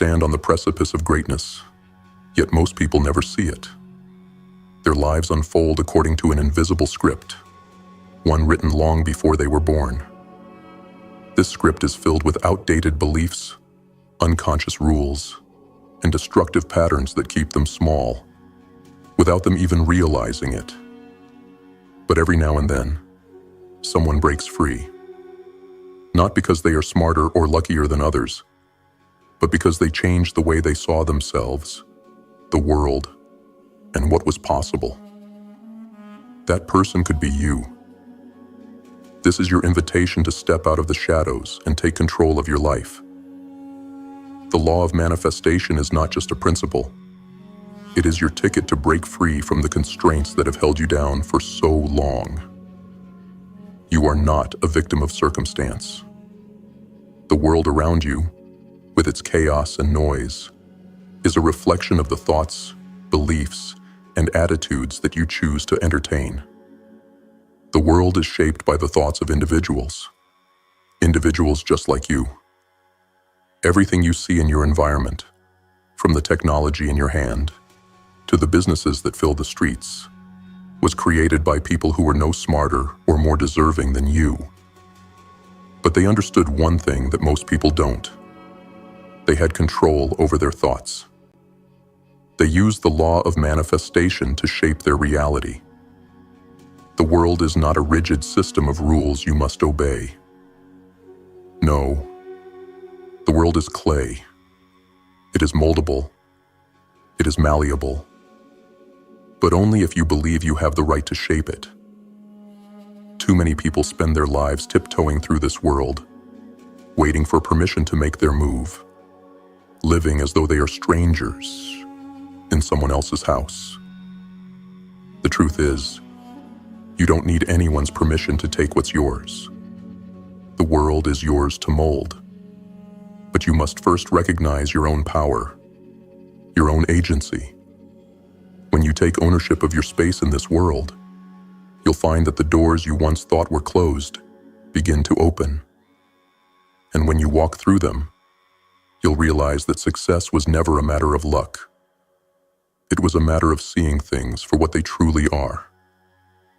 stand on the precipice of greatness, yet most people never see it. Their lives unfold according to an invisible script, one written long before they were born. This script is filled with outdated beliefs, unconscious rules, and destructive patterns that keep them small, without them even realizing it. But every now and then, someone breaks free. Not because they are smarter or luckier than others, but because they changed the way they saw themselves, the world, and what was possible. That person could be you. This is your invitation to step out of the shadows and take control of your life. The law of manifestation is not just a principle. It is your ticket to break free from the constraints that have held you down for so long. You are not a victim of circumstance. The world around you, with its chaos and noise, is a reflection of the thoughts, beliefs, and attitudes that you choose to entertain. The world is shaped by the thoughts of individuals just like you. Everything you see in your environment, from the technology in your hand to the businesses that fill the streets, was created by people who were no smarter or more deserving than you. But they understood one thing that most people don't. They had control over their thoughts. They used the law of manifestation to shape their reality. The world is not a rigid system of rules you must obey. No, the world is clay. It is moldable. It is malleable. But only if you believe you have the right to shape it. Too many people spend their lives tiptoeing through this world, waiting for permission to make their move, living as though they are strangers in someone else's house. The truth is, you don't need anyone's permission to take what's yours. The world is yours to mold. But you must first recognize your own power, your own agency. When you take ownership of your space in this world, you'll find that the doors you once thought were closed begin to open. And when you walk through them, you'll realize that success was never a matter of luck. It was a matter of seeing things for what they truly are,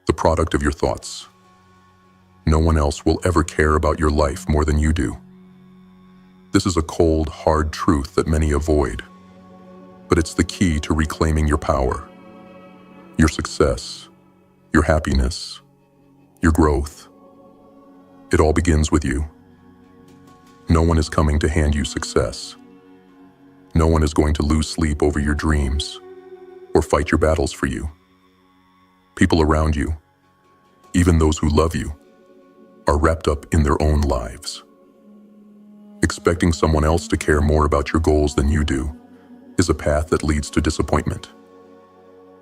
the product of your thoughts. No one else will ever care about your life more than you do. This is a cold, hard truth that many avoid, but it's the key to reclaiming your power, your success, your happiness, your growth. It all begins with you. No one is coming to hand you success. No one is going to lose sleep over your dreams or fight your battles for you. People around you, even those who love you, are wrapped up in their own lives. Expecting someone else to care more about your goals than you do is a path that leads to disappointment.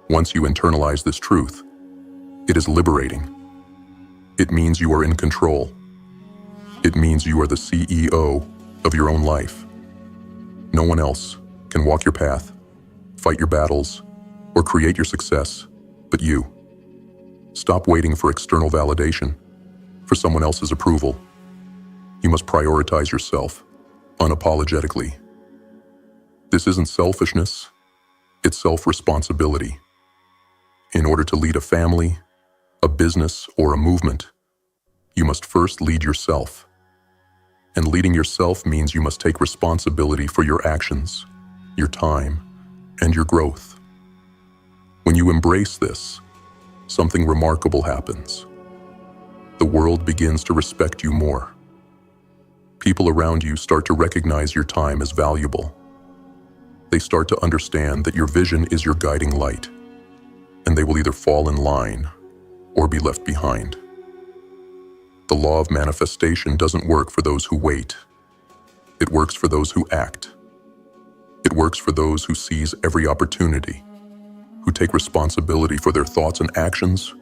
Once you internalize this truth, it is liberating. It means you are in control. It means you are the CEO of your own life. No one else can walk your path, fight your battles, or create your success but you. Stop waiting for external validation, for someone else's approval. You must prioritize yourself, unapologetically. This isn't selfishness, it's self-responsibility. In order to lead a family, a business, or a movement, you must first lead yourself. And leading yourself means you must take responsibility for your actions, your time, and your growth. When you embrace this, something remarkable happens. The world begins to respect you more. People around you start to recognize your time as valuable. They start to understand that your vision is your guiding light, and they will either fall in line or be left behind. The law of manifestation doesn't work for those who wait. It works for those who act. It works for those who seize every opportunity, who take responsibility for their thoughts and actions,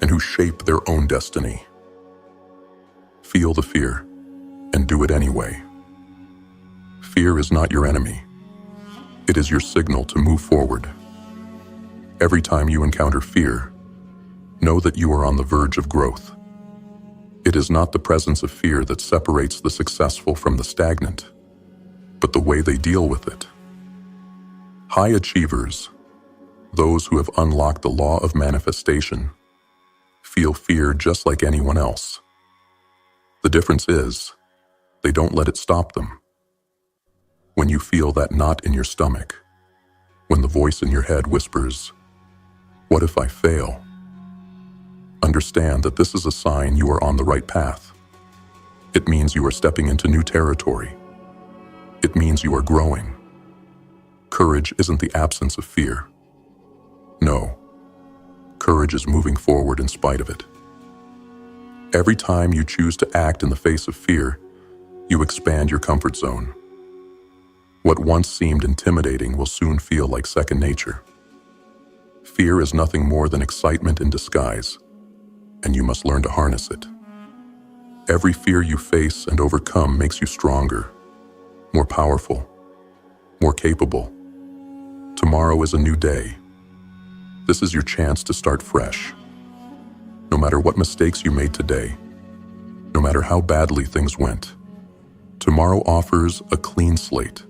and who shape their own destiny. Feel the fear, and do it anyway. Fear is not your enemy. It is your signal to move forward. Every time you encounter fear, know that you are on the verge of growth. It is not the presence of fear that separates the successful from the stagnant. but the way they deal with it. High achievers, those who have unlocked the law of manifestation, feel fear just like anyone else. The difference is, they don't let it stop them. When you feel that knot in your stomach, when the voice in your head whispers, "What if I fail?" understand that this is a sign you are on the right path. It means you are stepping into new territory. It means you are growing. Courage isn't the absence of fear. No, courage is moving forward in spite of it. Every time you choose to act in the face of fear, you expand your comfort zone. What once seemed intimidating will soon feel like second nature. Fear is nothing more than excitement in disguise, and you must learn to harness it. Every fear you face and overcome makes you stronger, more powerful, more capable. Tomorrow is a new day. This is your chance to start fresh. No matter what mistakes you made today, no matter how badly things went, tomorrow offers a clean slate.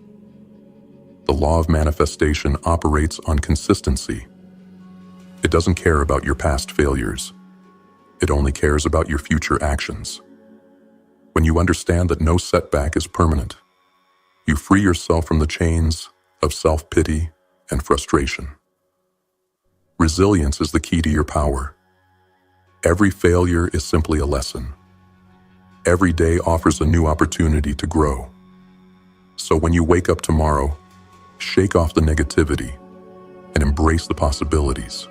The law of manifestation operates on consistency. It doesn't care about your past failures. It only cares about your future actions. When you understand that no setback is permanent, you free yourself from the chains of self-pity and frustration. Resilience is the key to your power. Every failure is simply a lesson. Every day offers a new opportunity to grow. So when you wake up tomorrow, shake off the negativity and embrace the possibilities.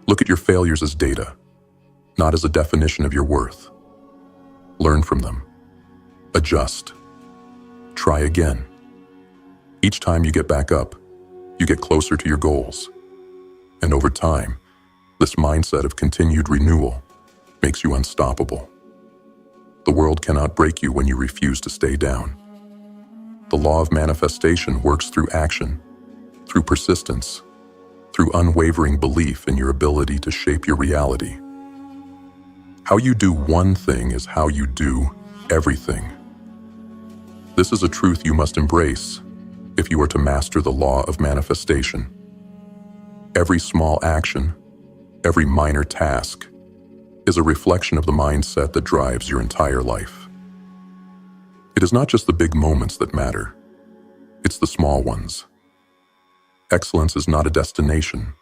Look at your failures as data, not as a definition of your worth. Learn from them. Adjust. Try again. Each time you get back up, you get closer to your goals. And over time, this mindset of continued renewal makes you unstoppable. The world cannot break you when you refuse to stay down. The law of manifestation works through action, through persistence, through unwavering belief in your ability to shape your reality. How you do one thing is how you do everything. This is a truth you must embrace if you are to master the law of manifestation. Every small action, every minor task, is a reflection of the mindset that drives your entire life. It is not just the big moments that matter, it's the small ones. Excellence is not a destination,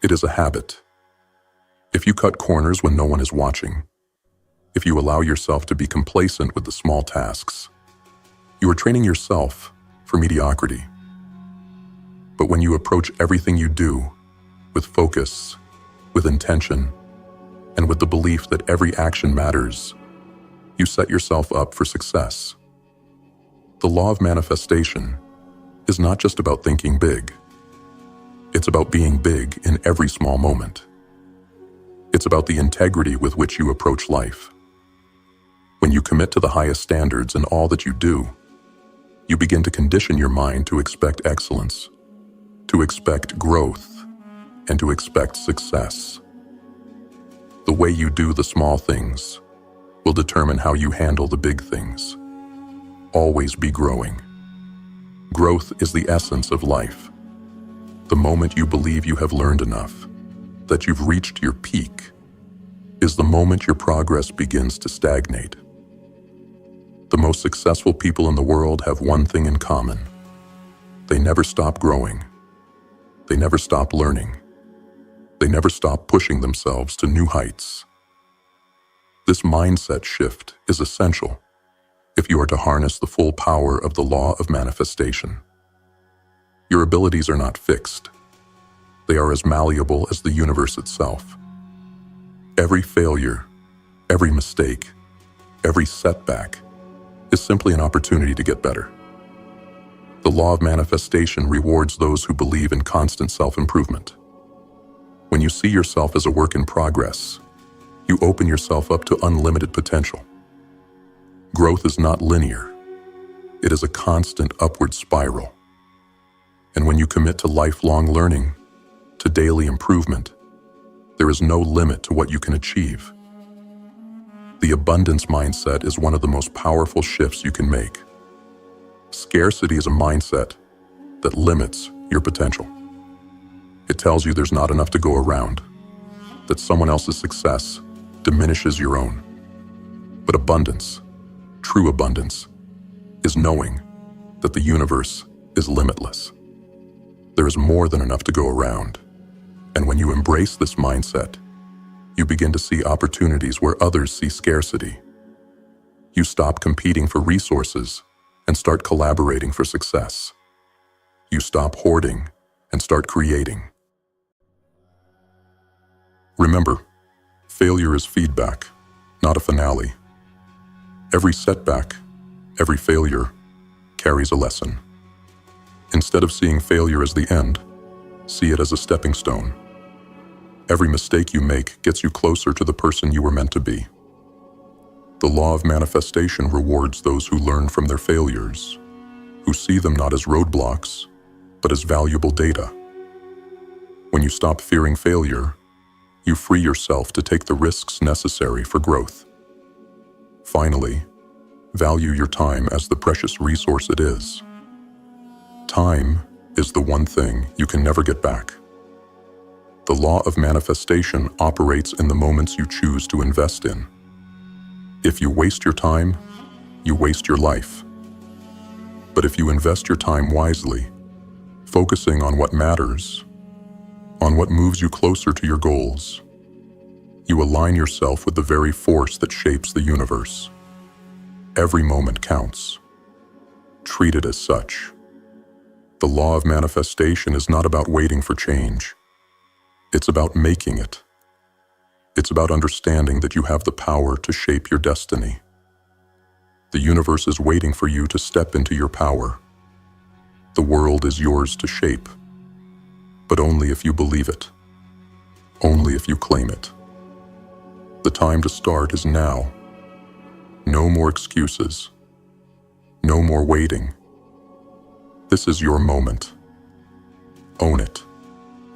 it is a habit. If you cut corners when no one is watching, if you allow yourself to be complacent with the small tasks, you are training yourself for mediocrity. But when you approach everything you do with focus, with intention, and with the belief that every action matters, you set yourself up for success. The law of manifestation is not just about thinking big. It's about being big in every small moment. It's about the integrity with which you approach life. When you commit to the highest standards in all that you do, you begin to condition your mind to expect excellence, to expect growth, and to expect success. The way you do the small things will determine how you handle the big things. Always be growing. Growth is the essence of life. The moment you believe you have learned enough, that you've reached your peak, is the moment your progress begins to stagnate. The most successful people in the world have one thing in common. They never stop growing. They never stop learning. They never stop pushing themselves to new heights. This mindset shift is essential if you are to harness the full power of the law of manifestation. Your abilities are not fixed. They are as malleable as the universe itself. Every failure, every mistake, every setback is simply an opportunity to get better. The law of manifestation rewards those who believe in constant self-improvement. When you see yourself as a work in progress, you open yourself up to unlimited potential. Growth is not linear. It is a constant upward spiral. And when you commit to lifelong learning, to daily improvement, there is no limit to what you can achieve. The abundance mindset is one of the most powerful shifts you can make. Scarcity is a mindset that limits your potential. It tells you there's not enough to go around, that someone else's success diminishes your own. But abundance, true abundance, is knowing that the universe is limitless. There is more than enough to go around. And when you embrace this mindset, you begin to see opportunities where others see scarcity. You stop competing for resources and start collaborating for success. You stop hoarding and start creating. Remember, failure is feedback, not a finale. Every setback, every failure, carries a lesson. Instead of seeing failure as the end, see it as a stepping stone. Every mistake you make gets you closer to the person you were meant to be. The law of manifestation rewards those who learn from their failures, who see them not as roadblocks, but as valuable data. When you stop fearing failure, you free yourself to take the risks necessary for growth. Finally, value your time as the precious resource it is. Time is the one thing you can never get back. The law of manifestation operates in the moments you choose to invest in. If you waste your time, you waste your life. But if you invest your time wisely, focusing on what matters, on what moves you closer to your goals, you align yourself with the very force that shapes the universe. Every moment counts. Treat it as such. The law of manifestation is not about waiting for change. It's about making it. It's about understanding that you have the power to shape your destiny. The universe is waiting for you to step into your power. The world is yours to shape, but only if you believe it. Only if you claim it. The time to start is now. No more excuses. No more waiting. This is your moment. Own it.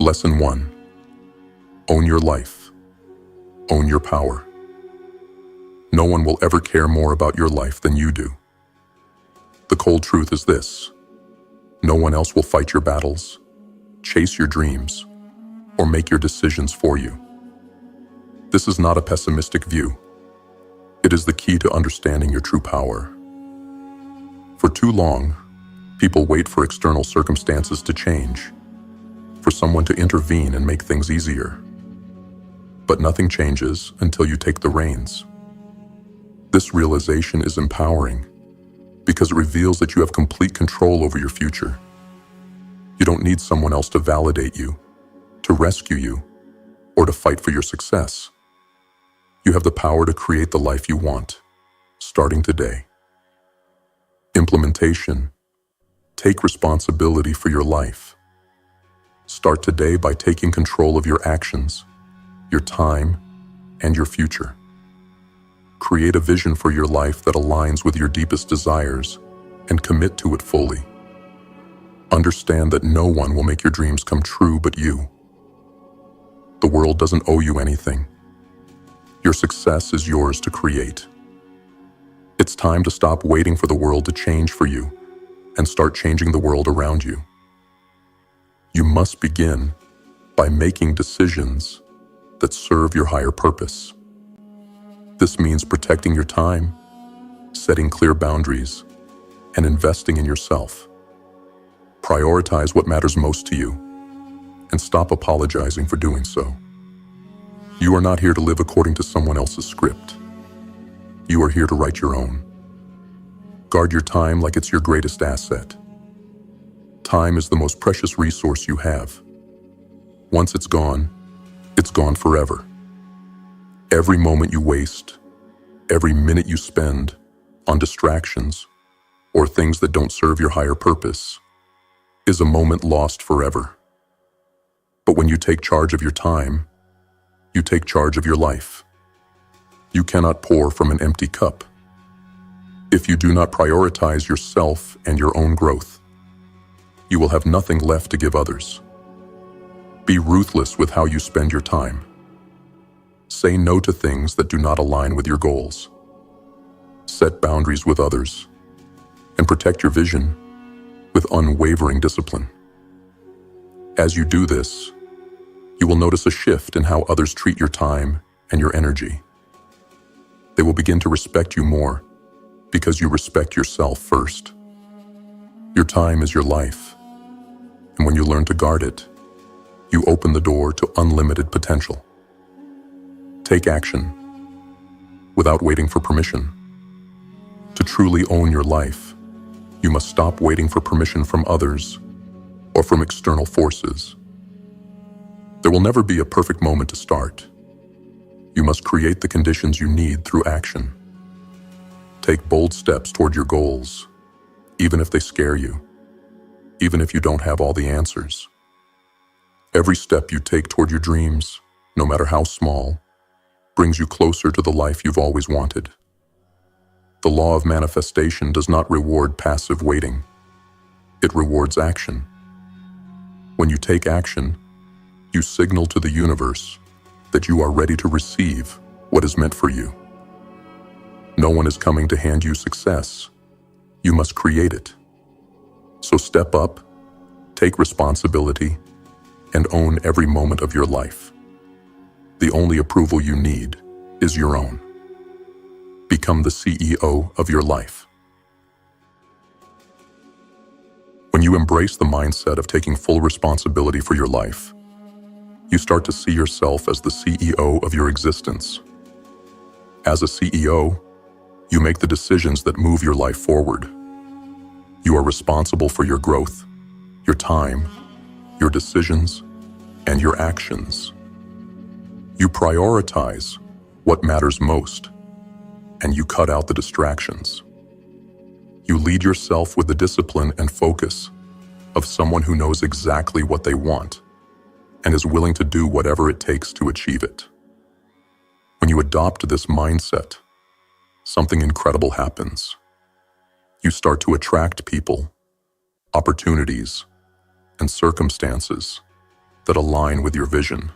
Lesson 1. Own your life. Own your power. No one will ever care more about your life than you do. The cold truth is this: no one else will fight your battles, chase your dreams, or make your decisions for you. This is not a pessimistic view. It is the key to understanding your true power. For too long, people wait for external circumstances to change, for someone to intervene and make things easier. But nothing changes until you take the reins. This realization is empowering because it reveals that you have complete control over your future. You don't need someone else to validate you, to rescue you, or to fight for your success. You have the power to create the life you want, starting today. Implementation. Take responsibility for your life. Start today by taking control of your actions, your time, and your future. Create a vision for your life that aligns with your deepest desires and commit to it fully. Understand that no one will make your dreams come true but you. The world doesn't owe you anything. Your success is yours to create. It's time to stop waiting for the world to change for you and start changing the world around you. You must begin by making decisions that serve your higher purpose. This means protecting your time, setting clear boundaries, and investing in yourself. Prioritize what matters most to you, and stop apologizing for doing so. You are not here to live according to someone else's script. You are here to write your own. Guard your time like it's your greatest asset. Time is the most precious resource you have. Once it's gone forever. Every moment you waste, every minute you spend on distractions or things that don't serve your higher purpose is a moment lost forever. But when you take charge of your time, you take charge of your life. You cannot pour from an empty cup. If you do not prioritize yourself and your own growth, you will have nothing left to give others. Be ruthless with how you spend your time. Say no to things that do not align with your goals. Set boundaries with others. and protect your vision with unwavering discipline. As you do this, you will notice a shift in how others treat your time and your energy. They will begin to respect you more because you respect yourself first. Your time is your life, and when you learn to guard it, you open the door to unlimited potential. Take action without waiting for permission. To truly own your life, you must stop waiting for permission from others or from external forces. There will never be a perfect moment to start. You must create the conditions you need through action. Take bold steps toward your goals, even if they scare you, even if you don't have all the answers. Every step you take toward your dreams, no matter how small, brings you closer to the life you've always wanted. The law of manifestation does not reward passive waiting. It rewards action. When you take action, you signal to the universe that you are ready to receive what is meant for you. No one is coming to hand you success. You must create it. So step up, take responsibility, and own every moment of your life. The only approval you need is your own. Become the CEO of your life. When you embrace the mindset of taking full responsibility for your life, you start to see yourself as the CEO of your existence. As a CEO, you make the decisions that move your life forward. You are responsible for your growth, your time, your decisions, and your actions. You prioritize what matters most, and you cut out the distractions. You lead yourself with the discipline and focus of someone who knows exactly what they want and is willing to do whatever it takes to achieve it. When you adopt this mindset, something incredible happens. You start to attract people, opportunities, and circumstances that align with your vision.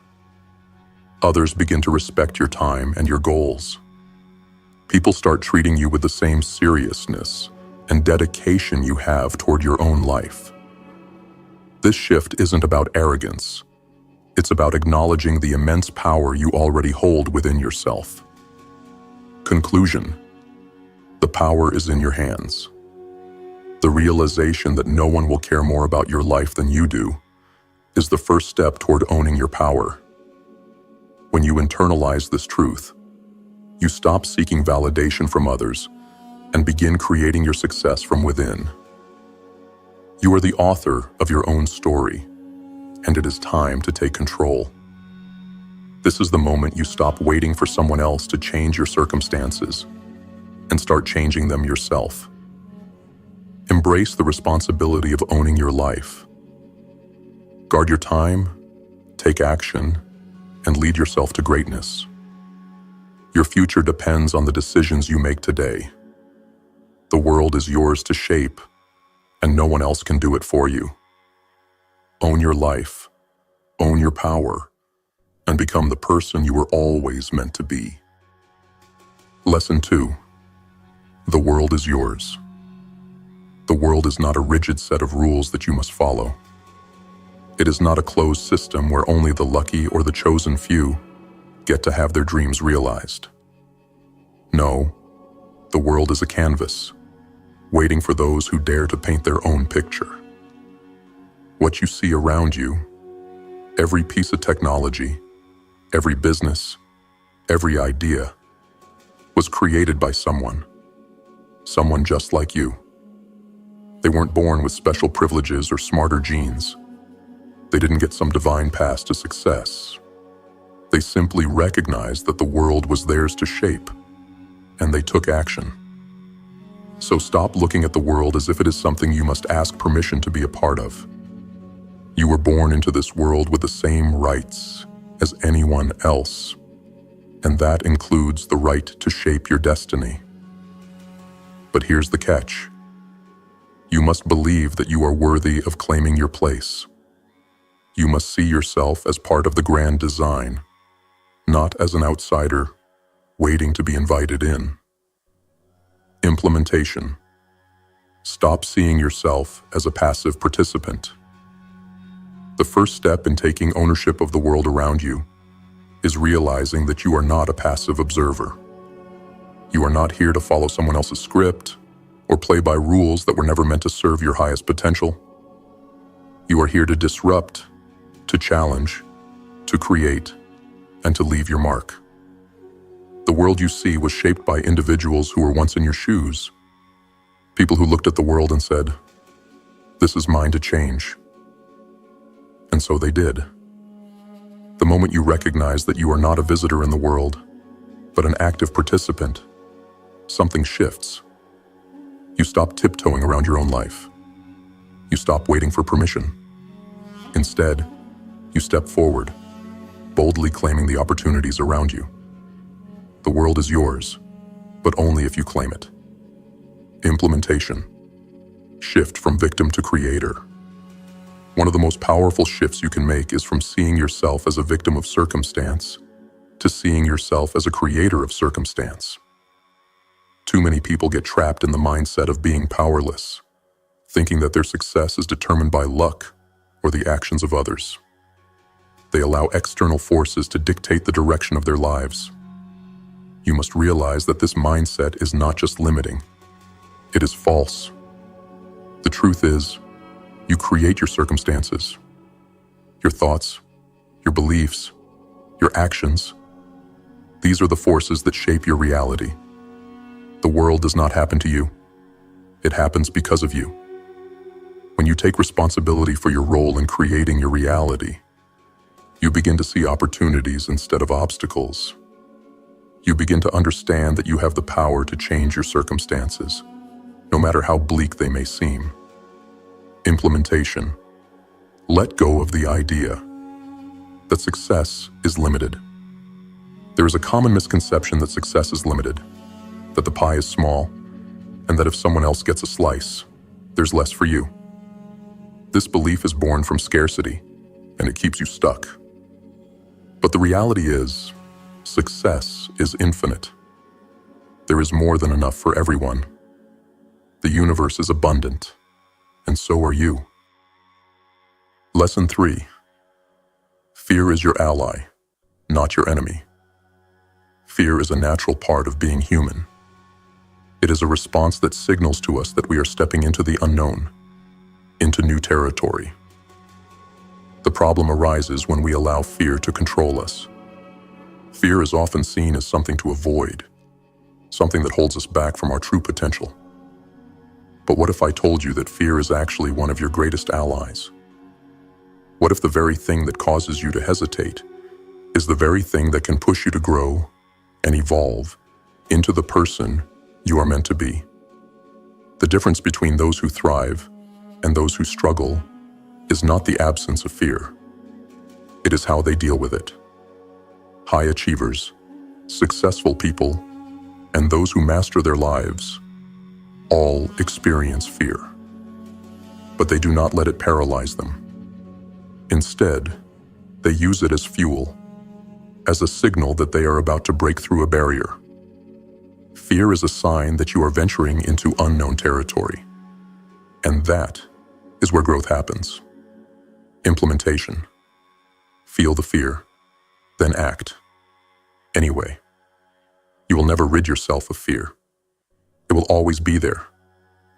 Others begin to respect your time and your goals. People start treating you with the same seriousness and dedication you have toward your own life. This shift isn't about arrogance. It's about acknowledging the immense power you already hold within yourself. Conclusion: the power is in your hands. The realization that no one will care more about your life than you do is the first step toward owning your power. When you internalize this truth, you stop seeking validation from others and begin creating your success from within. You are the author of your own story, and it is time to take control. This is the moment you stop waiting for someone else to change your circumstances and start changing them yourself. Embrace the responsibility of owning your life. Guard your time, take action, and lead yourself to greatness. Your future depends on the decisions you make today. The world is yours to shape, and no one else can do it for you. Own your life, own your power, and become the person you were always meant to be. Lesson 2. The world is yours. The world is not a rigid set of rules that you must follow. It is not a closed system where only the lucky or the chosen few get to have their dreams realized. No, the world is a canvas, waiting for those who dare to paint their own picture. What you see around you, every piece of technology, every business, every idea, was created by someone just like you. They weren't born with special privileges or smarter genes. They didn't get some divine path to success. They simply recognized that the world was theirs to shape, and they took action. So stop looking at the world as if it is something you must ask permission to be a part of. You were born into this world with the same rights as anyone else, and that includes the right to shape your destiny. But here's the catch. You must believe that you are worthy of claiming your place. You must see yourself as part of the grand design, not as an outsider waiting to be invited in. Implementation. Stop seeing yourself as a passive participant. The first step in taking ownership of the world around you is realizing that you are not a passive observer. You are not here to follow someone else's script or play by rules that were never meant to serve your highest potential. You are here to disrupt, to challenge, to create, and to leave your mark. The world you see was shaped by individuals who were once in your shoes. People who looked at the world and said, "This is mine to change." And so they did. The moment you recognize that you are not a visitor in the world, but an active participant, something shifts. You stop tiptoeing around your own life. You stop waiting for permission. Instead, you step forward, boldly claiming the opportunities around you. The world is yours, but only if you claim it. Implementation. Shift from victim to creator. One of the most powerful shifts you can make is from seeing yourself as a victim of circumstance to seeing yourself as a creator of circumstance. Too many people get trapped in the mindset of being powerless, thinking that their success is determined by luck or the actions of others. They allow external forces to dictate the direction of their lives. You must realize that this mindset is not just limiting, it is false. The truth is, you create your circumstances, your thoughts, your beliefs, your actions. These are the forces that shape your reality. The world does not happen to you. It happens because of you. When you take responsibility for your role in creating your reality, you begin to see opportunities instead of obstacles. You begin to understand that you have the power to change your circumstances, no matter how bleak they may seem. Implementation. Let go of the idea that success is limited. There is a common misconception that success is limited, that the pie is small, and that if someone else gets a slice, there's less for you. This belief is born from scarcity, and it keeps you stuck. But the reality is, success is infinite. There is more than enough for everyone. The universe is abundant, and so are you. Lesson 3. Fear is your ally, not your enemy. Fear is a natural part of being human. It is a response that signals to us that we are stepping into the unknown, into new territory. The problem arises when we allow fear to control us. Fear is often seen as something to avoid, something that holds us back from our true potential. But what if I told you that fear is actually one of your greatest allies? What if the very thing that causes you to hesitate is the very thing that can push you to grow and evolve into the person you are meant to be? The difference between those who thrive and those who struggle is not the absence of fear. It is how they deal with it. High achievers, successful people, and those who master their lives all experience fear. But they do not let it paralyze them. Instead, they use it as fuel, as a signal that they are about to break through a barrier. Fear is a sign that you are venturing into unknown territory. And that is where growth happens. Implementation. Feel the fear, then act. Anyway, you will never rid yourself of fear. It will always be there,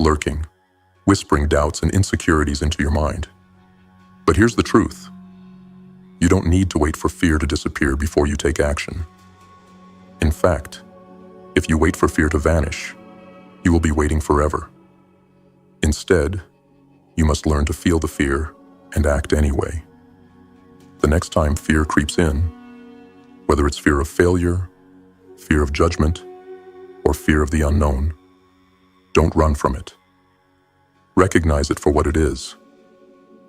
lurking, whispering doubts and insecurities into your mind. But here's the truth. You don't need to wait for fear to disappear before you take action. In fact, if you wait for fear to vanish, you will be waiting forever. Instead, you must learn to feel the fear and act anyway. The next time fear creeps in, whether it's fear of failure, fear of judgment, or fear of the unknown, don't run from it. Recognize it for what it is,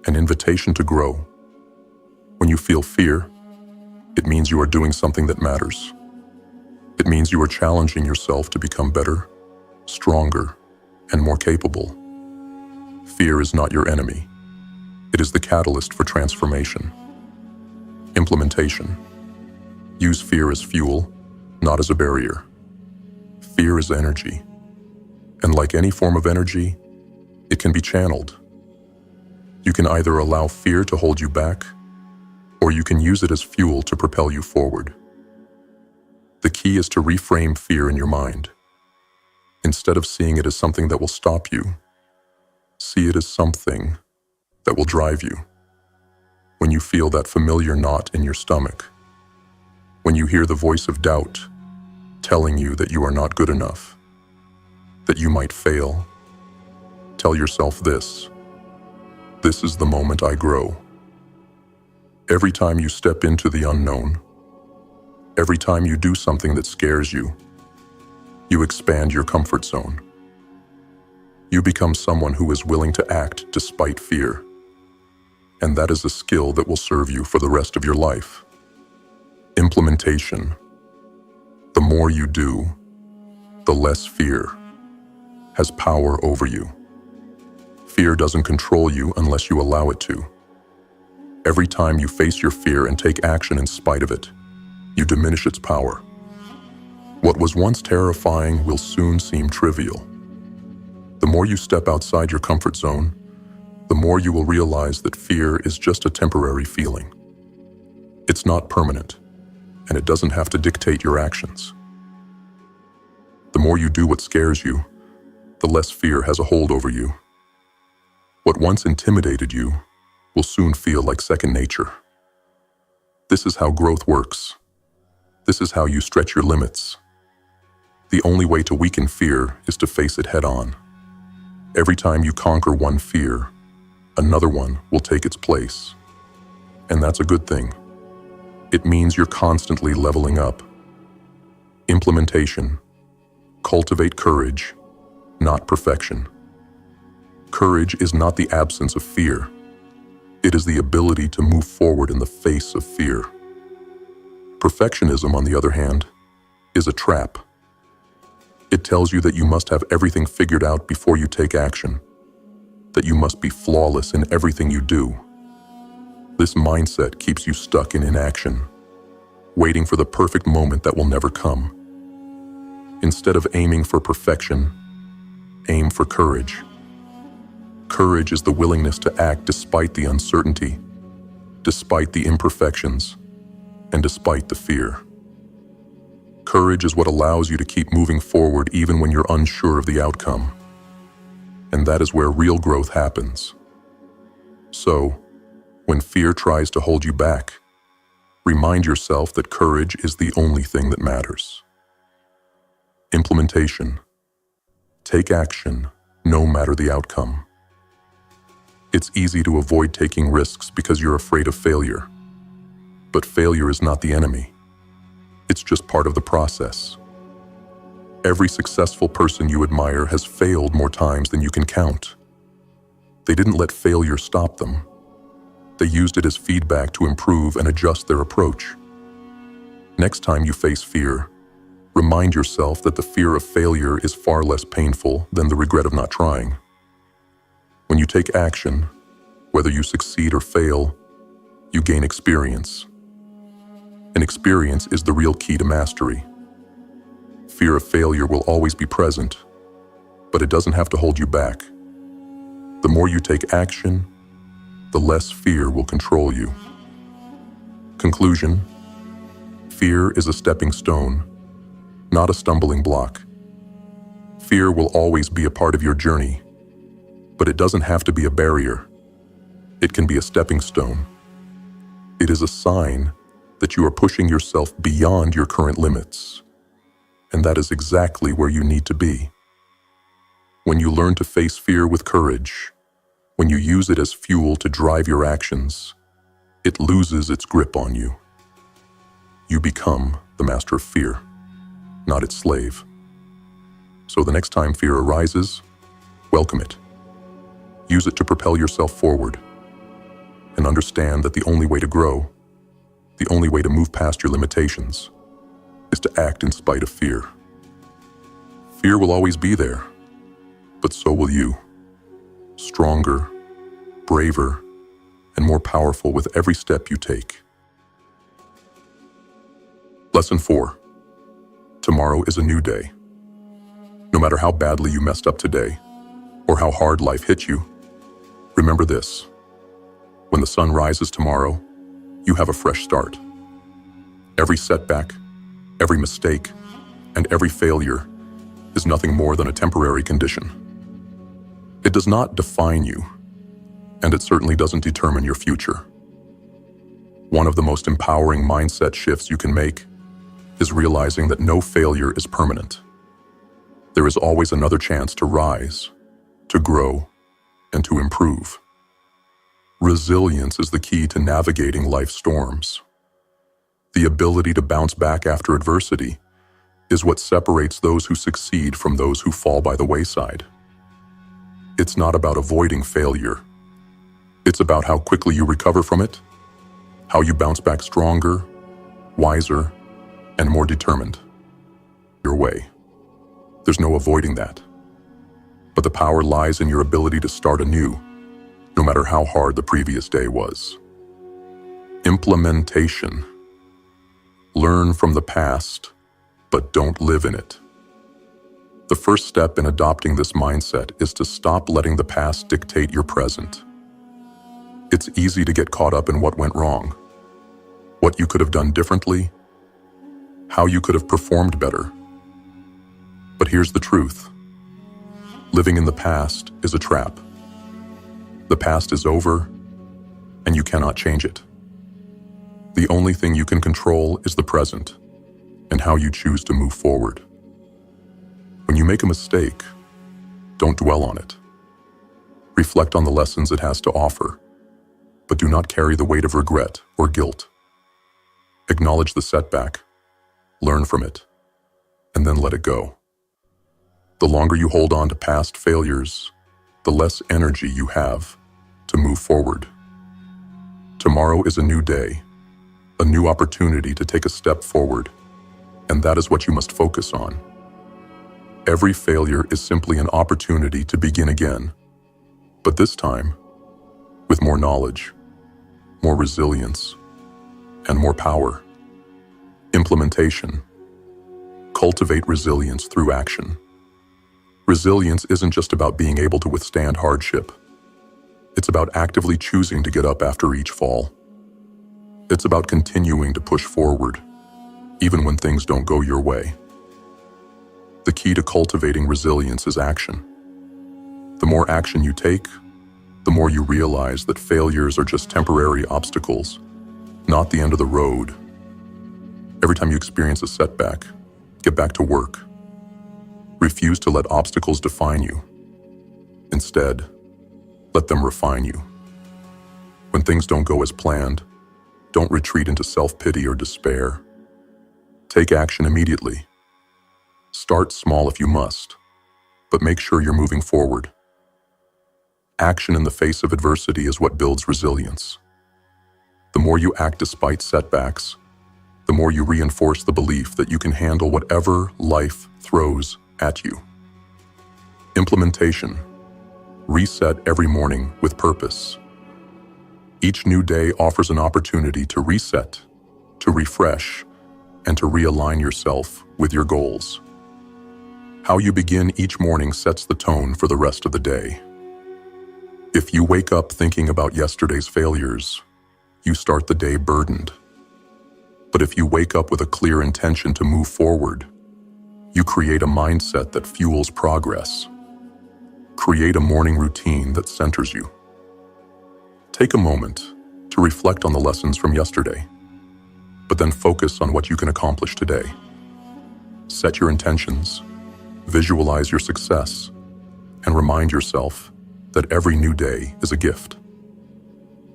an invitation to grow. When you feel fear, it means you are doing something that matters. It means you are challenging yourself to become better, stronger, and more capable. Fear is not your enemy. It is the catalyst for transformation. Implementation. Use fear as fuel, not as a barrier. Fear is energy. And like any form of energy, It can be channeled. You can either allow fear to hold you back, or you can use it as fuel to propel you forward. The key is to reframe fear in your mind. Instead of seeing it as something that will stop you, see it as something that will drive you. When you feel that familiar knot in your stomach, when you hear the voice of doubt telling you that you are not good enough, that you might fail, tell yourself this: this is the moment I grow. Every time you step into the unknown, every time you do something that scares you, you expand your comfort zone. You become someone who is willing to act despite fear. And that is a skill that will serve you for the rest of your life. Implementation. The more you do, the less fear has power over you. Fear doesn't control you unless you allow it to. Every time you face your fear and take action in spite of it, you diminish its power. What was once terrifying will soon seem trivial. The more you step outside your comfort zone, the more you will realize that fear is just a temporary feeling. It's not permanent, and it doesn't have to dictate your actions. The more you do what scares you, the less fear has a hold over you. What once intimidated you will soon feel like second nature. This is how growth works. This is how you stretch your limits. The only way to weaken fear is to face it head-on. Every time you conquer one fear, another one will take its place. And that's a good thing. It means you're constantly leveling up. Implementation. Cultivate courage, not perfection. Courage is not the absence of fear. It is the ability to move forward in the face of fear. Perfectionism, on the other hand, is a trap. It tells you that you must have everything figured out before you take action, that you must be flawless in everything you do. This mindset keeps you stuck in inaction, waiting for the perfect moment that will never come. Instead of aiming for perfection, aim for courage. Courage is the willingness to act despite the uncertainty, despite the imperfections, and despite the fear. Courage is what allows you to keep moving forward even when you're unsure of the outcome. And that is where real growth happens. So, when fear tries to hold you back, remind yourself that courage is the only thing that matters. Implementation. Take action, no matter the outcome. It's easy to avoid taking risks because you're afraid of failure. But failure is not the enemy. It's just part of the process. Every successful person you admire has failed more times than you can count. They didn't let failure stop them. They used it as feedback to improve and adjust their approach. Next time you face fear, remind yourself that the fear of failure is far less painful than the regret of not trying. When you take action, whether you succeed or fail, you gain experience. And experience is the real key to mastery. Fear of failure will always be present, but it doesn't have to hold you back. The more you take action, the less fear will control you. Conclusion: fear is a stepping stone, not a stumbling block. Fear will always be a part of your journey, but it doesn't have to be a barrier. It can be a stepping stone. It is a sign that you are pushing yourself beyond your current limits. And that is exactly where you need to be. When you learn to face fear with courage, when you use it as fuel to drive your actions, it loses its grip on you. You become the master of fear, not its slave. So the next time fear arises, welcome it. Use it to propel yourself forward. And understand that the only way to grow, the only way to move past your limitations, is to act in spite of fear. Fear will always be there, but so will you. Stronger, braver, and more powerful with every step you take. Lesson 4. Tomorrow is a new day. No matter how badly you messed up today, or how hard life hit you, remember this: when the sun rises tomorrow, you have a fresh start. Every setback, every mistake, and every failure is nothing more than a temporary condition. It does not define you, and it certainly doesn't determine your future. One of the most empowering mindset shifts you can make is realizing that no failure is permanent. There is always another chance to rise, to grow, and to improve. Resilience is the key to navigating life's storms. The ability to bounce back after adversity is what separates those who succeed from those who fall by the wayside. It's not about avoiding failure. It's about how quickly you recover from it, how you bounce back stronger, wiser, and more determined. Your way. There's no avoiding that. But the power lies in your ability to start anew, no matter how hard the previous day was. Implementation. Learn from the past, but don't live in it. The first step in adopting this mindset is to stop letting the past dictate your present. It's easy to get caught up in what went wrong, what you could have done differently, how you could have performed better. But here's the truth. Living in the past is a trap. The past is over, and you cannot change it. The only thing you can control is the present and how you choose to move forward. When you make a mistake, don't dwell on it. Reflect on the lessons it has to offer, but do not carry the weight of regret or guilt. Acknowledge the setback, learn from it, and then let it go. The longer you hold on to past failures, the less energy you have to move forward. Tomorrow is a new day, a new opportunity to take a step forward, and that is what you must focus on. Every failure is simply an opportunity to begin again, but this time with more knowledge, more resilience, and more power. Implementation. Cultivate resilience through action. Resilience isn't just about being able to withstand hardship. It's about actively choosing to get up after each fall. It's about continuing to push forward, even when things don't go your way. The key to cultivating resilience is action. The more action you take, the more you realize that failures are just temporary obstacles, not the end of the road. Every time you experience a setback, get back to work. Refuse to let obstacles define you. Instead, let them refine you. When things don't go as planned, don't retreat into self-pity or despair. Take action immediately. Start small if you must, but make sure you're moving forward. Action in the face of adversity is what builds resilience. The more you act despite setbacks, the more you reinforce the belief that you can handle whatever life throws at you. Implementation. Reset every morning with purpose. Each new day offers an opportunity to reset, to refresh, and to realign yourself with your goals. How you begin each morning sets the tone for the rest of the day. If you wake up thinking about yesterday's failures, you start the day burdened. But if you wake up with a clear intention to move forward, you create a mindset that fuels progress. Create a morning routine that centers you. Take a moment to reflect on the lessons from yesterday, but then focus on what you can accomplish today. Set your intentions, visualize your success, and remind yourself that every new day is a gift.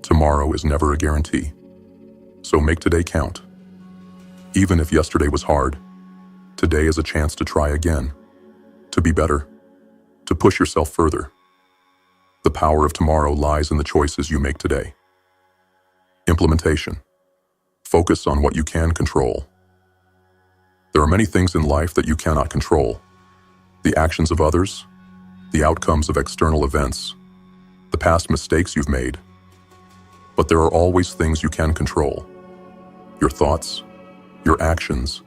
Tomorrow is never a guarantee, so make today count. Even if yesterday was hard, today is a chance to try again, to be better, to push yourself further. The power of tomorrow lies in the choices you make today. Implementation. Focus on what you can control. There are many things in life that you cannot control. The actions of others, the outcomes of external events, the past mistakes you've made. But there are always things you can control. Your thoughts, your actions,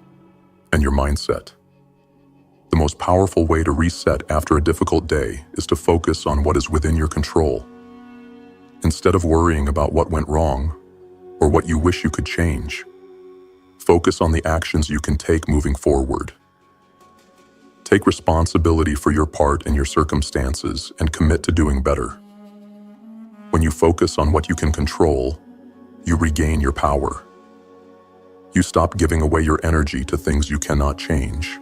and your mindset. The most powerful way to reset after a difficult day is to focus on what is within your control. Instead of worrying about what went wrong or what you wish you could change, focus on the actions you can take moving forward. Take responsibility for your part in your circumstances and commit to doing better. When you focus on what you can control, you regain your power. You stop giving away your energy to things you cannot change,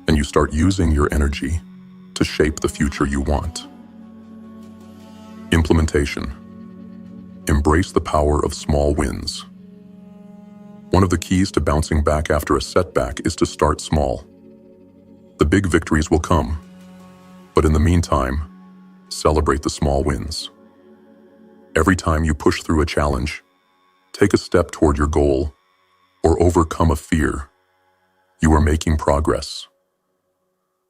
and you start using your energy to shape the future you want. Implementation. Embrace the power of small wins. One of the keys to bouncing back after a setback is to start small. The big victories will come, but in the meantime, celebrate the small wins. Every time you push through a challenge, take a step toward your goal, or overcome a fear, you are making progress.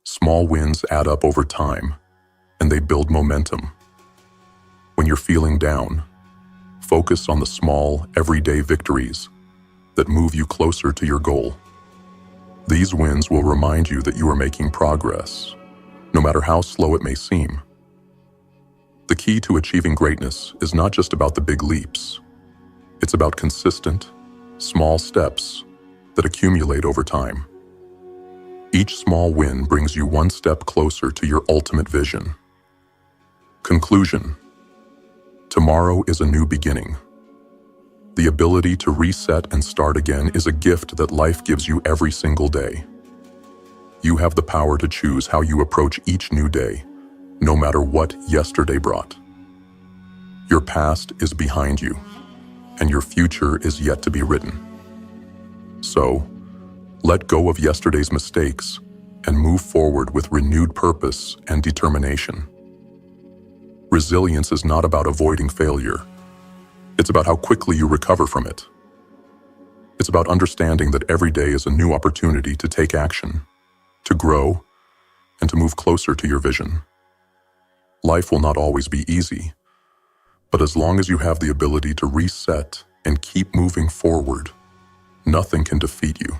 Small wins add up over time, and they build momentum. When you're feeling down, focus on the small, everyday victories that move you closer to your goal. These wins will remind you that you are making progress, no matter how slow it may seem. The key to achieving greatness is not just about the big leaps. It's about consistent, small steps that accumulate over time. Each small win brings you one step closer to your ultimate vision. Conclusion. Tomorrow is a new beginning. The ability to reset and start again is a gift that life gives you every single day. You have the power to choose how you approach each new day, no matter what yesterday brought. Your past is behind you, and your future is yet to be written. So, let go of yesterday's mistakes and move forward with renewed purpose and determination. Resilience is not about avoiding failure. It's about how quickly you recover from it. It's about understanding that every day is a new opportunity to take action, to grow, and to move closer to your vision. Life will not always be easy, but as long as you have the ability to reset and keep moving forward, nothing can defeat you.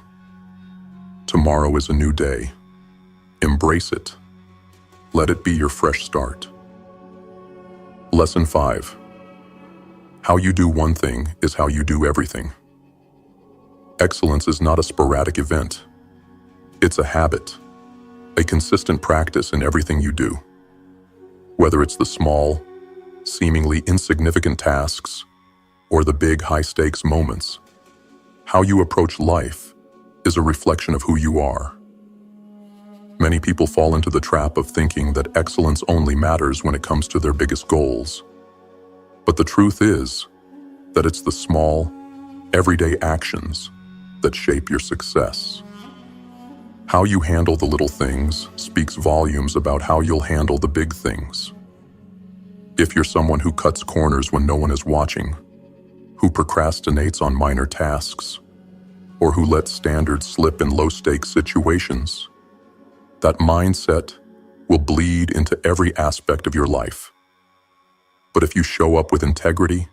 Tomorrow is a new day. Embrace it. Let it be your fresh start. Lesson 5. How you do one thing is how you do everything. Excellence is not a sporadic event. It's a habit, a consistent practice in everything you do. Whether it's the small, seemingly insignificant tasks or the big high-stakes moments, how you approach life is a reflection of who you are. Many people fall into the trap of thinking that excellence only matters when it comes to their biggest goals. But the truth is that it's the small, everyday actions that shape your success. How you handle the little things speaks volumes about how you'll handle the big things. If you're someone who cuts corners when no one is watching, who procrastinates on minor tasks, or who lets standards slip in low-stakes situations, that mindset will bleed into every aspect of your life. But if you show up with integrity,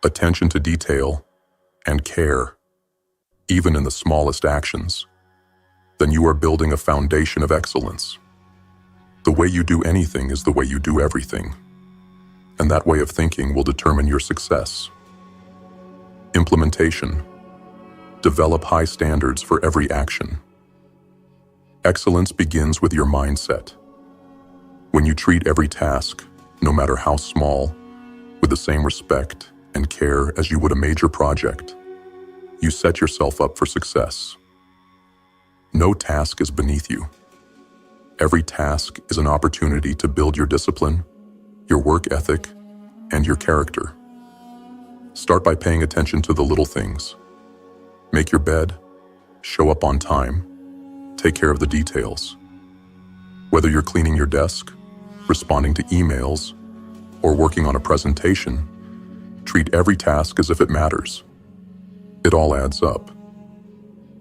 attention to detail, and care, even in the smallest actions, then you are building a foundation of excellence. The way you do anything is the way you do everything, and that way of thinking will determine your success. Implementation. Develop high standards for every action. Excellence begins with your mindset. When you treat every task, no matter how small, with the same respect and care as you would a major project, you set yourself up for success. No task is beneath you. Every task is an opportunity to build your discipline, your work ethic, and your character. Start by paying attention to the little things. Make your bed, show up on time, take care of the details. Whether you're cleaning your desk, responding to emails, or working on a presentation, treat every task as if it matters. It all adds up.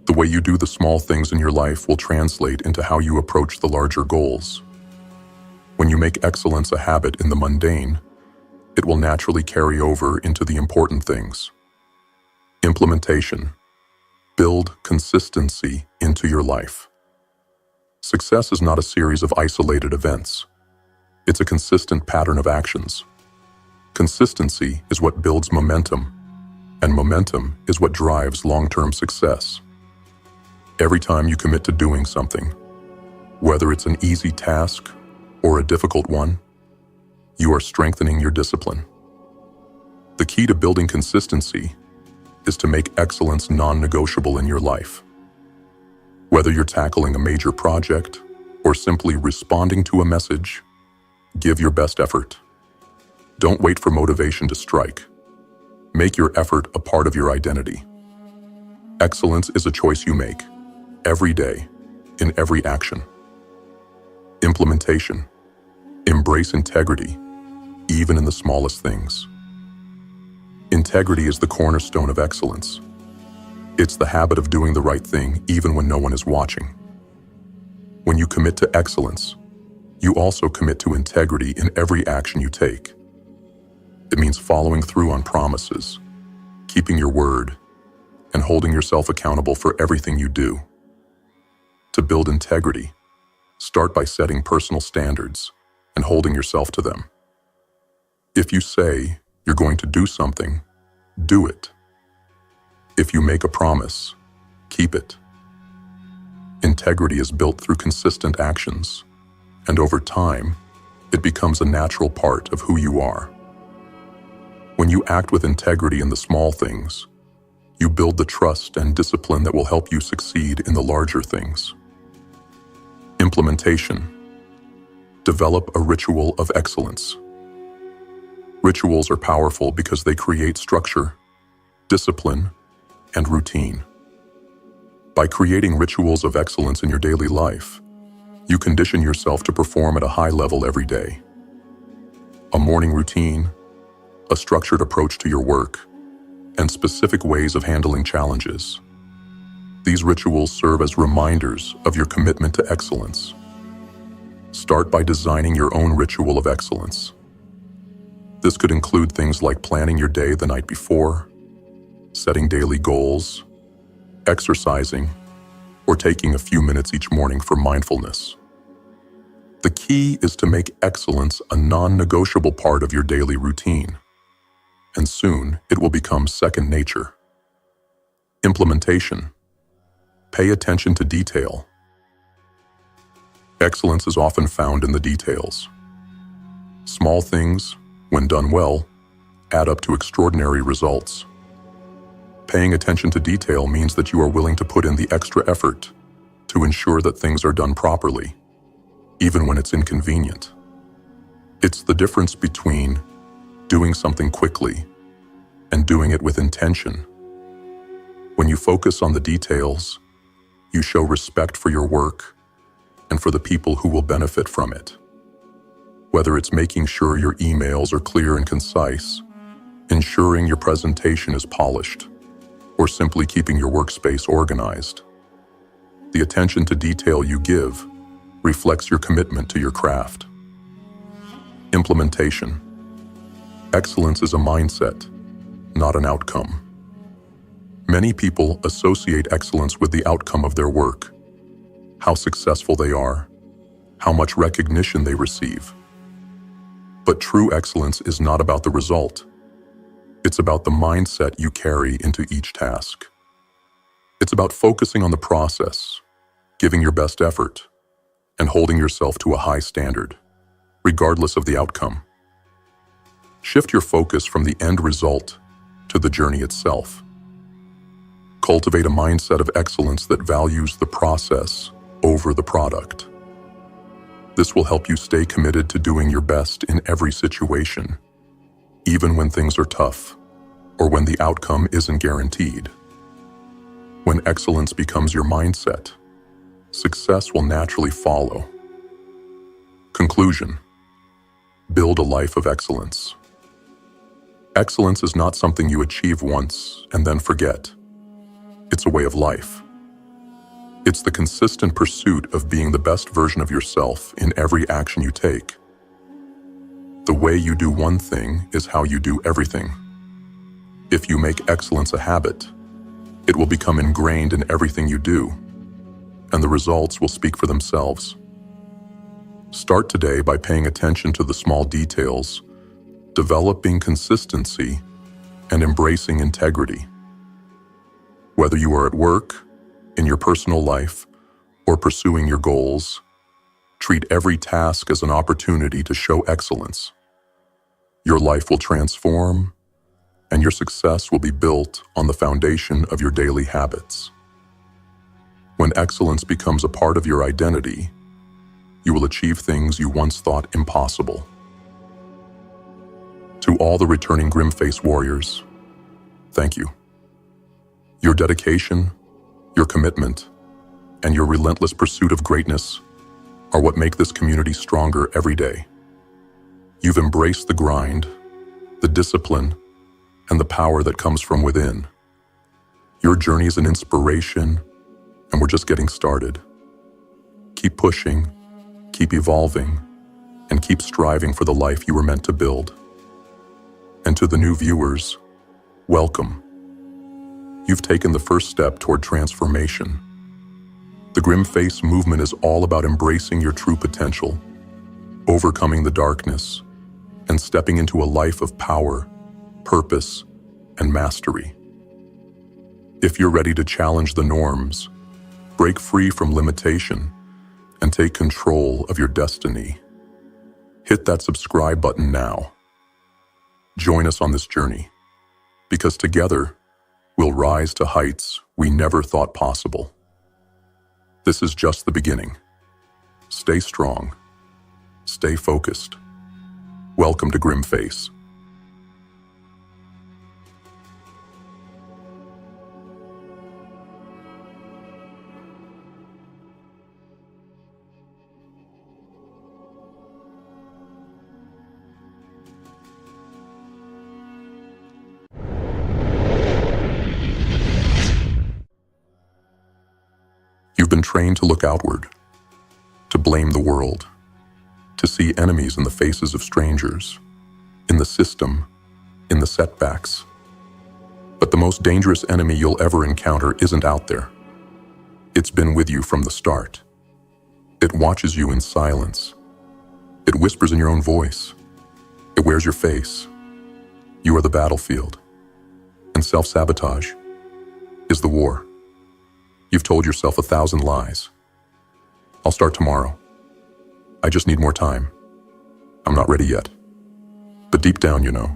The way you do the small things in your life will translate into how you approach the larger goals. When you make excellence a habit in the mundane, it will naturally carry over into the important things. Implementation. Build consistency into your life. Success is not a series of isolated events. It's a consistent pattern of actions. Consistency is what builds momentum, and momentum is what drives long-term success. Every time you commit to doing something, whether it's an easy task or a difficult one, you are strengthening your discipline. The key to building consistency is to make excellence non-negotiable in your life. Whether you're tackling a major project or simply responding to a message, give your best effort. Don't wait for motivation to strike. Make your effort a part of your identity. Excellence is a choice you make, every day, in every action. Implementation. Embrace integrity, even in the smallest things. Integrity is the cornerstone of excellence. It's the habit of doing the right thing even when no one is watching. When you commit to excellence, you also commit to integrity in every action you take. It means following through on promises, keeping your word, and holding yourself accountable for everything you do. To build integrity, start by setting personal standards and holding yourself to them. If you say you're going to do something, do it. If you make a promise, keep it. Integrity is built through consistent actions, and over time, it becomes a natural part of who you are. When you act with integrity in the small things, you build the trust and discipline that will help you succeed in the larger things. Implementation. Develop a ritual of excellence. Rituals are powerful because they create structure, discipline, and routine. By creating rituals of excellence in your daily life, you condition yourself to perform at a high level every day. A morning routine, a structured approach to your work, and specific ways of handling challenges. These rituals serve as reminders of your commitment to excellence. Start by designing your own ritual of excellence. This could include things like planning your day the night before, setting daily goals, exercising, or taking a few minutes each morning for mindfulness. The key is to make excellence a non-negotiable part of your daily routine, and soon it will become second nature. Implementation. Pay attention to detail. Excellence is often found in the details. Small things, when done well, add up to extraordinary results. Paying attention to detail means that you are willing to put in the extra effort to ensure that things are done properly, even when it's inconvenient. It's the difference between doing something quickly and doing it with intention. When you focus on the details, you show respect for your work and for the people who will benefit from it. Whether it's making sure your emails are clear and concise, ensuring your presentation is polished, or simply keeping your workspace organized. The attention to detail you give reflects your commitment to your craft. Implementation. Excellence is a mindset, not an outcome. Many people associate excellence with the outcome of their work, how successful they are, how much recognition they receive. But true excellence is not about the result. It's about the mindset you carry into each task. It's about focusing on the process, giving your best effort, and holding yourself to a high standard, regardless of the outcome. Shift your focus from the end result to the journey itself. Cultivate a mindset of excellence that values the process over the product. This will help you stay committed to doing your best in every situation, even when things are tough or when the outcome isn't guaranteed. When excellence becomes your mindset, success will naturally follow. Conclusion. Build a life of excellence. Excellence is not something you achieve once and then forget. It's a way of life. It's the consistent pursuit of being the best version of yourself in every action you take. The way you do one thing is how you do everything. If you make excellence a habit, it will become ingrained in everything you do. and the results will speak for themselves. Start today by paying attention to the small details, developing consistency, and embracing integrity. Whether you are at work, in your personal life, or pursuing your goals, treat every task as an opportunity to show excellence. Your life will transform, and your success will be built on the foundation of your daily habits. When excellence becomes a part of your identity, you will achieve things you once thought impossible. To all the returning GrimFace warriors, thank you. Your dedication, your commitment, and your relentless pursuit of greatness are what make this community stronger every day. You've embraced the grind, the discipline, and the power that comes from within. Your journey is an inspiration, and we're just getting started. Keep pushing, keep evolving, and keep striving for the life you were meant to build. And to the new viewers, welcome. You've taken the first step toward transformation. The GrimFace movement is all about embracing your true potential, overcoming the darkness, and stepping into a life of power, purpose, and mastery. If you're ready to challenge the norms, break free from limitation, and take control of your destiny, hit that subscribe button now. Join us on this journey, because together, we'll rise to heights we never thought possible. This is just the beginning. Stay strong. Stay focused. Welcome to GrimFace. You've been trained to look outward, to blame the world, to see enemies in the faces of strangers, in the system, in the setbacks. But the most dangerous enemy you'll ever encounter isn't out there. It's been with you from the start. It watches you in silence. It whispers in your own voice. It wears your face. You are the battlefield. And self-sabotage is the war. You've told yourself 1,000 lies. I'll start tomorrow. I just need more time. I'm not ready yet. But deep down, you know,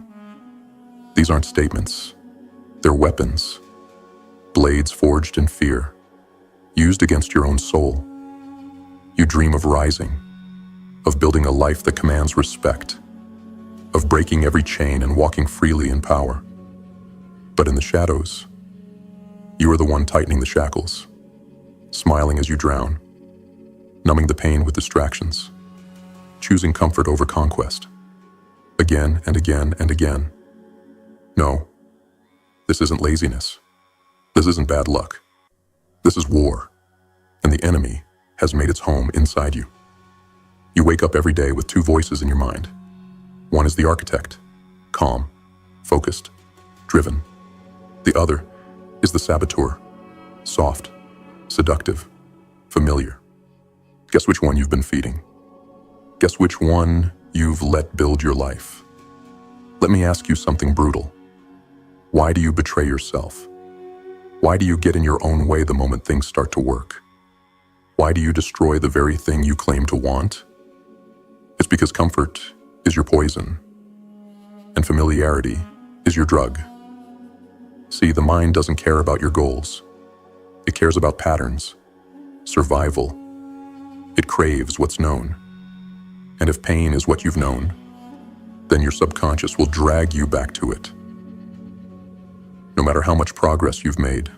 these aren't statements. They're weapons. Blades forged in fear, used against your own soul. You dream of rising, of building a life that commands respect, of breaking every chain and walking freely in power. But in the shadows, you are the one tightening the shackles, smiling as you drown, numbing the pain with distractions, choosing comfort over conquest, again and again and again. No, this isn't laziness. This isn't bad luck. This is war, and the enemy has made its home inside you. You wake up every day with two voices in your mind. One is the architect, calm, focused, driven. The other is the saboteur, soft, seductive, familiar. Guess which one you've been feeding? Guess which one you've let build your life? Let me ask you something brutal. Why do you betray yourself? Why do you get in your own way the moment things start to work? Why do you destroy the very thing you claim to want? It's because comfort is your poison, and familiarity is your drug. See, the mind doesn't care about your goals. It cares about patterns, survival. It craves what's known. And if pain is what you've known, then your subconscious will drag you back to it. No matter how much progress you've made,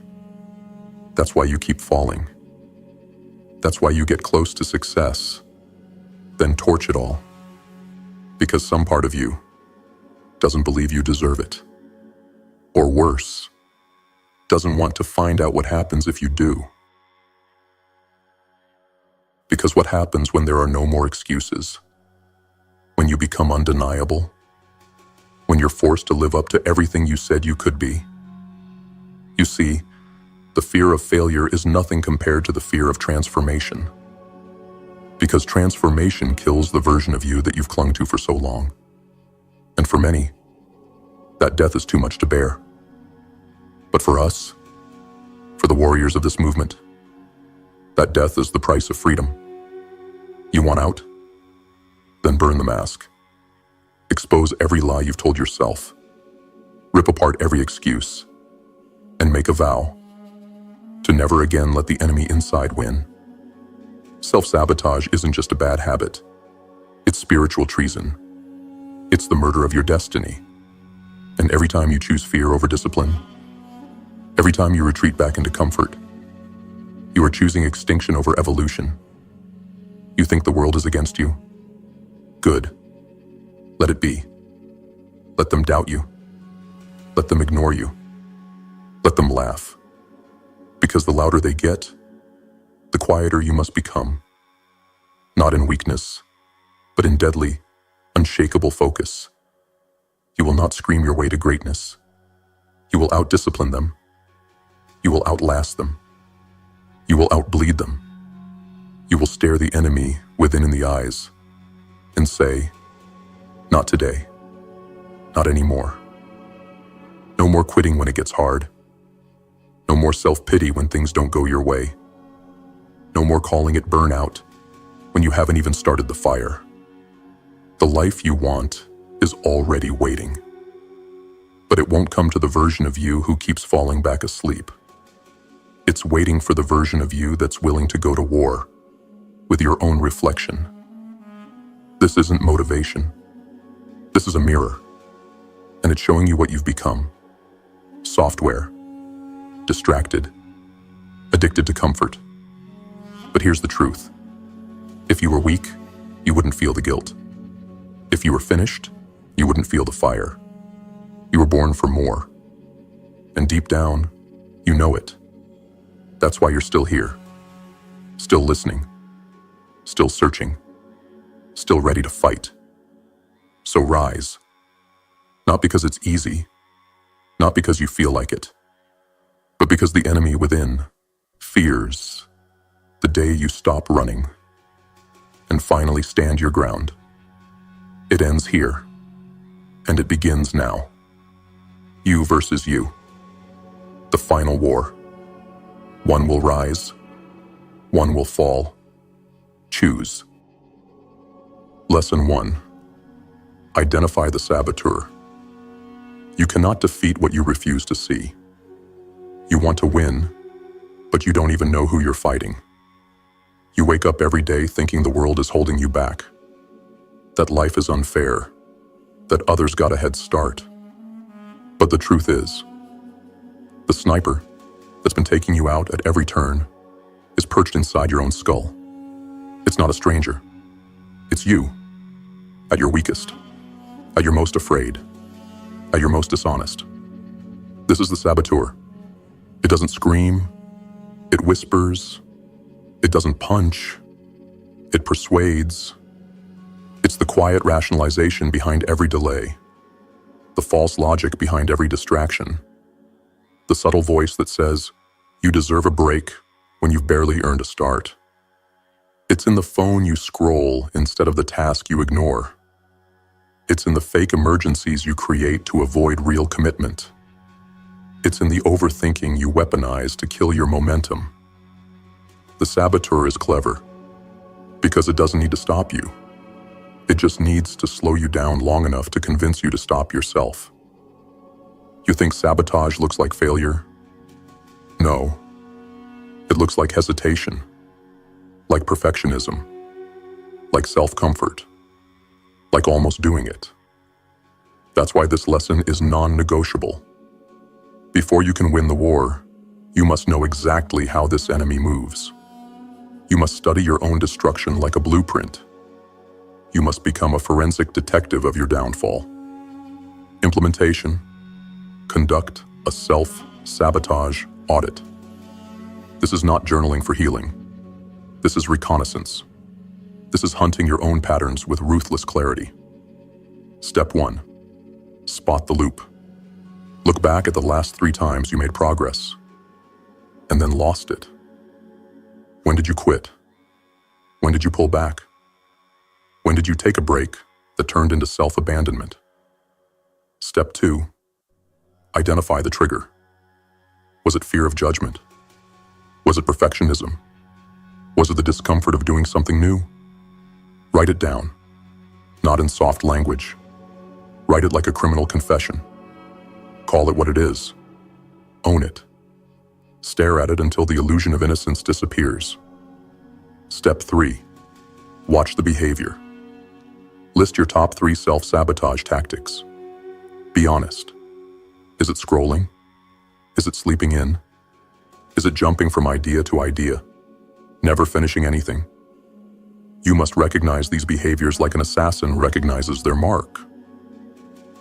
that's why you keep falling. That's why you get close to success, then torch it all. Because some part of you doesn't believe you deserve it. Or worse, doesn't want to find out what happens if you do. Because what happens when there are no more excuses? When you become undeniable? When you're forced to live up to everything you said you could be? You see, The fear of failure is nothing compared to the fear of transformation. Because transformation kills the version of you that you've clung to for so long. And for many, that death is too much to bear. But for us, for the warriors of this movement, that death is the price of freedom. You want out? Then burn the mask. Expose every lie you've told yourself. Rip apart every excuse. And make a vow to never again let the enemy inside win. Self-sabotage isn't just a bad habit. It's spiritual treason. It's the murder of your destiny. And every time you choose fear over discipline, every time you retreat back into comfort, you are choosing extinction over evolution. You think the world is against you? Good. Let it be. Let them doubt you. Let them ignore you. Let them laugh. Because the louder they get, the quieter you must become. Not in weakness, but in deadly, unshakable focus. You will not scream your way to greatness. You will out-discipline them. You will outlast them. You will outbleed them. You will stare the enemy within in the eyes and say, not today, not anymore. No more quitting when it gets hard. No more self-pity when things don't go your way. No more calling it burnout when you haven't even started the fire. The life you want is already waiting. But it won't come to the version of you who keeps falling back asleep. It's waiting for the version of you that's willing to go to war with your own reflection. This isn't motivation. This is a mirror, and it's showing you what you've become. Software, distracted, addicted to comfort. But here's the truth. If you were weak, you wouldn't feel the guilt. If you were finished, you wouldn't feel the fire. You were born for more. And deep down, you know it. That's why you're still here. Still listening. Still searching. Still ready to fight. So rise. Not because it's easy. Not because you feel like it. But because the enemy within fears the day you stop running and finally stand your ground. It ends here, and it begins now. You versus you. The final war. One will rise. One will fall. Choose. Lesson 1. Identify the saboteur. You cannot defeat what you refuse to see. You want to win, but you don't even know who you're fighting. You wake up every day thinking the world is holding you back, that life is unfair, that others got a head start. But the truth is, the sniper that's been taking you out at every turn is perched inside your own skull. It's not a stranger. It's you, at your weakest, at your most afraid, at your most dishonest. This is the saboteur. It doesn't scream, it whispers, it doesn't punch, it persuades. It's the quiet rationalization behind every delay, the false logic behind every distraction, the subtle voice that says, you deserve a break when you've barely earned a start. It's in the phone you scroll instead of the task you ignore. It's in the fake emergencies you create to avoid real commitment. It's in the overthinking you weaponize to kill your momentum. The saboteur is clever because it doesn't need to stop you. It just needs to slow you down long enough to convince you to stop yourself. You think sabotage looks like failure? No. It looks like hesitation, like perfectionism, like self-comfort, like almost doing it. That's why this lesson is non-negotiable. Before you can win the war, you must know exactly how this enemy moves. You must study your own destruction like a blueprint. You must become a forensic detective of your downfall. Implementation. Conduct a self-sabotage audit. This is not journaling for healing. This is reconnaissance. This is hunting your own patterns with ruthless clarity. Step 1. Spot the loop. Look back at the last 3 times you made progress. and then lost it? When did you quit? When did you pull back? When did you take a break that turned into self-abandonment? Step 2. Identify the trigger. Was it fear of judgment? Was it perfectionism? Was it the discomfort of doing something new? Write it down, not in soft language. Write it like a criminal confession. Call it what it is. Own it. Stare at it until the illusion of innocence disappears. Step 3. Watch the behavior. List your top 3 self-sabotage tactics. Be honest. Is it scrolling? Is it sleeping in? Is it jumping from idea to idea, never finishing anything? You must recognize these behaviors like an assassin recognizes their mark.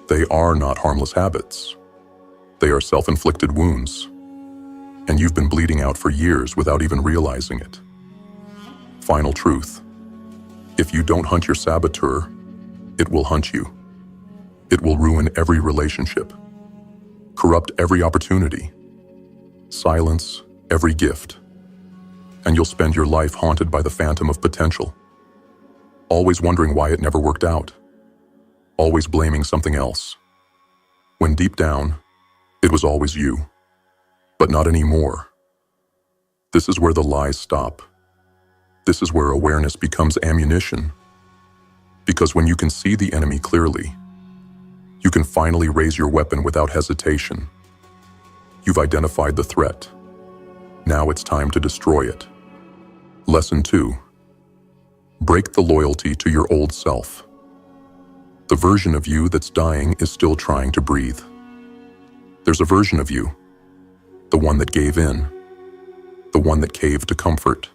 They are not harmless habits. They are self-inflicted wounds, and you've been bleeding out for years without even realizing it. Final truth. If you don't hunt your saboteur, it will hunt you. It will ruin every relationship, corrupt every opportunity, silence every gift, and you'll spend your life haunted by the phantom of potential, always wondering why it never worked out, always blaming something else, when deep down, it was always you, but not anymore. This is where the lies stop. This is where awareness becomes ammunition. Because when you can see the enemy clearly, you can finally raise your weapon without hesitation. You've identified the threat. Now it's time to destroy it. Lesson 2. Break the loyalty to your old self. The version of you that's dying is still trying to breathe. There's a version of you, the one that gave in, the one that caved to comfort,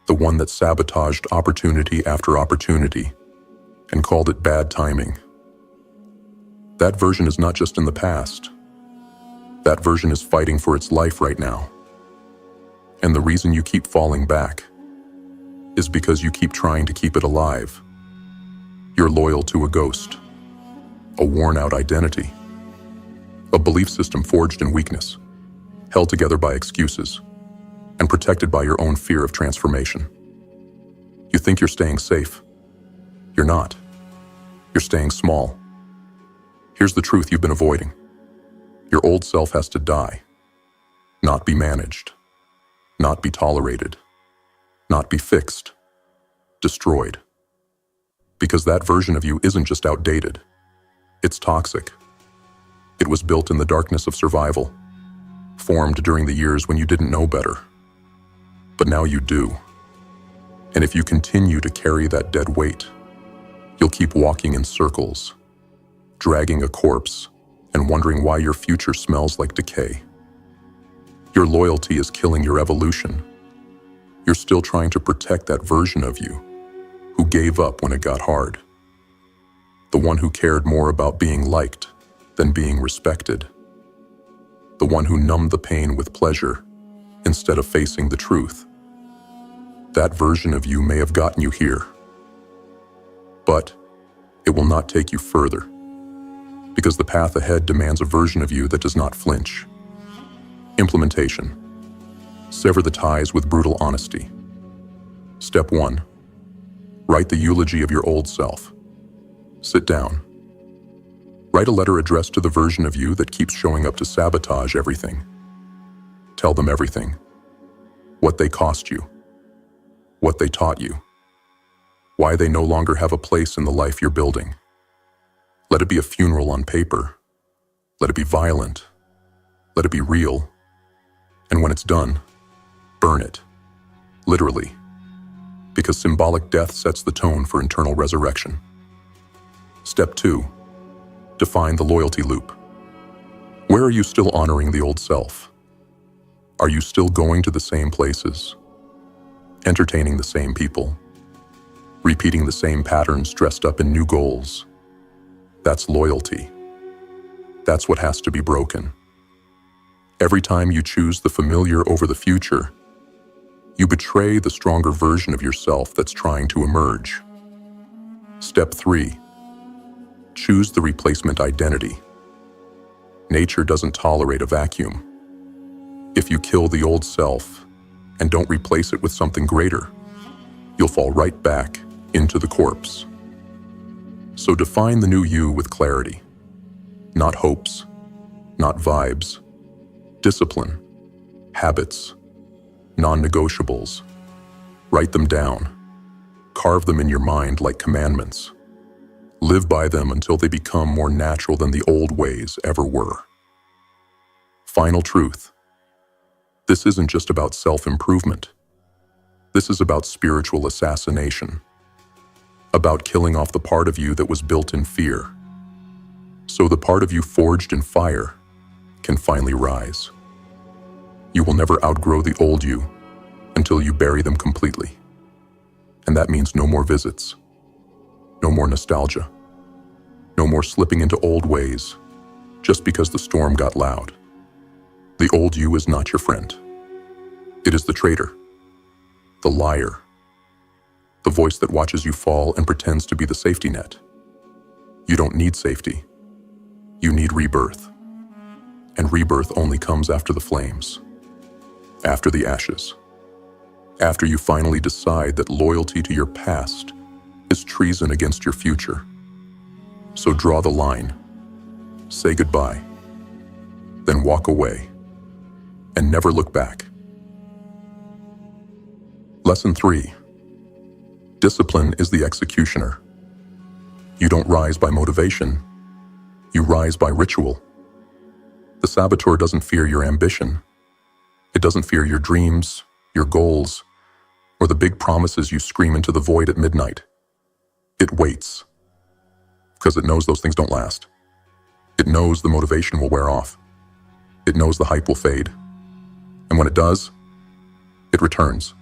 the one that sabotaged opportunity after opportunity and called it bad timing. That version is not just in the past. That version is fighting for its life right now. And the reason you keep falling back is because you keep trying to keep it alive. You're loyal to a ghost, a worn-out identity, a belief system forged in weakness, held together by excuses, and protected by your own fear of transformation. You think you're staying safe. You're not. You're staying small. Here's the truth you've been avoiding. Your old self has to die, not be managed, not be tolerated, not be fixed, destroyed. Because that version of you isn't just outdated, it's toxic. It was built in the darkness of survival, formed during the years when you didn't know better. But now you do. And if you continue to carry that dead weight, you'll keep walking in circles, dragging a corpse, and wondering why your future smells like decay. Your loyalty is killing your evolution. You're still trying to protect that version of you who gave up when it got hard. The one who cared more about being liked than being respected. The one who numbed the pain with pleasure instead of facing the truth. That version of you may have gotten you here, but it will not take you further, because the path ahead demands a version of you that does not flinch. Implementation. Sever the ties with brutal honesty. Step 1. Write the eulogy of your old self. Sit down. Write a letter addressed to the version of you that keeps showing up to sabotage everything. Tell them everything. What they cost you. What they taught you. Why they no longer have a place in the life you're building. Let it be a funeral on paper. Let it be violent. Let it be real. And when it's done, burn it. Literally. Because symbolic death sets the tone for internal resurrection. Step 2. Define the loyalty loop. Where are you still honoring the old self? Are you still going to the same places? Entertaining the same people? Repeating the same patterns dressed up in new goals? That's loyalty. That's what has to be broken. Every time you choose the familiar over the future, you betray the stronger version of yourself that's trying to emerge. Step 3. Choose the replacement identity. Nature doesn't tolerate a vacuum. If you kill the old self and don't replace it with something greater, you'll fall right back into the corpse. So define the new you with clarity. Not hopes, not vibes. Discipline, habits, non-negotiables. Write them down. Carve them in your mind like commandments. Live by them until they become more natural than the old ways ever were. Final truth. This isn't just about self-improvement. This is about spiritual assassination. About killing off the part of you that was built in fear, so the part of you forged in fire can finally rise. You will never outgrow the old you until you bury them completely. And that means no more visits, no more nostalgia, no more slipping into old ways just because the storm got loud. The old you is not your friend. It is the traitor, the liar, the voice that watches you fall and pretends to be the safety net. You don't need safety. You need rebirth. And rebirth only comes after the flames, after the ashes, after you finally decide that loyalty to your past is treason against your future. So draw the line, say goodbye, then walk away, and never look back. Lesson 3. Discipline is the executioner. You don't rise by motivation, you rise by ritual. The saboteur doesn't fear your ambition. It doesn't fear your dreams, your goals, or the big promises you scream into the void at midnight. It waits, because it knows those things don't last. It knows the motivation will wear off. It knows the hype will fade. And when it does, it returns,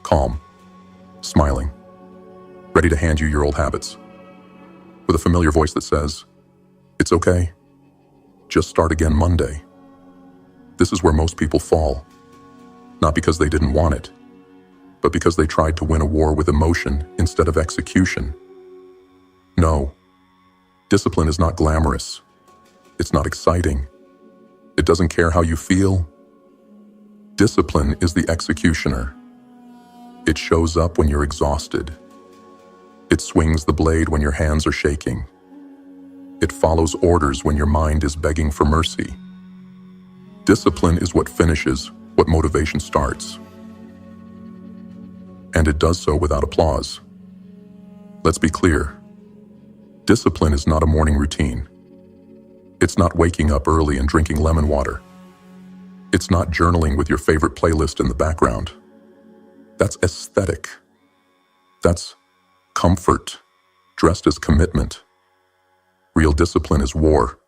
calm, smiling, ready to hand you your old habits, with a familiar voice that says, "It's okay. Just start again Monday." This is where most people fall, not because they didn't want it, but because they tried to win a war with emotion instead of execution. No, discipline is not glamorous. It's not exciting. It doesn't care how you feel. Discipline is the executioner. It shows up when you're exhausted. It swings the blade when your hands are shaking. It follows orders when your mind is begging for mercy. Discipline is what finishes what motivation starts. And it does so without applause. Let's be clear. Discipline is not a morning routine. It's not waking up early and drinking lemon water. It's not journaling with your favorite playlist in the background. That's aesthetic. That's comfort, dressed as commitment. Real discipline is war.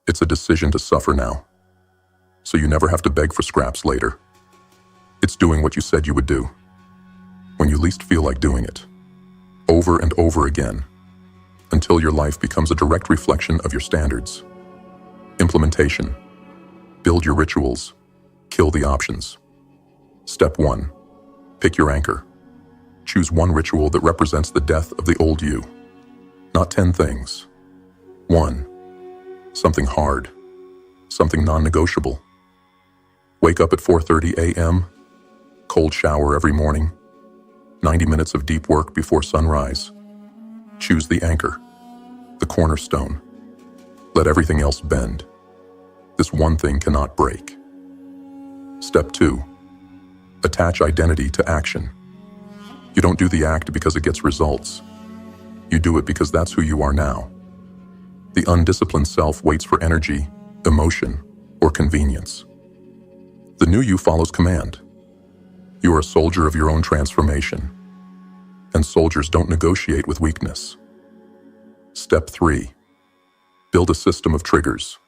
It's a decision to suffer now, so you never have to beg for scraps later. It's doing what you said you would do, when you least feel like doing it, over and over again, until your life becomes a direct reflection of your standards. Implementation. Build your rituals. Kill the options. Step 1. Pick your anchor. Choose one ritual that represents the death of the old you. Not 10 things. 1. Something hard. Something non-negotiable. Wake up at 4:30 a.m. Cold shower every morning. 90 minutes of deep work before sunrise. Choose the anchor, the cornerstone. Let everything else bend. This one thing cannot break. Step 2. Attach identity to action. You don't do the act because it gets results. You do it because that's who you are now. The undisciplined self waits for energy, emotion, or convenience. The new you follows command. You are a soldier of your own transformation, and soldiers don't negotiate with weakness. Step 3. Build a system of triggers.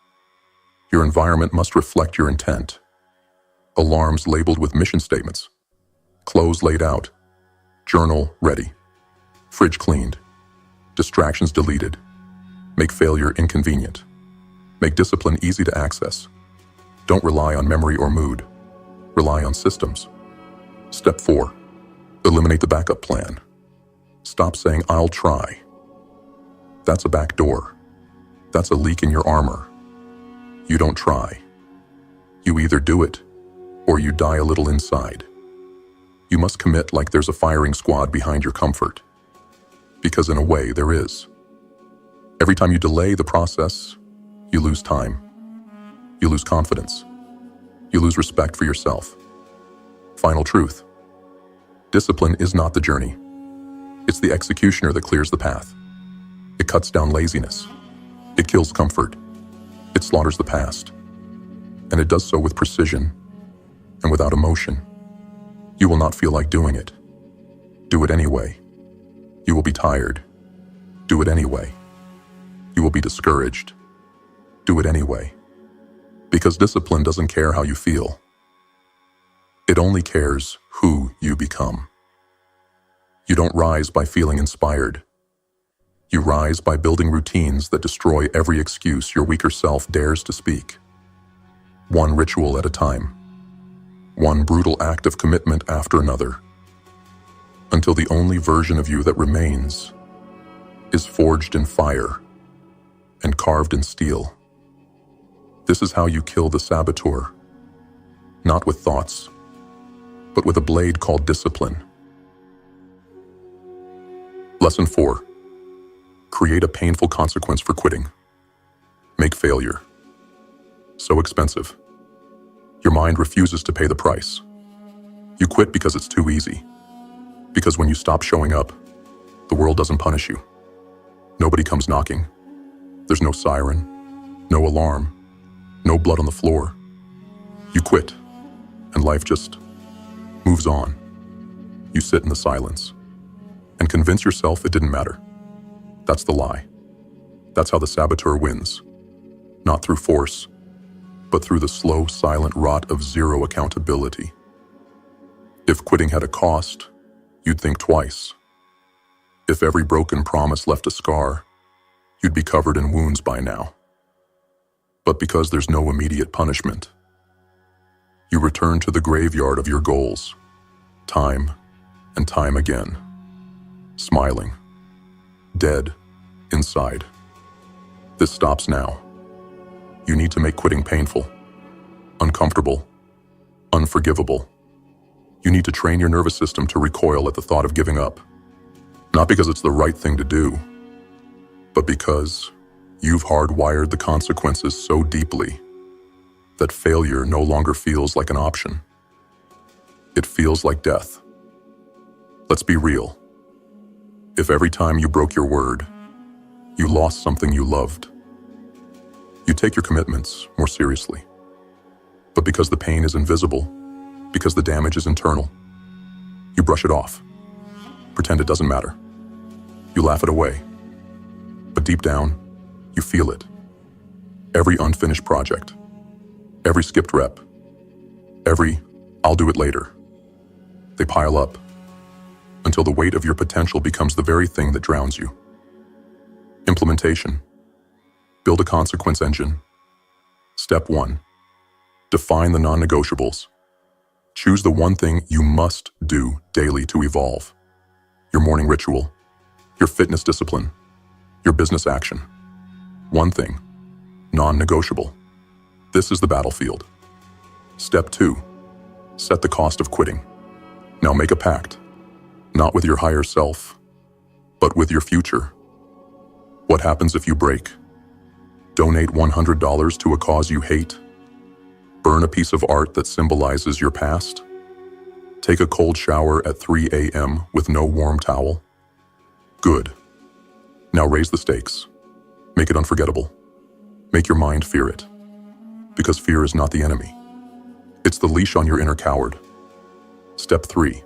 Your environment must reflect your intent. Alarms labeled with mission statements. Clothes laid out. Journal ready. Fridge cleaned. Distractions deleted. Make failure inconvenient. Make discipline easy to access. Don't rely on memory or mood. Rely on systems. Step 4. Eliminate the backup plan. Stop saying, "I'll try." That's a back door. That's a leak in your armor. You don't try. You either do it, or you die a little inside. You must commit like there's a firing squad behind your comfort. Because in a way, there is. Every time you delay the process, you lose time. You lose confidence. You lose respect for yourself. Final truth. Discipline is not the journey. It's the executioner that clears the path. It cuts down laziness. It kills comfort. It slaughters the past. And it does so with precision and without emotion. You will not feel like doing it. Do it anyway. You will be tired. Do it anyway. You will be discouraged. Do it anyway. Because discipline doesn't care how you feel. It only cares who you become. You don't rise by feeling inspired. You rise by building routines that destroy every excuse your weaker self dares to speak. One ritual at a time. One brutal act of commitment after another. Until the only version of you that remains is forged in fire and carved in steel. This is how you kill the saboteur. Not with thoughts, but with a blade called discipline. Lesson 4. Create a painful consequence for quitting. Make failure so expensive. Your mind refuses to pay the price. You quit because it's too easy. Because when you stop showing up, the world doesn't punish you. Nobody comes knocking. There's no siren, no alarm, no blood on the floor. You quit, and life just moves on. You sit in the silence and convince yourself it didn't matter. That's the lie. That's how the saboteur wins. Not through force, but through the slow, silent rot of zero accountability. If quitting had a cost, you'd think twice. If every broken promise left a scar, you'd be covered in wounds by now. But because there's no immediate punishment, you return to the graveyard of your goals, time and time again, smiling, dead inside. This stops now. You need to make quitting painful, uncomfortable, unforgivable. You need to train your nervous system to recoil at the thought of giving up. Not because it's the right thing to do, but because you've hardwired the consequences so deeply that failure no longer feels like an option. It feels like death. Let's be real. If every time you broke your word, you lost something you loved, you take your commitments more seriously. But because the pain is invisible, because the damage is internal, you brush it off. Pretend it doesn't matter. You laugh it away. But deep down, you feel it. Every unfinished project, every skipped rep, every "I'll do it later." They pile up until the weight of your potential becomes the very thing that drowns you. Implementation. Build a consequence engine. Step 1. Define the non-negotiables. Choose the one thing you must do daily to evolve. Your morning ritual, your fitness discipline, your business action. One thing, non-negotiable. This is the battlefield. Step 2. Set the cost of quitting. Now make a pact, not with your higher self, but with your future. What happens if you break? Donate $100 to a cause you hate? Burn a piece of art that symbolizes your past? Take a cold shower at 3 a.m. with no warm towel? Good. Now raise the stakes. Make it unforgettable. Make your mind fear it. Because fear is not the enemy. It's the leash on your inner coward. Step 3.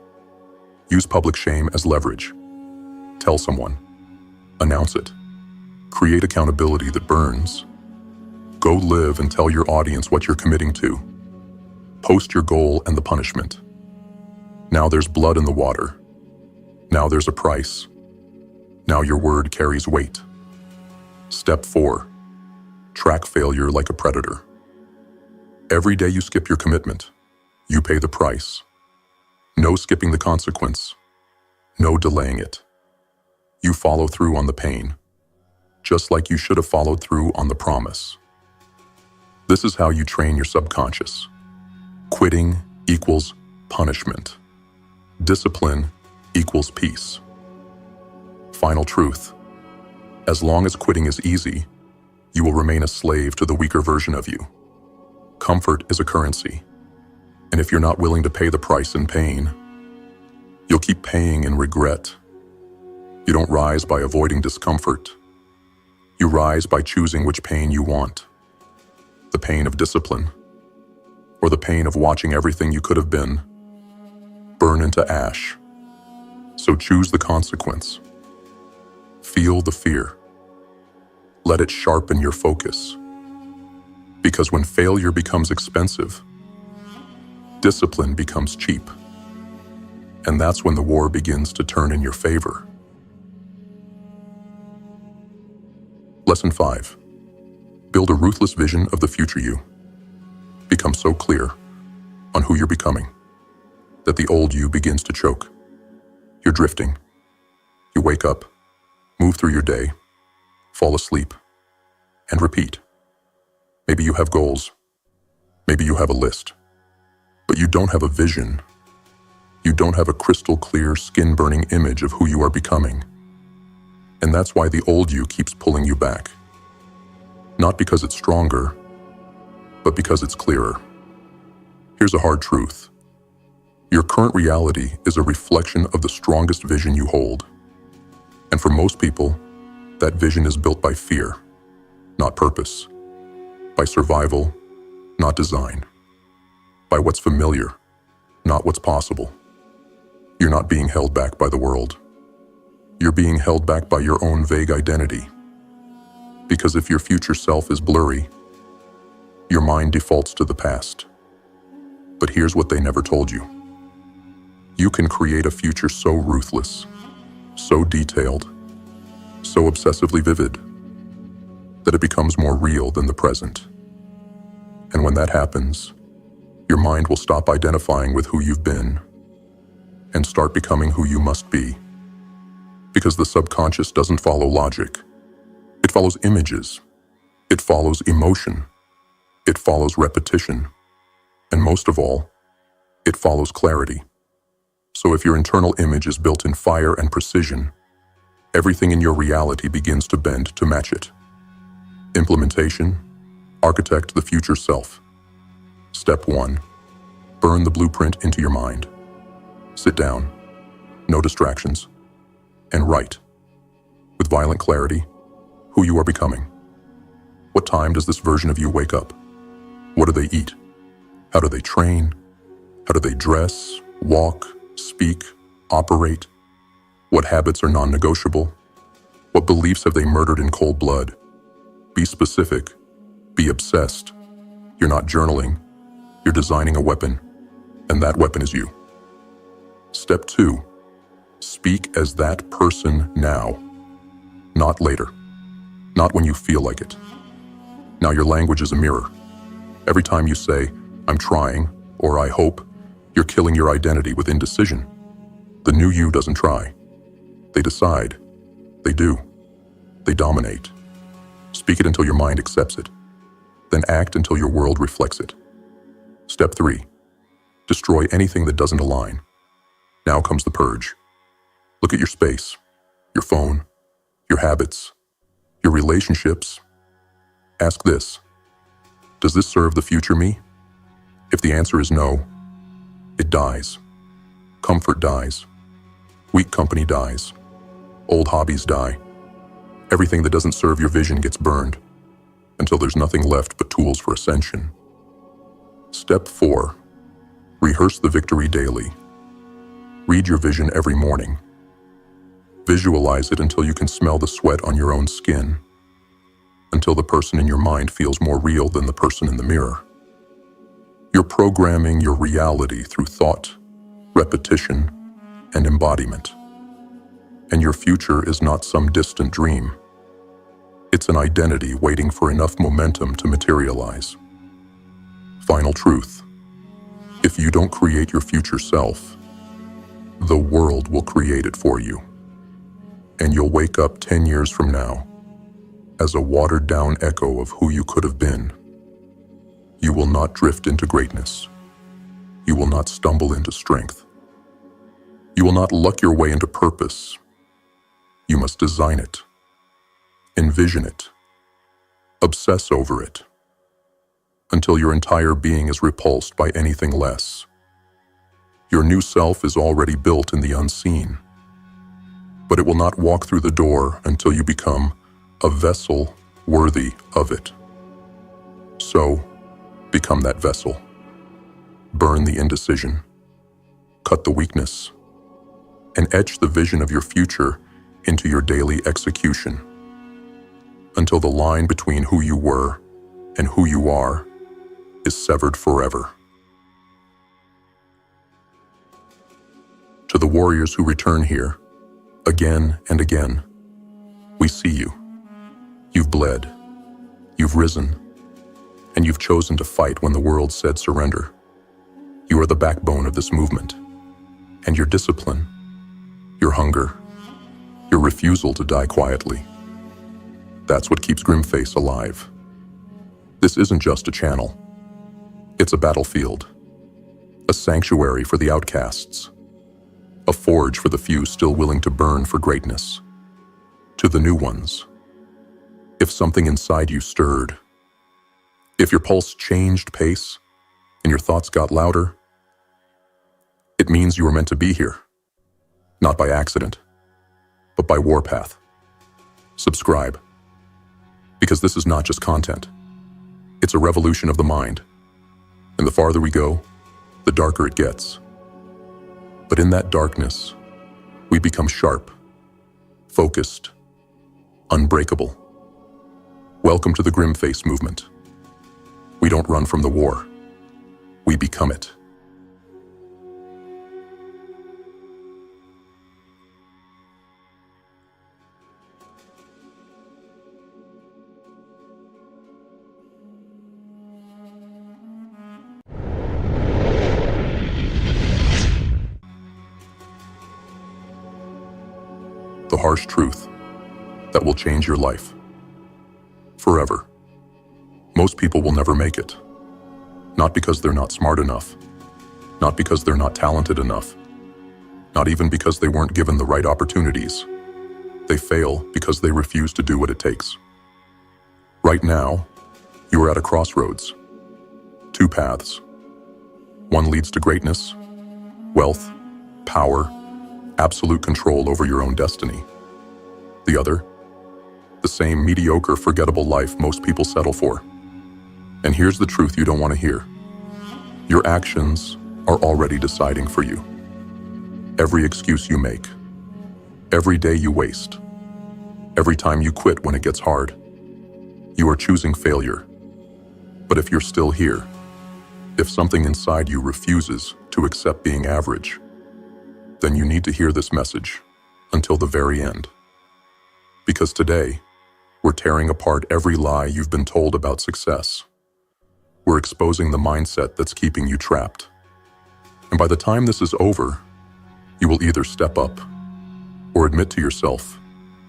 Use public shame as leverage. Tell someone. Announce it. Create accountability that burns. Go live and tell your audience what you're committing to. Post your goal and the punishment. Now there's blood in the water. Now there's a price. Now your word carries weight. Step 4. Track failure like a predator. Every day you skip your commitment, you pay the price. No skipping the consequence. No delaying it. You follow through on the pain, just like you should have followed through on the promise. This is how you train your subconscious. Quitting equals punishment. Discipline equals peace. Final truth. As long as quitting is easy, you will remain a slave to the weaker version of you. Comfort is a currency, and if you're not willing to pay the price in pain, you'll keep paying in regret. You don't rise by avoiding discomfort. You rise by choosing which pain you want. The pain of discipline, or the pain of watching everything you could have been burn into ash. So choose the consequence. Feel the fear. Let it sharpen your focus. Because when failure becomes expensive, discipline becomes cheap. And that's when the war begins to turn in your favor. Lesson 5. Build a ruthless vision of the future you. Become so clear on who you're becoming that the old you begins to choke. You're drifting. You wake up, move through your day, fall asleep, and repeat. Maybe you have goals. Maybe you have a list. But you don't have a vision. You don't have a crystal clear, skin-burning image of who you are becoming. And that's why the old you keeps pulling you back. Not because it's stronger, but because it's clearer. Here's a hard truth. Your current reality is a reflection of the strongest vision you hold. And for most people, that vision is built by fear, not purpose. By survival, not design. By what's familiar, not what's possible. You're not being held back by the world. You're being held back by your own vague identity. Because if your future self is blurry, your mind defaults to the past. But here's what they never told you. You can create a future so ruthless, so detailed, so obsessively vivid, that it becomes more real than the present. And when that happens, your mind will stop identifying with who you've been and start becoming who you must be. Because the subconscious doesn't follow logic. It follows images. It follows emotion. It follows repetition. And most of all, it follows clarity. So if your internal image is built in fire and precision, everything in your reality begins to bend to match it. Implementation. Architect the future self. Step 1. Burn the blueprint into your mind. Sit down. No distractions. And write, with violent clarity, who you are becoming. What time does this version of you wake up? What do they eat? How do they train? How do they dress, walk, speak, operate? What habits are non-negotiable? What beliefs have they murdered in cold blood? Be specific. Be obsessed. You're not journaling. You're designing a weapon, and that weapon is you. Step 2. Speak as that person now, not later, not when you feel like it. Now your language is a mirror. Every time you say, I'm trying, or I hope, you're killing your identity with indecision. The new you doesn't try. They decide. They do. They dominate. Speak it until your mind accepts it. Then act until your world reflects it. Step 3. Destroy anything that doesn't align. Now comes the purge. Look at your space, your phone, your habits, your relationships. Ask this. Does this serve the future me? If the answer is no, it dies. Comfort dies. Weak company dies. Old hobbies die. Everything that doesn't serve your vision gets burned until there's nothing left but tools for ascension. Step 4. Rehearse the victory daily. Read your vision every morning. Visualize it until you can smell the sweat on your own skin, until the person in your mind feels more real than the person in the mirror. You're programming your reality through thought, repetition, and embodiment. And your future is not some distant dream. It's an identity waiting for enough momentum to materialize. Final truth. If you don't create your future self, the world will create it for you. And you'll wake up 10 years from now as a watered-down echo of who you could have been. You will not drift into greatness. You will not stumble into strength. You will not luck your way into purpose. You must design it, envision it, obsess over it, until your entire being is repulsed by anything less. Your new self is already built in the unseen, but it will not walk through the door until you become a vessel worthy of it. So, become that vessel. Burn the indecision, cut the weakness, and etch the vision of your future into your daily execution, until the line between who you were and who you are is severed forever. To the warriors who return here, again and again, we see you. You've bled, you've risen, and you've chosen to fight when the world said surrender. You are the backbone of this movement, and your discipline, your hunger, your refusal to die quietly, that's what keeps GrimFace alive. This isn't just a channel. It's a battlefield, a sanctuary for the outcasts, a forge for the few still willing to burn for greatness. To the new ones, if something inside you stirred, if your pulse changed pace and your thoughts got louder, it means you were meant to be here, not by accident, but by warpath. Subscribe, because this is not just content. It's a revolution of the mind, and the farther we go, the darker it gets. But in that darkness, we become sharp, focused, unbreakable. Welcome to the GrimFace movement. We don't run from the war. We become it. The harsh truth that will change your life forever. Most people will never make it. Not because they're not smart enough, not because they're not talented enough, not even because they weren't given the right opportunities. They fail because they refuse to do what it takes. Right now, you are at a crossroads. Two paths. One leads to greatness, wealth, power, absolute control over your own destiny. The other, the same mediocre, forgettable life most people settle for. And here's the truth you don't want to hear. Your actions are already deciding for you. Every excuse you make, every day you waste, every time you quit when it gets hard, you are choosing failure. But if you're still here, if something inside you refuses to accept being average, then you need to hear this message until the very end. Because today, we're tearing apart every lie you've been told about success. We're exposing the mindset that's keeping you trapped. And by the time this is over, you will either step up or admit to yourself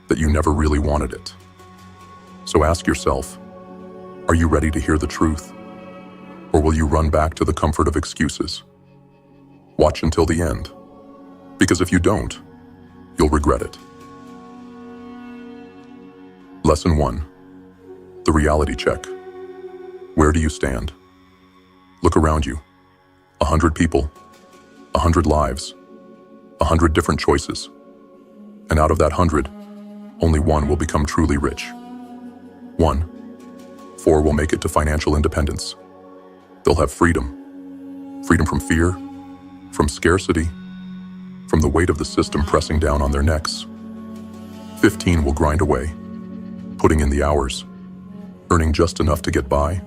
that you never really wanted it. So ask yourself, are you ready to hear the truth? Or will you run back to the comfort of excuses? Watch until the end. Because if you don't, you'll regret it. Lesson 1. The reality check. Where do you stand? Look around you. 100 people, 100 lives, 100 different choices. And out of that 100, only one will become truly rich. 4 will make it to financial independence. They'll have freedom. Freedom from fear, from scarcity, from the weight of the system pressing down on their necks. 15 will grind away, putting in the hours, earning just enough to get by,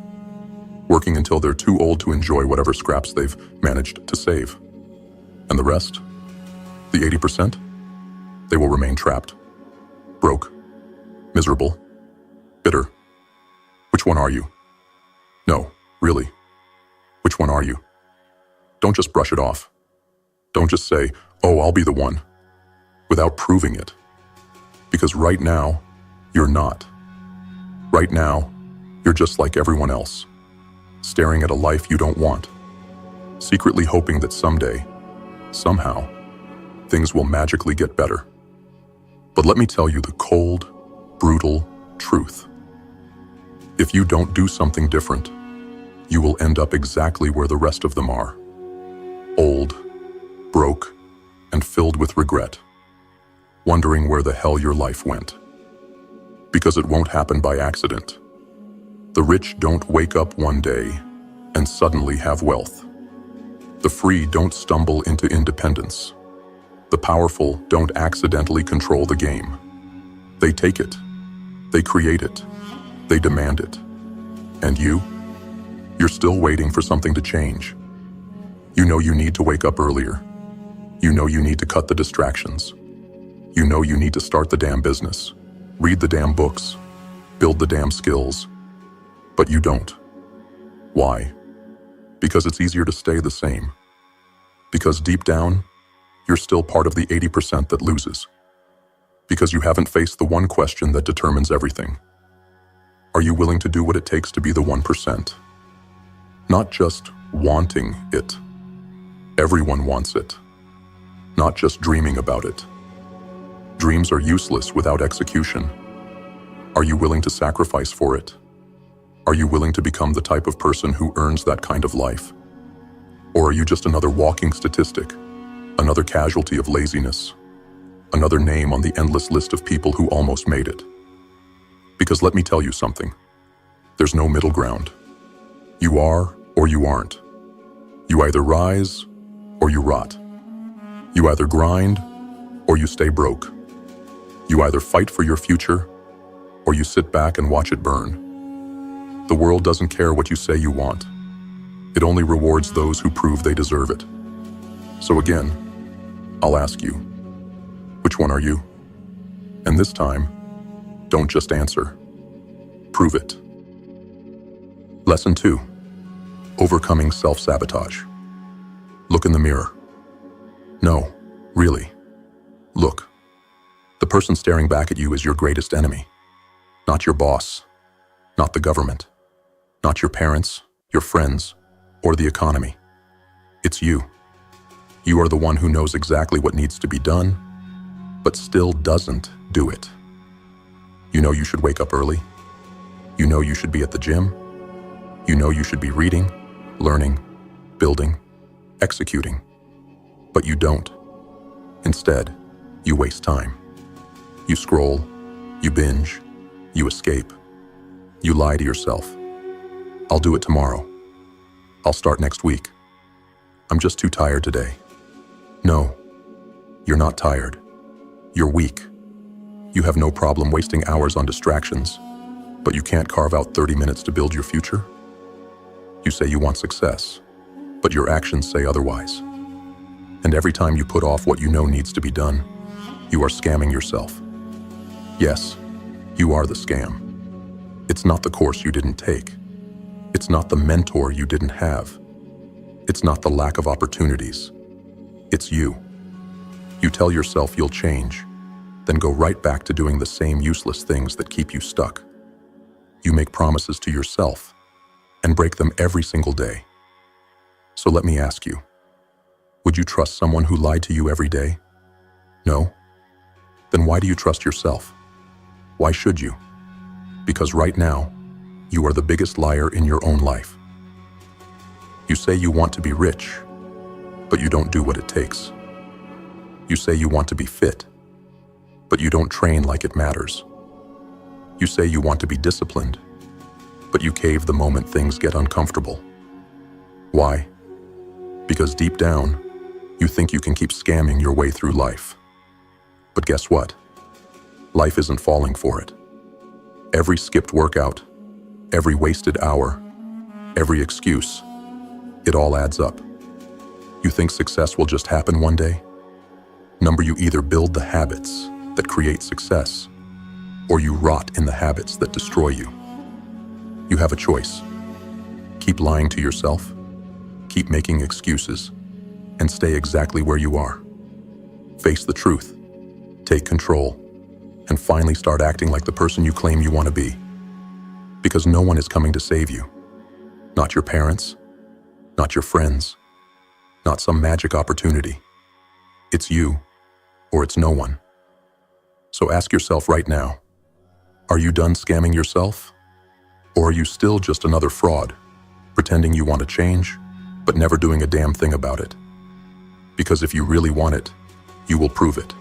working until they're too old to enjoy whatever scraps they've managed to save. And the rest, the 80%, they will remain trapped, broke, miserable, bitter. Which one are you? No, really. Which one are you? Don't just brush it off. Don't just say, oh, I'll be the one, without proving it. Because right now, you're not. Right now, you're just like everyone else. staring at a life you don't want, secretly hoping that someday, somehow, things will magically get better. But let me tell you the cold, brutal truth. If you don't do something different, you will end up exactly where the rest of them are. Old, broke, and filled with regret, wondering where the hell your life went. Because it won't happen by accident. The rich don't wake up one day and suddenly have wealth. The free don't stumble into independence. The powerful don't accidentally control the game. They take it. They create it. They demand it. And you're still waiting for something to change. You know you need to wake up earlier. You know you need to cut the distractions. You know you need to start the damn business, read the damn books, build the damn skills. But you don't. Why? Because it's easier to stay the same. Because deep down, you're still part of the 80% that loses. Because you haven't faced the one question that determines everything. Are you willing to do what it takes to be the 1%? Not just wanting it. Everyone wants it. Not just dreaming about it. Dreams are useless without execution. Are you willing to sacrifice for it? Are you willing to become the type of person who earns that kind of life? Or are you just another walking statistic, another casualty of laziness, another name on the endless list of people who almost made it? Because let me tell you something, there's no middle ground. You are or you aren't. You either rise or you rot. You either grind or you stay broke. You either fight for your future or you sit back and watch it burn. The world doesn't care what you say you want. It only rewards those who prove they deserve it. So again, I'll ask you, which one are you? And this time, don't just answer. Prove it. Lesson 2. Overcoming self-sabotage. Look in the mirror. No, really. Look. The person staring back at you is your greatest enemy. Not your boss. Not the government. Not your parents, your friends, or the economy. It's you. You are the one who knows exactly what needs to be done, but still doesn't do it. You know you should wake up early. You know you should be at the gym. You know you should be reading, learning, building, executing. But you don't. Instead, you waste time. You scroll, you binge, you escape. You lie to yourself. I'll do it tomorrow. I'll start next week. I'm just too tired today. No, you're not tired. You're weak. You have no problem wasting hours on distractions, but you can't carve out 30 minutes to build your future? You say you want success, but your actions say otherwise. And every time you put off what you know needs to be done, you are scamming yourself. Yes, you are the scam. It's not the course you didn't take. It's not the mentor you didn't have. It's not the lack of opportunities. It's you. You tell yourself you'll change, then go right back to doing the same useless things that keep you stuck. You make promises to yourself and break them every single day. So let me ask you, would you trust someone who lied to you every day? No? Then why do you trust yourself? Why should you? Because right now, you are the biggest liar in your own life. You say you want to be rich, but you don't do what it takes. You say you want to be fit, but you don't train like it matters. You say you want to be disciplined, but you cave the moment things get uncomfortable. Why? Because deep down, you think you can keep scamming your way through life. But guess what? Life isn't falling for it. Every skipped workout, every wasted hour, every excuse, it all adds up. You think success will just happen one day? Number, you either build the habits that create success, or you rot in the habits that destroy you. You have a choice. Keep lying to yourself, keep making excuses, and stay exactly where you are. Face the truth, take control, and finally start acting like the person you claim you want to be. Because no one is coming to save you. Not your parents, not your friends, not some magic opportunity. It's you, or it's no one. So ask yourself right now, are you done scamming yourself? Or are you still just another fraud, pretending you want to change, but never doing a damn thing about it? Because if you really want it, you will prove it.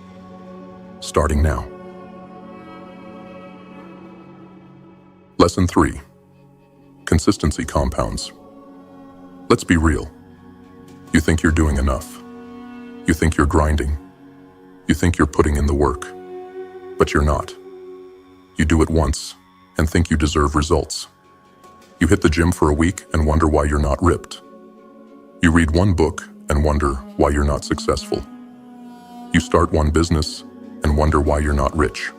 Starting now. Lesson 3. Consistency compounds. Let's be real. You think you're doing enough. You think you're grinding. You think you're putting in the work. But you're not. You do it once and think you deserve results. You hit the gym for a week and wonder why you're not ripped. You read one book and wonder why you're not successful. You start one business and wonder why you're not rich.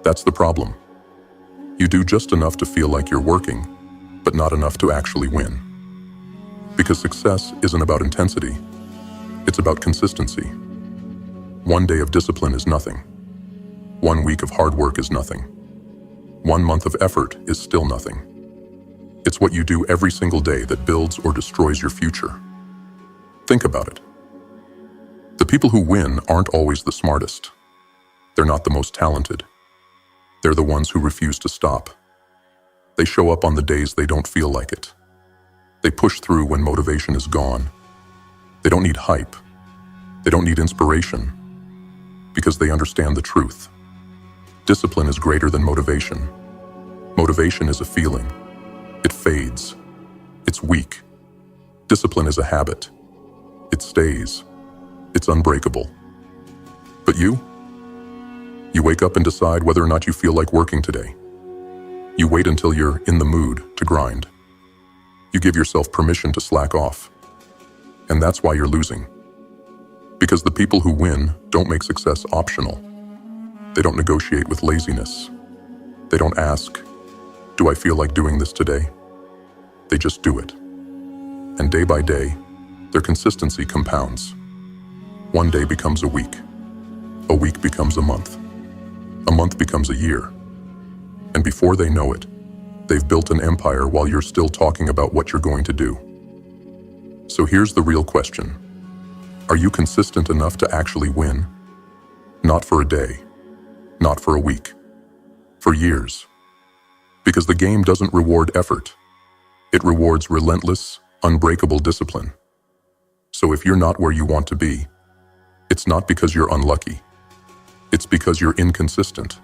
That's the problem. You do just enough to feel like you're working, but not enough to actually win. Because success isn't about intensity, it's about consistency. One day of discipline is nothing. 1 week of hard work is nothing. 1 month of effort is still nothing. It's what you do every single day that builds or destroys your future. Think about it. The people who win aren't always the smartest. They're not the most talented. They're the ones who refuse to stop. They show up on the days they don't feel like it. They push through when motivation is gone. They don't need hype. They don't need inspiration. Because they understand the truth. Discipline is greater than motivation. Motivation is a feeling. It fades. It's weak. Discipline is a habit. It stays. It's unbreakable. But you wake up and decide whether or not you feel like working today. You wait until you're in the mood to grind. You give yourself permission to slack off. And that's why you're losing. Because the people who win don't make success optional. They don't negotiate with laziness. They don't ask, do I feel like doing this today? They just do it. And day by day, their consistency compounds. 1 day becomes a week. A week becomes a month. A month becomes a year. And before they know it, they've built an empire while you're still talking about what you're going to do. So here's the real question. Are you consistent enough to actually win? Not for a day, not for a week, for years. Because the game doesn't reward effort. It rewards relentless, unbreakable discipline. So if you're not where you want to be, it's not because you're unlucky. It's because you're inconsistent.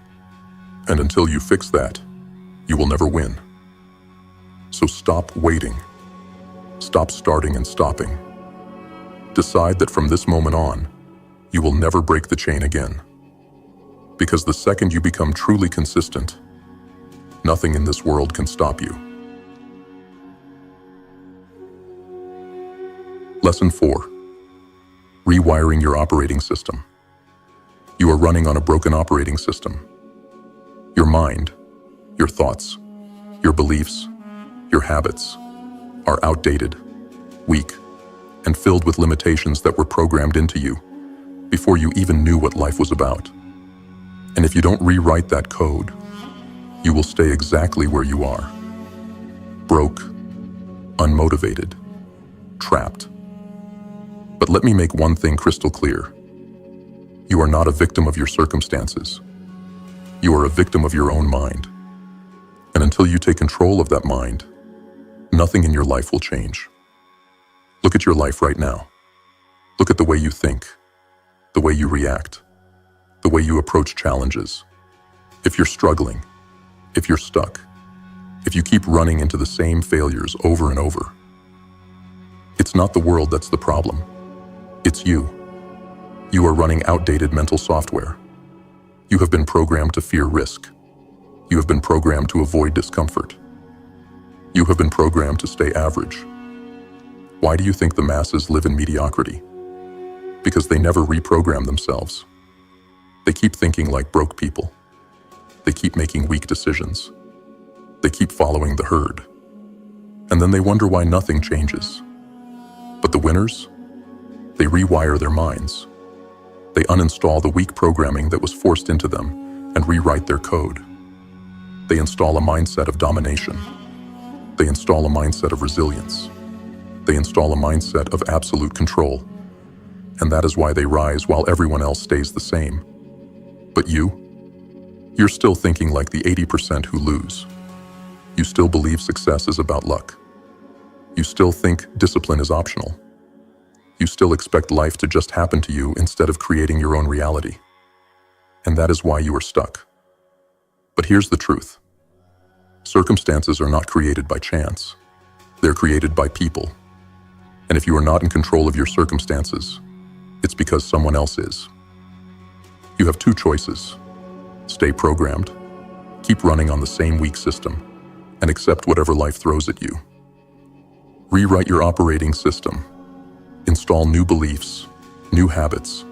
And until you fix that, you will never win. So stop waiting. Stop starting and stopping. Decide that from this moment on, you will never break the chain again. Because the second you become truly consistent, nothing in this world can stop you. Lesson 4. Rewiring your operating system. You are running on a broken operating system. Your mind, your thoughts, your beliefs, your habits are outdated, weak, and filled with limitations that were programmed into you before you even knew what life was about. And if you don't rewrite that code, you will stay exactly where you are. Broke, unmotivated, trapped. But let me make one thing crystal clear. You are not a victim of your circumstances. You are a victim of your own mind. And until you take control of that mind, nothing in your life will change. Look at your life right now. Look at the way you think, the way you react, the way you approach challenges. If you're struggling, if you're stuck, if you keep running into the same failures over and over, it's not the world that's the problem. It's you. You are running outdated mental software. You have been programmed to fear risk. You have been programmed to avoid discomfort. You have been programmed to stay average. Why do you think the masses live in mediocrity? Because they never reprogram themselves. They keep thinking like broke people. They keep making weak decisions. They keep following the herd. And then they wonder why nothing changes. But the winners? They rewire their minds. They uninstall the weak programming that was forced into them and rewrite their code. They install a mindset of domination. They install a mindset of resilience. They install a mindset of absolute control. And that is why they rise while everyone else stays the same. But you're still thinking like the 80% who lose. You still believe success is about luck. You still think discipline is optional. You still expect life to just happen to you instead of creating your own reality. And that is why you are stuck. But here's the truth. Circumstances are not created by chance. They're created by people. And if you are not in control of your circumstances, it's because someone else is. You have two choices. Stay programmed, keep running on the same weak system, and accept whatever life throws at you. Rewrite your operating system. Install new beliefs, new habits,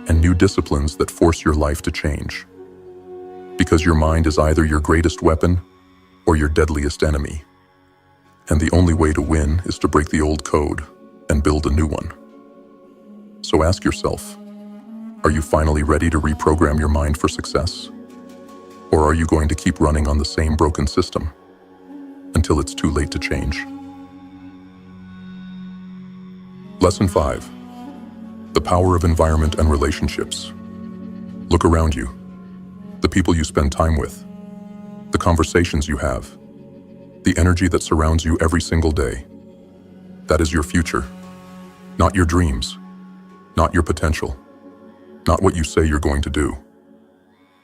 and new disciplines that force your life to change. Because your mind is either your greatest weapon or your deadliest enemy. And the only way to win is to break the old code and build a new one. So ask yourself, are you finally ready to reprogram your mind for success? Or are you going to keep running on the same broken system until it's too late to change? Lesson 5. The power of environment and relationships. Look around you. The people you spend time with. The conversations you have. The energy that surrounds you every single day. That is your future. Not your dreams. Not your potential. Not what you say you're going to do.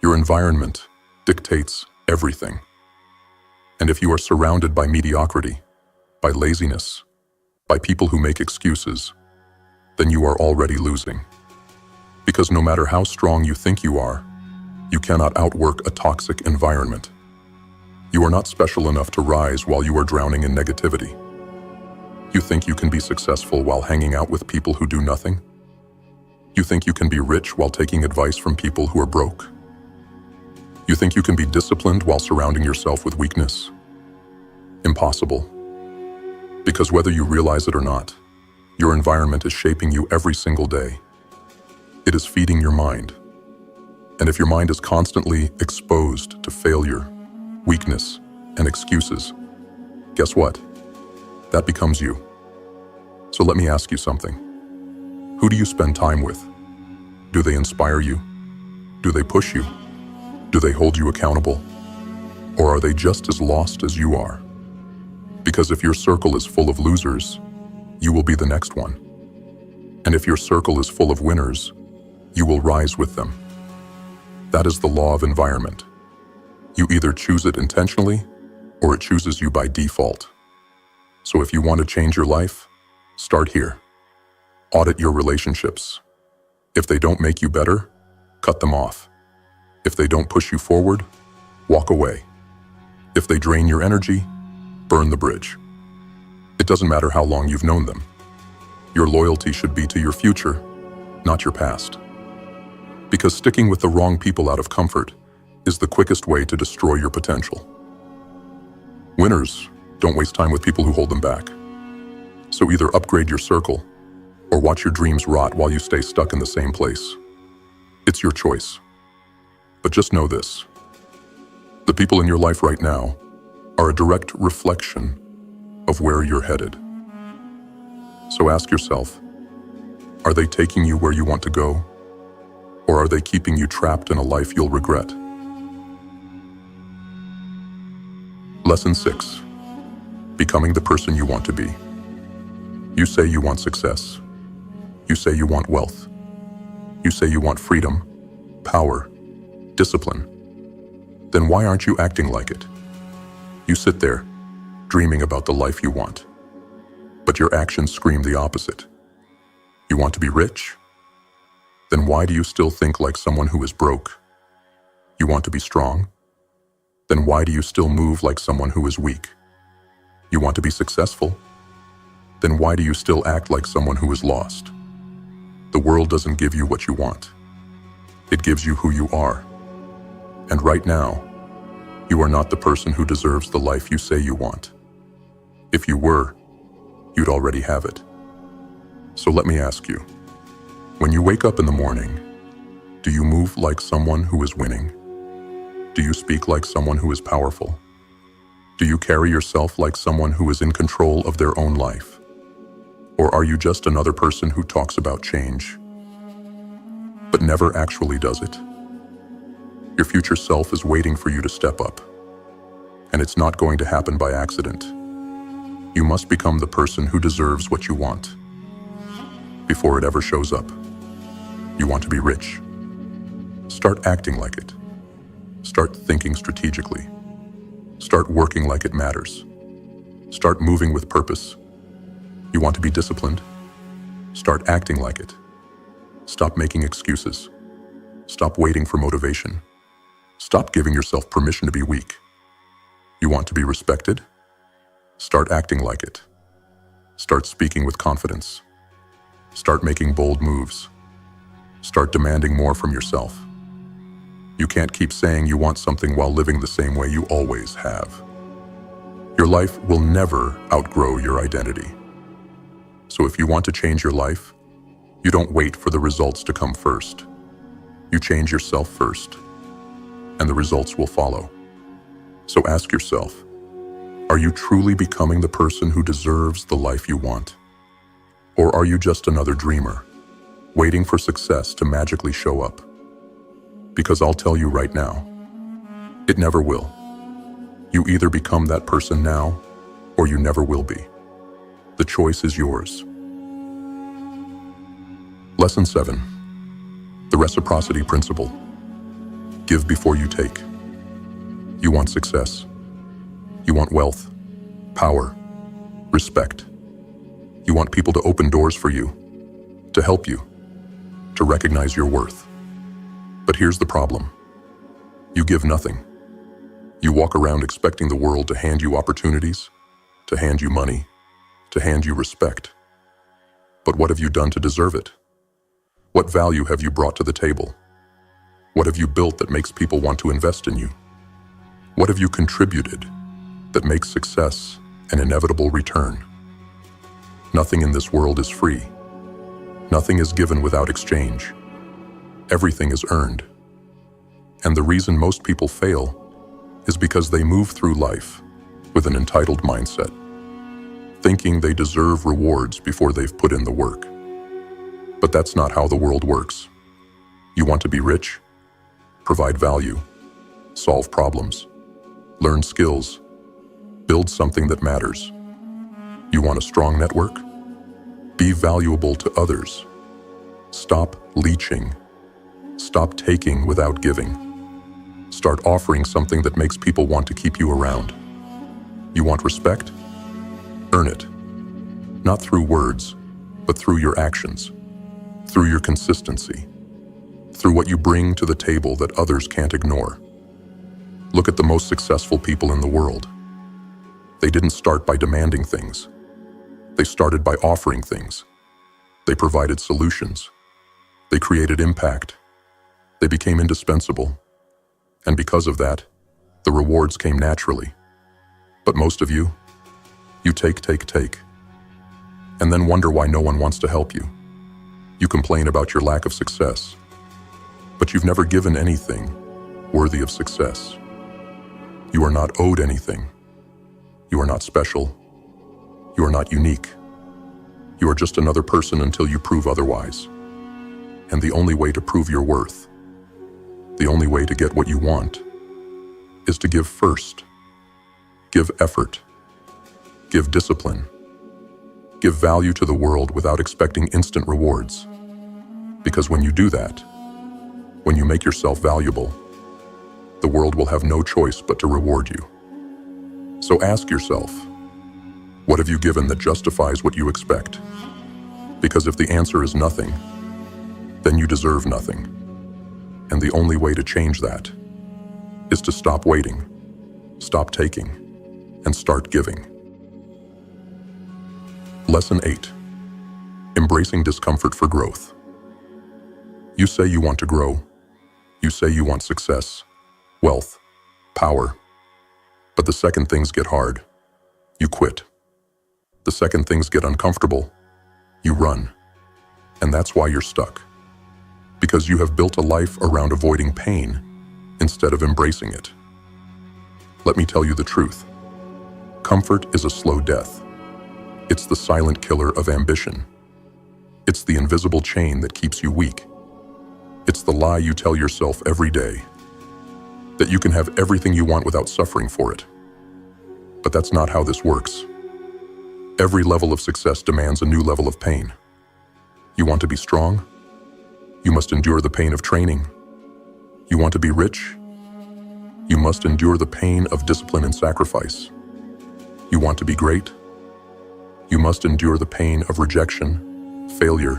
Your environment dictates everything. And if you are surrounded by mediocrity, by laziness, by people who make excuses, then you are already losing. Because no matter how strong you think you are, you cannot outwork a toxic environment. You are not special enough to rise while you are drowning in negativity. You think you can be successful while hanging out with people who do nothing? You think you can be rich while taking advice from people who are broke? You think you can be disciplined while surrounding yourself with weakness? Impossible. Because whether you realize it or not, your environment is shaping you every single day. It is feeding your mind. And if your mind is constantly exposed to failure, weakness, and excuses, guess what? That becomes you. So let me ask you something. Who do you spend time with? Do they inspire you? Do they push you? Do they hold you accountable? Or are they just as lost as you are? Because if your circle is full of losers, you will be the next one. And if your circle is full of winners, you will rise with them. That is the law of environment. You either choose it intentionally, or it chooses you by default. So if you want to change your life, start here. Audit your relationships. If they don't make you better, cut them off. If they don't push you forward, walk away. If they drain your energy, burn the bridge. It doesn't matter how long you've known them. Your loyalty should be to your future, not your past. Because sticking with the wrong people out of comfort is the quickest way to destroy your potential. Winners don't waste time with people who hold them back. So either upgrade your circle or watch your dreams rot while you stay stuck in the same place. It's your choice. But just know this. The people in your life right now are a direct reflection of where you're headed. So ask yourself, are they taking you where you want to go? Or are they keeping you trapped in a life you'll regret? Lesson 6. Becoming the person you want to be. You say you want success. You say you want wealth. You say you want freedom, power, discipline. Then why aren't you acting like it? You sit there, dreaming about the life you want. But your actions scream the opposite. You want to be rich? Then why do you still think like someone who is broke? You want to be strong? Then why do you still move like someone who is weak? You want to be successful? Then why do you still act like someone who is lost? The world doesn't give you what you want. It gives you who you are. And right now, you are not the person who deserves the life you say you want. If you were, you'd already have it. So let me ask you, when you wake up in the morning, do you move like someone who is winning? Do you speak like someone who is powerful? Do you carry yourself like someone who is in control of their own life? Or are you just another person who talks about change, but never actually does it? Your future self is waiting for you to step up, and it's not going to happen by accident. You must become the person who deserves what you want before it ever shows up. You want to be rich? Start acting like it. Start thinking strategically. Start working like it matters. Start moving with purpose. You want to be disciplined? Start acting like it. Stop making excuses. Stop waiting for motivation. Stop giving yourself permission to be weak. You want to be respected? Start acting like it. Start speaking with confidence. Start making bold moves. Start demanding more from yourself. You can't keep saying you want something while living the same way you always have. Your life will never outgrow your identity. So if you want to change your life, you don't wait for the results to come first. You change yourself first, and the results will follow. So ask yourself, are you truly becoming the person who deserves the life you want? Or are you just another dreamer, waiting for success to magically show up? Because I'll tell you right now, it never will. You either become that person now, or you never will be. The choice is yours. Lesson 7. The reciprocity principle. Give before you take. You want success. You want wealth, power, respect. You want people to open doors for you, to help you, to recognize your worth. But here's the problem. You give nothing. You walk around expecting the world to hand you opportunities, to hand you money, to hand you respect. But what have you done to deserve it? What value have you brought to the table? What have you built that makes people want to invest in you? What have you contributed that makes success an inevitable return? Nothing in this world is free. Nothing is given without exchange. Everything is earned. And the reason most people fail is because they move through life with an entitled mindset, thinking they deserve rewards before they've put in the work. But that's not how the world works. You want to be rich? Provide value, solve problems, learn skills, build something that matters. You want a strong network? Be valuable to others. Stop leeching. Stop taking without giving. Start offering something that makes people want to keep you around. You want respect? Earn it. Not through words, but through your actions, through your consistency, through what you bring to the table that others can't ignore. Look at the most successful people in the world. They didn't start by demanding things. They started by offering things. They provided solutions. They created impact. They became indispensable. And because of that, the rewards came naturally. But most of you take, and then wonder why no one wants to help you. You complain about your lack of success, but you've never given anything worthy of success. You are not owed anything. You are not special. You are not unique. You are just another person until you prove otherwise. And the only way to prove your worth, the only way to get what you want, is to give first. Give effort. Give discipline. Give value to the world without expecting instant rewards. Because when you do that, when you make yourself valuable, the world will have no choice but to reward you. So ask yourself, what have you given that justifies what you expect? Because if the answer is nothing, then you deserve nothing. And the only way to change that is to stop waiting, stop taking, and start giving. Lesson 8. Embracing discomfort for growth. You say you want to grow. You say you want success, wealth, power. But the second things get hard, you quit. The second things get uncomfortable, you run. And that's why you're stuck. Because you have built a life around avoiding pain instead of embracing it. Let me tell you the truth. Comfort is a slow death. It's the silent killer of ambition. It's the invisible chain that keeps you weak. It's the lie you tell yourself every day, that you can have everything you want without suffering for it. But that's not how this works. Every level of success demands a new level of pain. You want to be strong? You must endure the pain of training. You want to be rich? You must endure the pain of discipline and sacrifice. You want to be great? You must endure the pain of rejection, failure,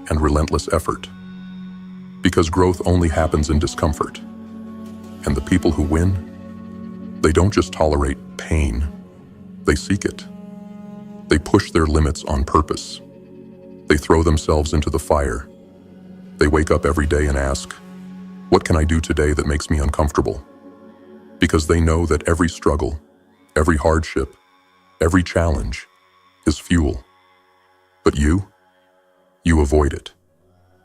and relentless effort. Because growth only happens in discomfort. And the people who win, they don't just tolerate pain, they seek it. They push their limits on purpose. They throw themselves into the fire. They wake up every day and ask, what can I do today that makes me uncomfortable? Because they know that every struggle, every hardship, every challenge is fuel. But you avoid it.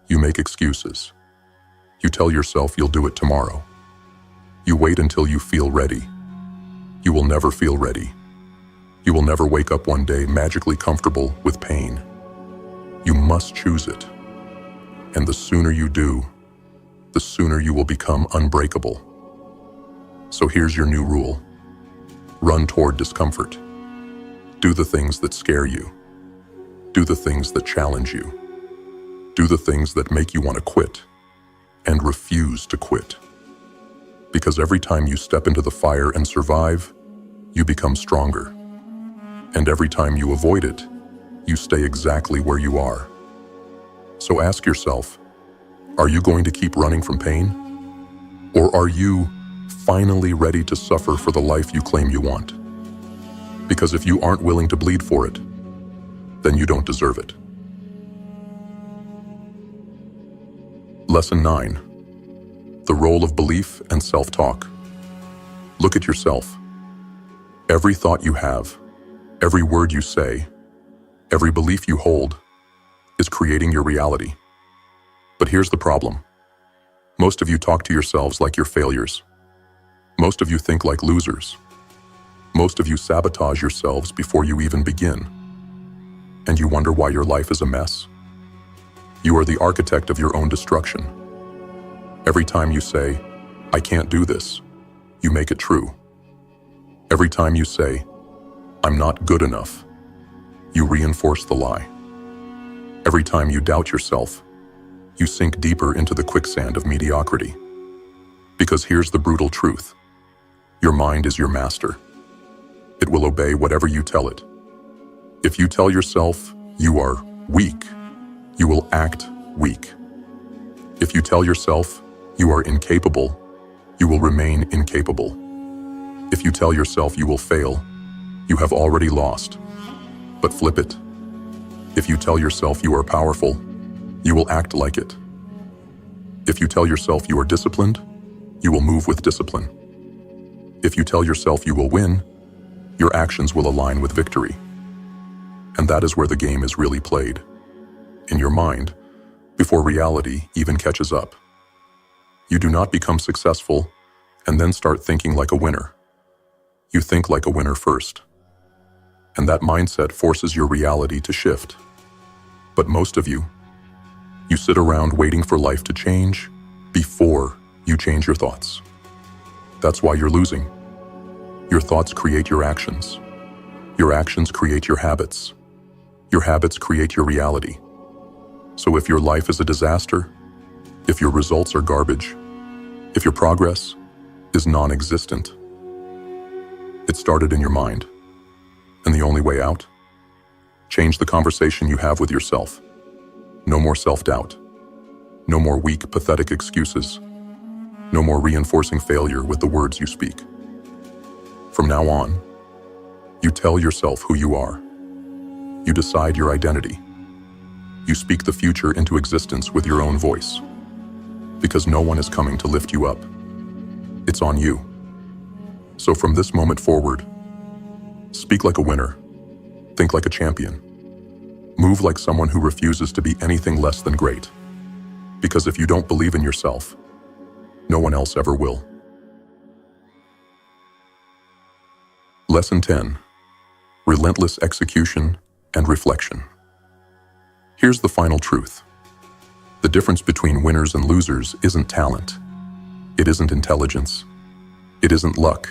You make excuses. You tell yourself you'll do it tomorrow. You wait until you feel ready. You will never feel ready. You will never wake up one day magically comfortable with pain. You must choose it. And the sooner you do, the sooner you will become unbreakable. So here's your new rule. Run toward discomfort. Do the things that scare you. Do the things that challenge you. Do the things that make you want to quit and refuse to quit. Because every time you step into the fire and survive, you become stronger. And every time you avoid it, you stay exactly where you are. So ask yourself, are you going to keep running from pain? Or are you finally ready to suffer for the life you claim you want? Because if you aren't willing to bleed for it, then you don't deserve it. Lesson 9. The role of belief and self-talk. Look at yourself. Every thought you have, every word you say, every belief you hold is creating your reality. But here's the problem. Most of you talk to yourselves like you're failures. Most of you think like losers. Most of you sabotage yourselves before you even begin. And you wonder why your life is a mess? You are the architect of your own destruction. Every time you say, I can't do this, you make it true. Every time you say, I'm not good enough, you reinforce the lie. Every time you doubt yourself, you sink deeper into the quicksand of mediocrity. Because here's the brutal truth. Your mind is your master. It will obey whatever you tell it. If you tell yourself you are weak, you will act weak. If you tell yourself you are incapable, you will remain incapable. If you tell yourself you will fail, you have already lost. But flip it. If you tell yourself you are powerful, you will act like it. If you tell yourself you are disciplined, you will move with discipline. If you tell yourself you will win, your actions will align with victory. And that is where the game is really played. In your mind, before reality even catches up. You do not become successful and then start thinking like a winner. You think like a winner first. And that mindset forces your reality to shift. But most of you sit around waiting for life to change before you change your thoughts. That's why you're losing. Your thoughts create your actions. Your actions create your habits. Your habits create your reality. So if your life is a disaster, if your results are garbage, if your progress is non-existent, it started in your mind. And the only way out? Change the conversation you have with yourself. No more self-doubt. No more weak, pathetic excuses. No more reinforcing failure with the words you speak. From now on, you tell yourself who you are. You decide your identity. You speak the future into existence with your own voice. Because no one is coming to lift you up. It's on you. So from this moment forward, speak like a winner. Think like a champion. Move like someone who refuses to be anything less than great. Because if you don't believe in yourself, no one else ever will. Lesson 10. relentless execution, and reflection. Here's the final truth. The difference between winners and losers isn't talent. It isn't intelligence. It isn't luck.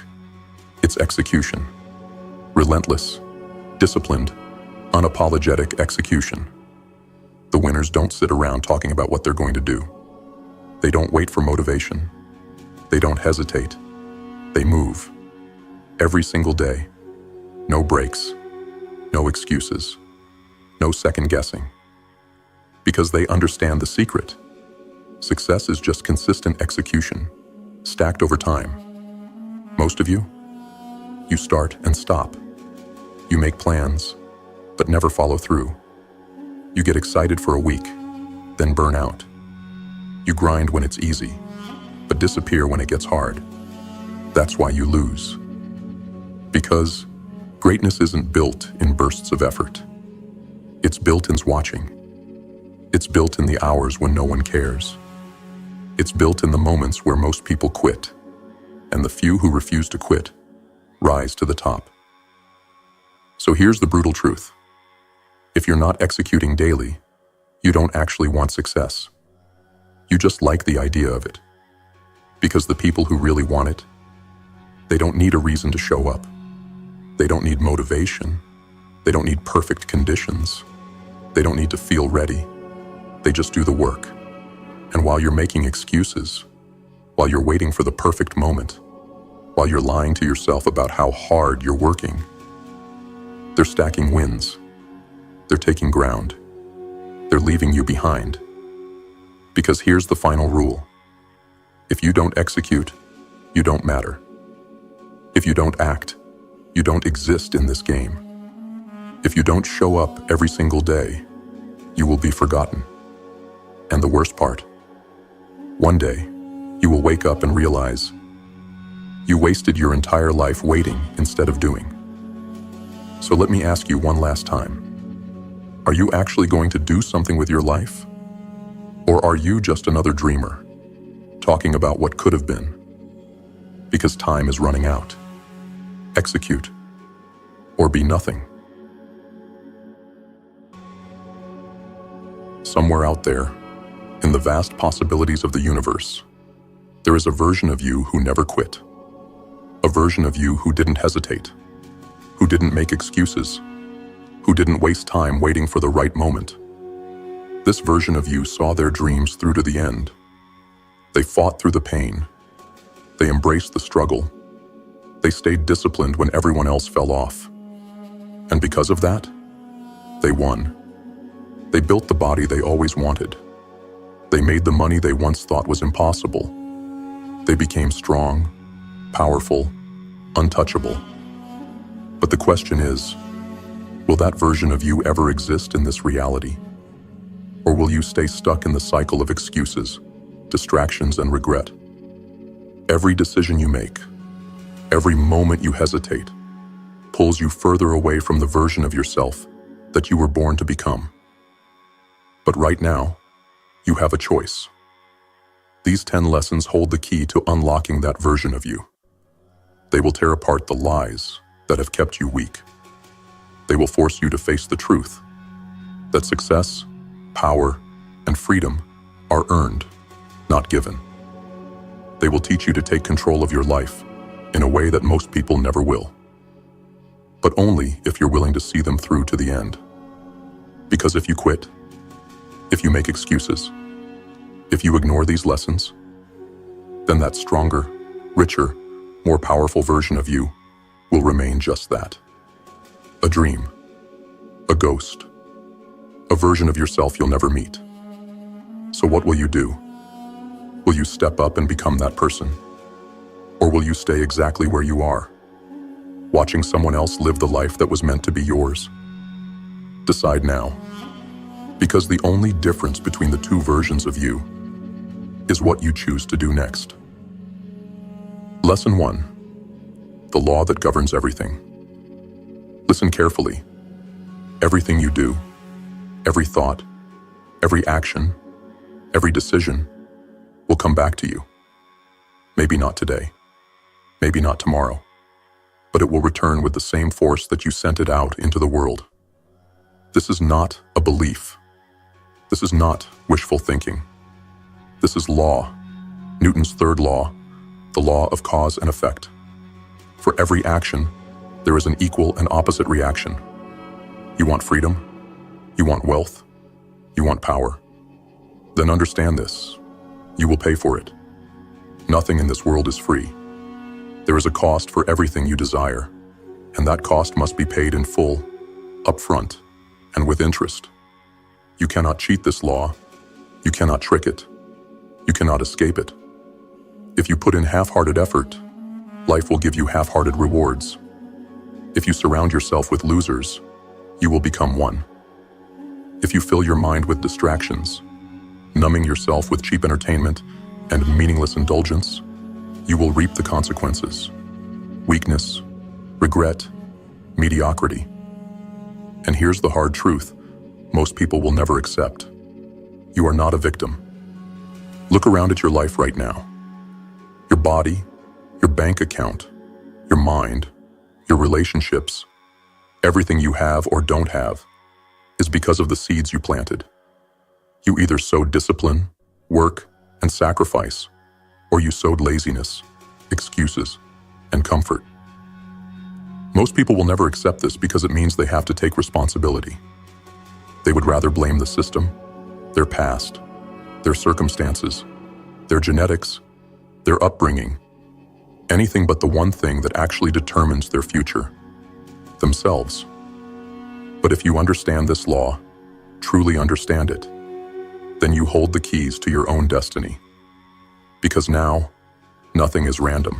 It's execution. Relentless, disciplined, unapologetic execution. The winners don't sit around talking about what they're going to do. They don't wait for motivation. They don't hesitate. They move. Every single day. No breaks. No excuses. No second guessing. Because they understand the secret. Success is just consistent execution, stacked over time. Most of you start and stop. You make plans, but never follow through. You get excited for a week, then burn out. You grind when it's easy, but disappear when it gets hard. That's why you lose. Because greatness isn't built in bursts of effort. It's built in watching. It's built in the hours when no one cares. It's built in the moments where most people quit, and the few who refuse to quit rise to the top. So here's the brutal truth. If you're not executing daily, you don't actually want success. You just like the idea of it. Because the people who really want it, they don't need a reason to show up. They don't need motivation. They don't need perfect conditions. They don't need to feel ready. They just do the work. And while you're making excuses, while you're waiting for the perfect moment, while you're lying to yourself about how hard you're working, they're stacking wins. They're taking ground. They're leaving you behind. Because here's the final rule. If you don't execute, you don't matter. If you don't act, you don't exist in this game. If you don't show up every single day, you will be forgotten. And the worst part, one day, you will wake up and realize you wasted your entire life waiting instead of doing. So let me ask you one last time. Are you actually going to do something with your life? Or are you just another dreamer, talking about what could have been? Because time is running out. Execute, or be nothing. Somewhere out there, in the vast possibilities of the universe, there is a version of you who never quit. A version of you who didn't hesitate, who didn't make excuses, who didn't waste time waiting for the right moment. This version of you saw their dreams through to the end. They fought through the pain. They embraced the struggle. They stayed disciplined when everyone else fell off. And because of that, they won. They built the body they always wanted. They made the money they once thought was impossible. They became strong, powerful, untouchable. But the question is, will that version of you ever exist in this reality? Or will you stay stuck in the cycle of excuses, distractions, and regret? Every decision you make, every moment you hesitate, pulls you further away from the version of yourself that you were born to become. But right now, you have a choice. These 10 lessons hold the key to unlocking that version of you. They will tear apart the lies that have kept you weak. They will force you to face the truth that success, power, and freedom are earned, not given. They will teach you to take control of your life in a way that most people never will. But only if you're willing to see them through to the end. Because if you quit, if you make excuses, if you ignore these lessons, then that stronger, richer, more powerful version of you will remain just that. A dream, a ghost, a version of yourself you'll never meet. So what will you do? Will you step up and become that person? Or will you stay exactly where you are, watching someone else live the life that was meant to be yours? Decide now. Because the only difference between the two versions of you is what you choose to do next. Lesson 1. The law that governs everything. Listen carefully. Everything you do, every thought, every action, every decision will come back to you. Maybe not today, maybe not tomorrow, but it will return with the same force that you sent it out into the world. This is not a belief. This is not wishful thinking. This is law, Newton's third law, the law of cause and effect. For every action, there is an equal and opposite reaction. You want freedom? You want wealth? You want power? Then understand this. You will pay for it. Nothing in this world is free. There is a cost for everything you desire, and that cost must be paid in full, upfront, and with interest. You cannot cheat this law. You cannot trick it. You cannot escape it. If you put in half-hearted effort, life will give you half-hearted rewards. If you surround yourself with losers, you will become one. If you fill your mind with distractions, numbing yourself with cheap entertainment and meaningless indulgence, you will reap the consequences: weakness, regret, mediocrity. And here's the hard truth most people will never accept. You are not a victim. Look around at your life right now. Your body, your bank account, your mind, your relationships, everything you have or don't have is because of the seeds you planted. You either sowed discipline, work, and sacrifice, or you sowed laziness, excuses, and comfort. Most people will never accept this because it means they have to take responsibility. They would rather blame the system, their past, their circumstances, their genetics, their upbringing, anything but the one thing that actually determines their future: themselves. But if you understand this law, truly understand it, then you hold the keys to your own destiny. Because now, nothing is random.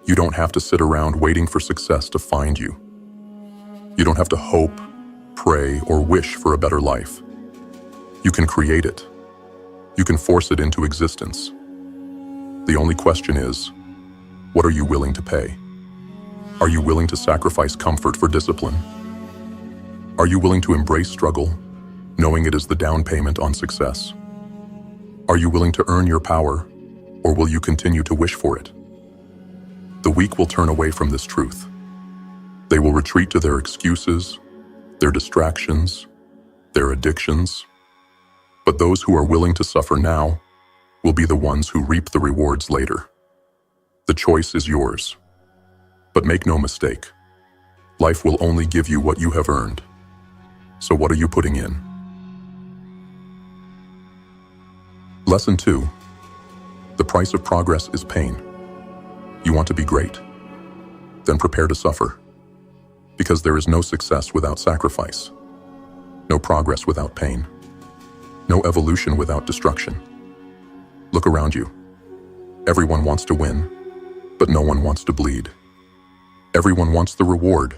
You don't have to sit around waiting for success to find you. You don't have to hope, pray, or wish for a better life. You can create it. You can force it into existence. The only question is, what are you willing to pay? Are you willing to sacrifice comfort for discipline? Are you willing to embrace struggle, knowing it is the down payment on success? Are you willing to earn your power, or will you continue to wish for it? The weak will turn away from this truth. They will retreat to their excuses, their distractions, their addictions. But those who are willing to suffer now will be the ones who reap the rewards later. The choice is yours. But make no mistake, life will only give you what you have earned. So what are you putting in? Lesson 2. The price of progress is pain. You want to be great? Then prepare to suffer. Because there is no success without sacrifice, no progress without pain, no evolution without destruction. Look around you. Everyone wants to win, but no one wants to bleed. Everyone wants the reward,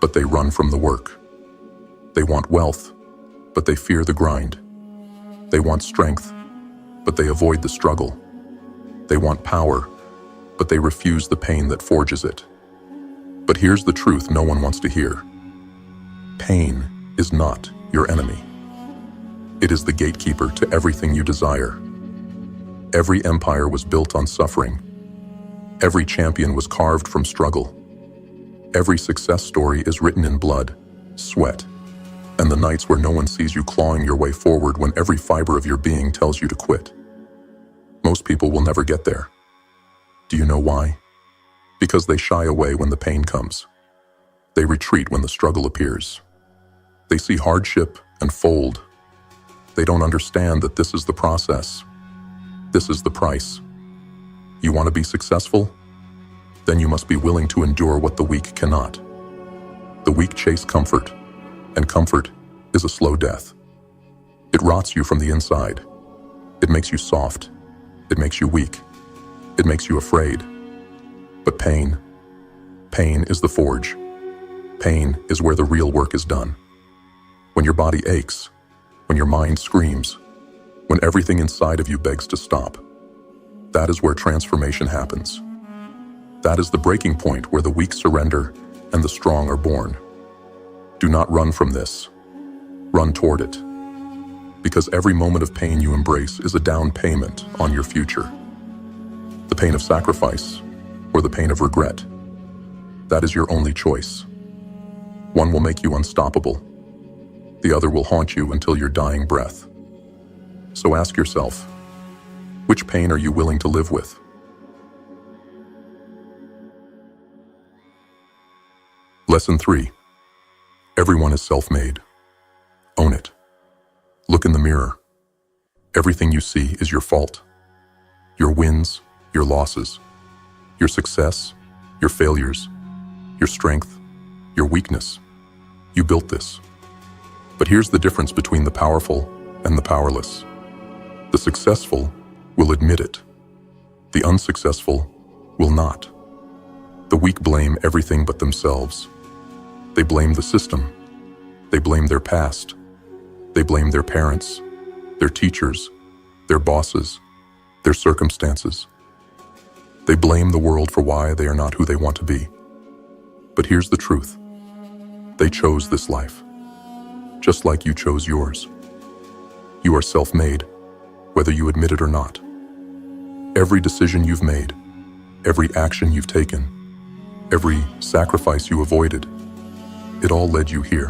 but they run from the work. They want wealth, but they fear the grind. They want strength, but they avoid the struggle. They want power, but they refuse the pain that forges it. But here's the truth no one wants to hear. Pain is not your enemy. It is the gatekeeper to everything you desire. Every empire was built on suffering. Every champion was carved from struggle. Every success story is written in blood, sweat, and the nights where no one sees you clawing your way forward when every fiber of your being tells you to quit. Most people will never get there. Do you know why? Because they shy away when the pain comes. They retreat when the struggle appears. They see hardship and fold. They don't understand that this is the process. This is the price. You want to be successful? Then you must be willing to endure what the weak cannot. The weak chase comfort, and comfort is a slow death. It rots you from the inside. It makes you soft. It makes you weak. It makes you afraid. But pain is the forge. Pain is where the real work is done. When your body aches, when your mind screams, when everything inside of you begs to stop, that is where transformation happens. That is the breaking point where the weak surrender and the strong are born. Do not run from this. Run toward it. Because every moment of pain you embrace is a down payment on your future. The pain of sacrifice, or the pain of regret. That is your only choice. One will make you unstoppable. The other will haunt you until your dying breath. So ask yourself, which pain are you willing to live with? Lesson 3. Everyone is self-made. Own it. Look in the mirror. Everything you see is your fault. Your wins, your losses, your success, your failures, your strength, your weakness. You built this. But here's the difference between the powerful and the powerless. The successful will admit it. The unsuccessful will not. The weak blame everything but themselves. They blame the system. They blame their past. They blame their parents, their teachers, their bosses, their circumstances. They blame the world for why they are not who they want to be. But here's the truth. They chose this life, just like you chose yours. You are self-made, whether you admit it or not. Every decision you've made, every action you've taken, every sacrifice you avoided, it all led you here.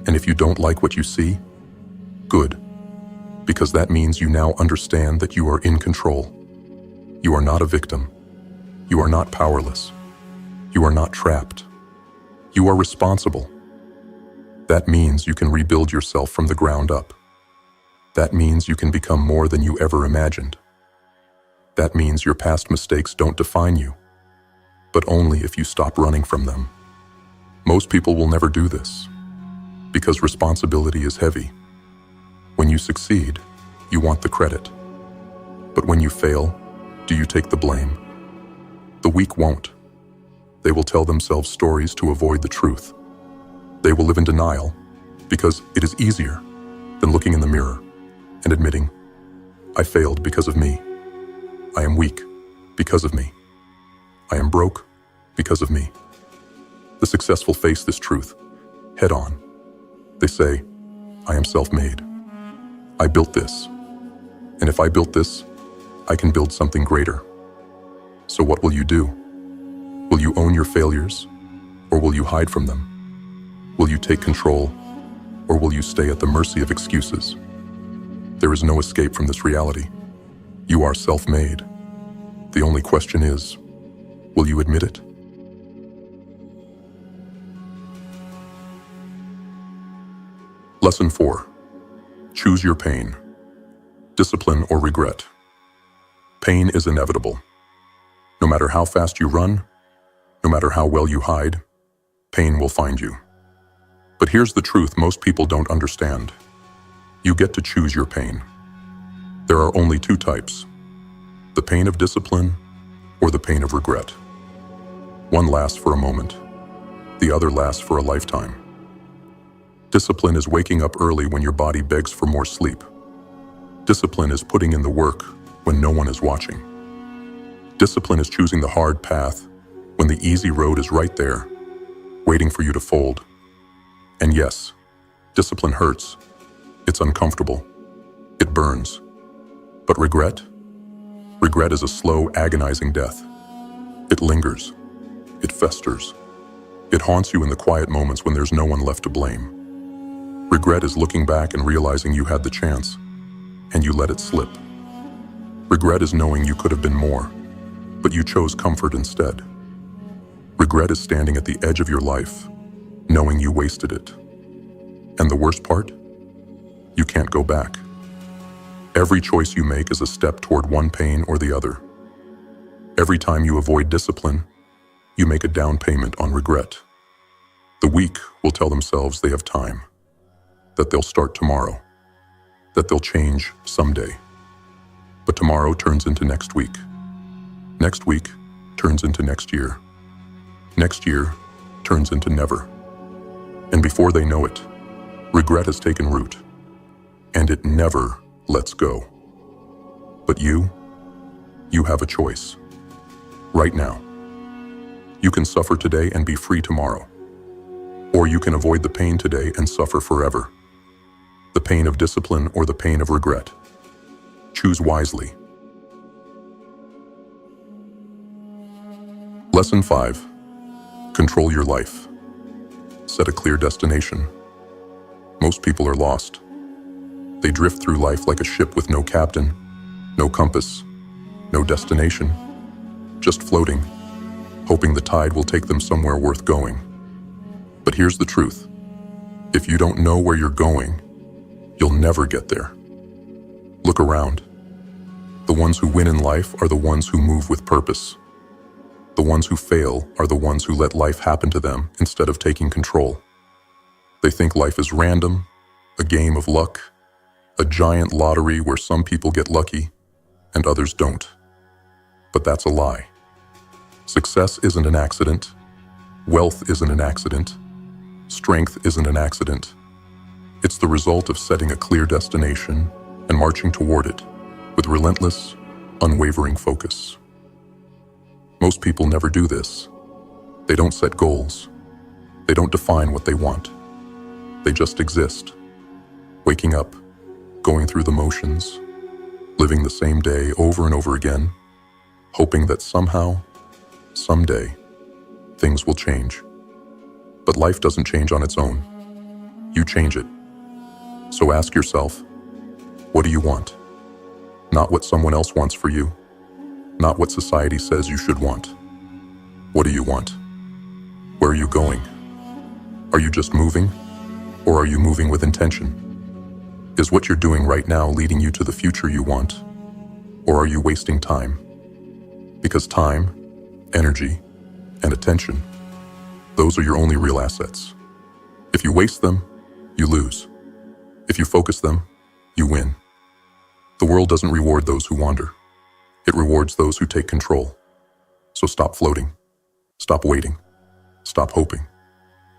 And if you don't like what you see, good, because that means you now understand that you are in control. You are not a victim. You are not powerless. You are not trapped. You are responsible. That means you can rebuild yourself from the ground up. That means you can become more than you ever imagined. That means your past mistakes don't define you, but only if you stop running from them. Most people will never do this, because responsibility is heavy. When you succeed, you want the credit. But when you fail, do you take the blame? The weak won't. They will tell themselves stories to avoid the truth. They will live in denial, because it is easier than looking in the mirror and admitting, I failed because of me. I am weak because of me. I am broke because of me. The successful face this truth head on. They say, I am self-made. I built this. And if I built this, I can build something greater. So what will you do? Will you own your failures, or will you hide from them? Will you take control, or will you stay at the mercy of excuses? There is no escape from this reality. You are self-made. The only question is, will you admit it? Lesson 4. Choose your pain. Discipline or regret. Pain is inevitable. No matter how fast you run, no matter how well you hide, pain will find you. But here's the truth most people don't understand. You get to choose your pain. There are only two types: the pain of discipline or the pain of regret. One lasts for a moment. The other lasts for a lifetime. Discipline is waking up early when your body begs for more sleep. Discipline is putting in the work when no one is watching. Discipline is choosing the hard path when the easy road is right there, waiting for you to fold. And yes, discipline hurts. It's uncomfortable. It burns. But regret? Regret is a slow, agonizing death. It lingers. It festers. It haunts you in the quiet moments when there's no one left to blame. Regret is looking back and realizing you had the chance, and you let it slip. Regret is knowing you could have been more, but you chose comfort instead. Regret is standing at the edge of your life, knowing you wasted it. And the worst part? You can't go back. Every choice you make is a step toward one pain or the other. Every time you avoid discipline, you make a down payment on regret. The weak will tell themselves they have time, that they'll start tomorrow, that they'll change someday. But tomorrow turns into next week. Next week turns into next year. Next year turns into never. And before they know it, regret has taken root, and it never lets go. But you have a choice. Right now. You can suffer today and be free tomorrow. Or you can avoid the pain today and suffer forever. The pain of discipline or the pain of regret. Choose wisely. Lesson 5. Control your life. Set a clear destination. Most people are lost. They drift through life like a ship with no captain, no compass, no destination, just floating, hoping the tide will take them somewhere worth going. But here's the truth. If you don't know where you're going, you'll never get there. Look around. The ones who win in life are the ones who move with purpose. The ones who fail are the ones who let life happen to them instead of taking control. They think life is random, a game of luck, a giant lottery where some people get lucky and others don't. But that's a lie. Success isn't an accident. Wealth isn't an accident. Strength isn't an accident. It's the result of setting a clear destination and marching toward it with relentless, unwavering focus. Most people never do this. They don't set goals. They don't define what they want. They just exist, waking up, going through the motions, living the same day over and over again, hoping that somehow, someday, things will change. But life doesn't change on its own. You change it. So ask yourself, what do you want? Not what someone else wants for you. Not what society says you should want. What do you want? Where are you going? Are you just moving? Or are you moving with intention? Is what you're doing right now leading you to the future you want? Or are you wasting time? Because time, energy, and attention, those are your only real assets. If you waste them, you lose. If you focus them, you win. The world doesn't reward those who wander. It rewards those who take control. So stop floating. Stop waiting. Stop hoping.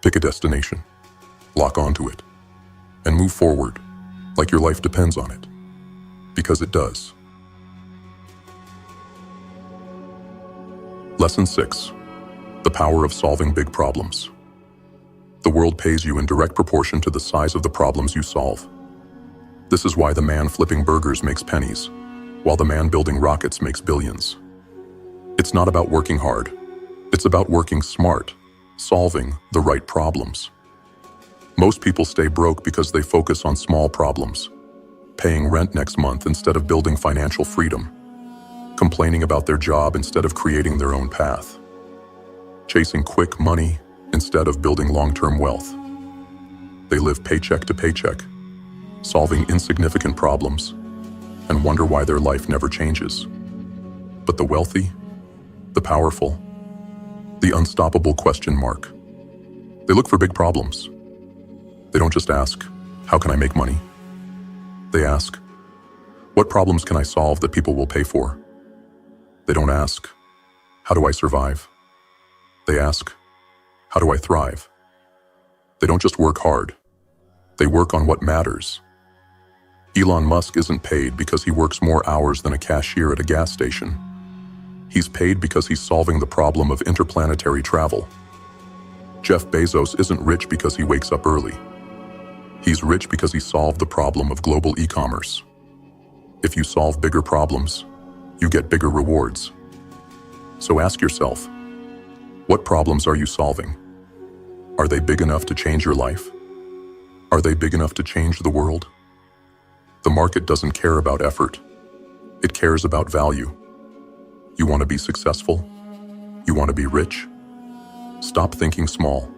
Pick a destination. Lock onto it. And move forward like your life depends on it. Because it does. Lesson 6. The power of solving big problems. The world pays you in direct proportion to the size of the problems you solve. This is why the man flipping burgers makes pennies, while the man building rockets makes billions. It's not about working hard. It's about working smart, solving the right problems. Most people stay broke because they focus on small problems, paying rent next month instead of building financial freedom, complaining about their job instead of creating their own path, chasing quick money instead of building long-term wealth. They live paycheck to paycheck, solving insignificant problems, and wonder why their life never changes. But the wealthy, the powerful, the unstoppable ? They look for big problems. They don't just ask, how can I make money? They ask, what problems can I solve that people will pay for? They don't ask, how do I survive? They ask, how do I thrive? They don't just work hard. They work on what matters. Elon Musk isn't paid because he works more hours than a cashier at a gas station. He's paid because he's solving the problem of interplanetary travel. Jeff Bezos isn't rich because he wakes up early. He's rich because he solved the problem of global e-commerce. If you solve bigger problems, you get bigger rewards. So ask yourself, what problems are you solving? Are they big enough to change your life? Are they big enough to change the world? The market doesn't care about effort. It cares about value. You want to be successful? You want to be rich? Stop thinking small.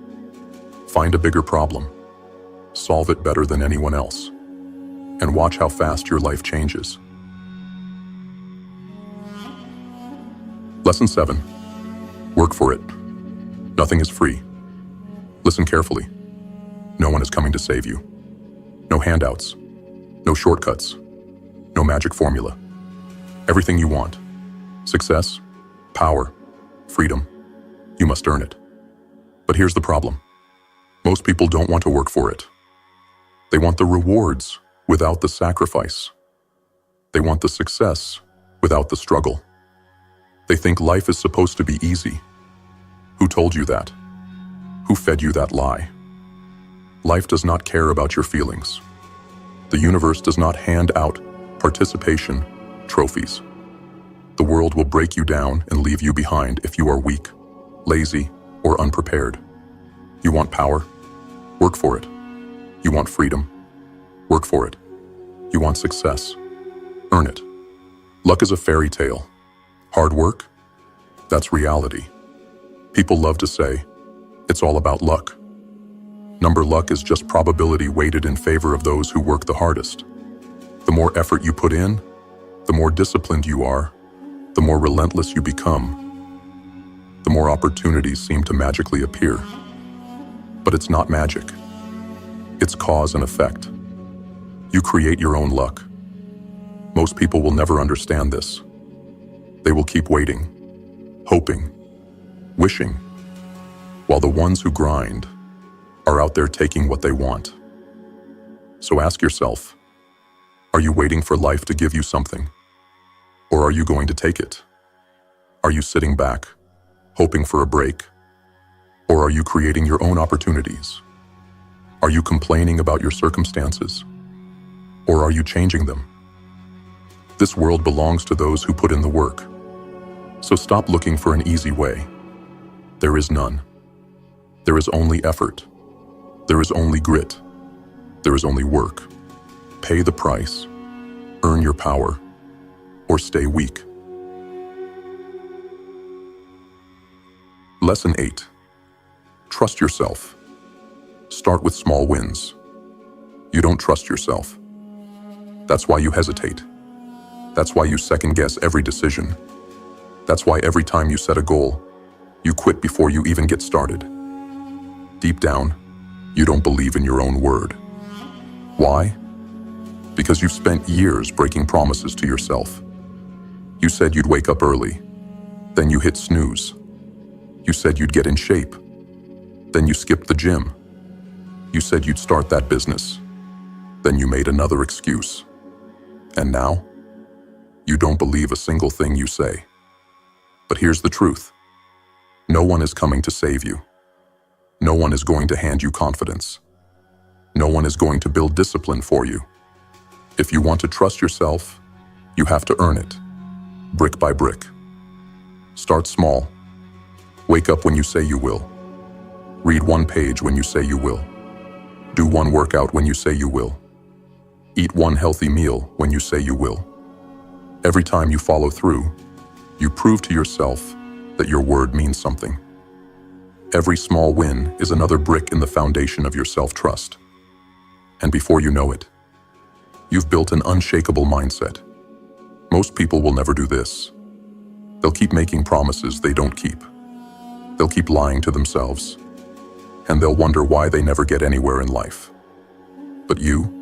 Find a bigger problem. Solve it better than anyone else. And watch how fast your life changes. Lesson 7. Work for it. Nothing is free. Listen carefully. No one is coming to save you. No handouts. No shortcuts. No magic formula. Everything you want. Success, power, freedom. You must earn it. But here's the problem. Most people don't want to work for it. They want the rewards without the sacrifice. They want the success without the struggle. They think life is supposed to be easy. Who told you that? Who fed you that lie? Life does not care about your feelings. The universe does not hand out participation trophies. The world will break you down and leave you behind if you are weak, lazy, or unprepared. You want power? Work for it. You want freedom? Work for it. You want success? Earn it. Luck is a fairy tale. Hard work? That's reality. People love to say, it's all about luck. Number luck is just probability weighted in favor of those who work the hardest. The more effort you put in, the more disciplined you are, the more relentless you become, the more opportunities seem to magically appear. But it's not magic. It's cause and effect. You create your own luck. Most people will never understand this. They will keep waiting, hoping, wishing, while the ones who grind are out there taking what they want. So ask yourself, are you waiting for life to give you something? Or are you going to take it? Are you sitting back, hoping for a break? Or are you creating your own opportunities? Are you complaining about your circumstances? Or are you changing them? This world belongs to those who put in the work. So stop looking for an easy way. There is none. There is only effort. There is only grit. There is only work. Pay the price, earn your power, or stay weak. Lesson 8. Trust yourself. Start with small wins. You don't trust yourself. That's why you hesitate. That's why you second-guess every decision. That's why every time you set a goal, you quit before you even get started. Deep down, you don't believe in your own word. Why? Because you've spent years breaking promises to yourself. You said you'd wake up early, then you hit snooze. You said you'd get in shape, then you skipped the gym. You said you'd start that business, then you made another excuse. And now, you don't believe a single thing you say. But here's the truth. No one is coming to save you. No one is going to hand you confidence. No one is going to build discipline for you. If you want to trust yourself, you have to earn it, brick by brick. Start small. Wake up when you say you will. Read one page when you say you will. Do one workout when you say you will. Eat one healthy meal when you say you will. Every time you follow through, you prove to yourself that your word means something. Every small win is another brick in the foundation of your self-trust. And before you know it, you've built an unshakable mindset. Most people will never do this. They'll keep making promises they don't keep. They'll keep lying to themselves. And they'll wonder why they never get anywhere in life. But you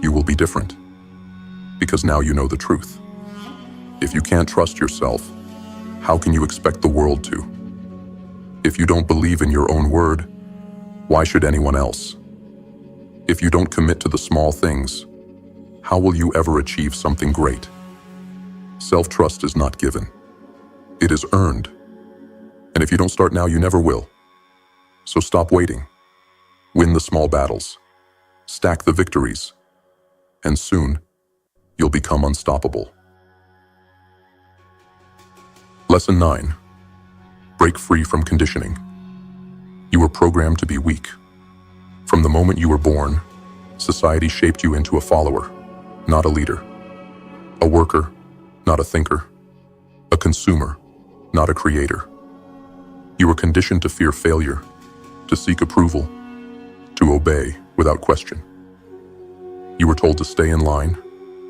will be different. Because now you know the truth. If you can't trust yourself, how can you expect the world to? If you don't believe in your own word, why should anyone else? If you don't commit to the small things, how will you ever achieve something great? Self-trust is not given. It is earned. And if you don't start now, you never will. So stop waiting. Win the small battles. Stack the victories. And soon, you'll become unstoppable. Lesson 9. Break free from conditioning. You were programmed to be weak. From the moment you were born, society shaped you into a follower, not a leader. A worker, not a thinker. A consumer, not a creator. You were conditioned to fear failure, to seek approval, to obey without question. You were told to stay in line,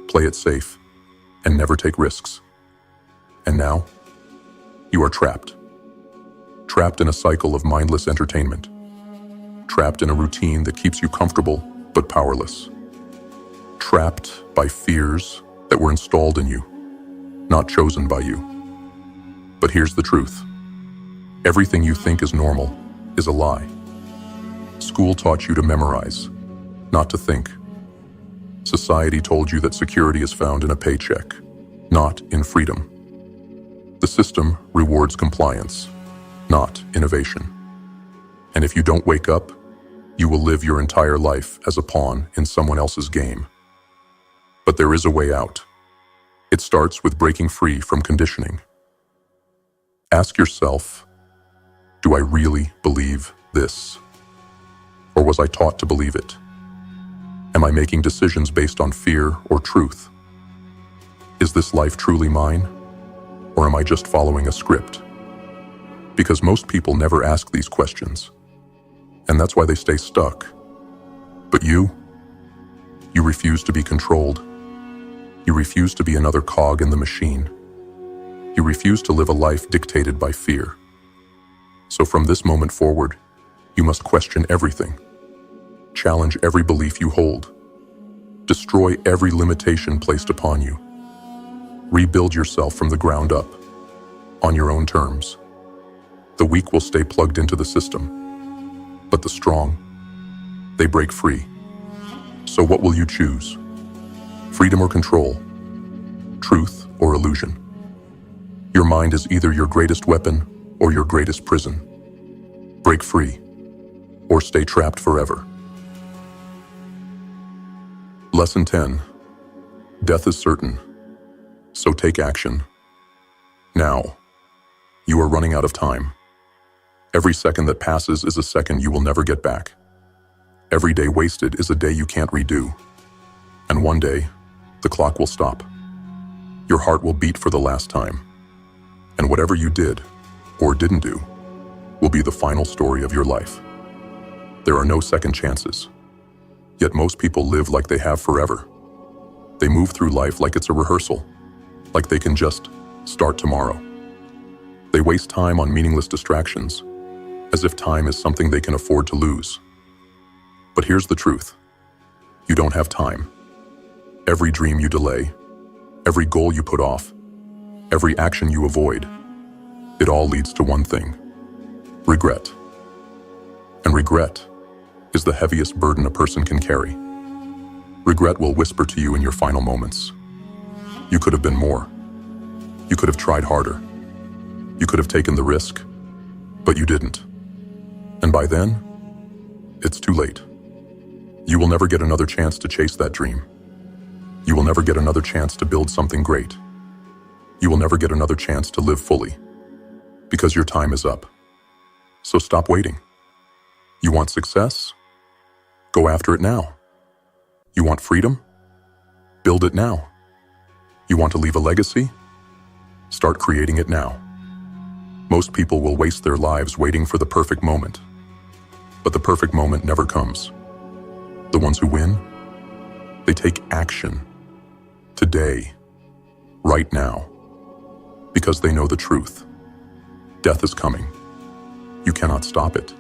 play it safe, and never take risks. And now, you are trapped. Trapped in a cycle of mindless entertainment. Trapped in a routine that keeps you comfortable but powerless. Trapped by fears that were installed in you, not chosen by you. But here's the truth. Everything you think is normal is a lie. School taught you to memorize, not to think. Society told you that security is found in a paycheck, not in freedom. The system rewards compliance, not innovation. And if you don't wake up, you will live your entire life as a pawn in someone else's game. But there is a way out. It starts with breaking free from conditioning. Ask yourself, Do I really believe this? Or was I taught to believe it? Am I making decisions based on fear or truth? Is this life truly mine? Or am I just following a script? Because most people never ask these questions, and that's why they stay stuck. But you refuse to be controlled. You refuse to be another cog in the machine. You refuse to live a life dictated by fear. So from this moment forward, you must question everything. Challenge every belief you hold. Destroy every limitation placed upon you. Rebuild yourself from the ground up, on your own terms. The weak will stay plugged into the system, but the strong, they break free. So what will you choose? Freedom or control? Truth or illusion? Your mind is either your greatest weapon or your greatest prison. Break free, or stay trapped forever. Lesson 10. Death is certain, so take action. Now. You are running out of time. Every second that passes is a second you will never get back. Every day wasted is a day you can't redo. And one day, the clock will stop. Your heart will beat for the last time. And whatever you did, or didn't do, will be the final story of your life. There are no second chances. Yet most people live like they have forever. They move through life like it's a rehearsal, like they can just start tomorrow. They waste time on meaningless distractions, as if time is something they can afford to lose. But here's the truth. You don't have time. Every dream you delay, every goal you put off, every action you avoid, it all leads to one thing: regret. And regret is the heaviest burden a person can carry. Regret will whisper to you in your final moments. You could have been more. You could have tried harder. You could have taken the risk, but you didn't. And by then, it's too late. You will never get another chance to chase that dream. You will never get another chance to build something great. You will never get another chance to live fully, because your time is up. So stop waiting. You want success? Go after it now. You want freedom? Build it now. You want to leave a legacy? Start creating it now. Most people will waste their lives waiting for the perfect moment. But the perfect moment never comes. The ones who win, they take action. Today. Right now. Because they know the truth. Death is coming. You cannot stop it.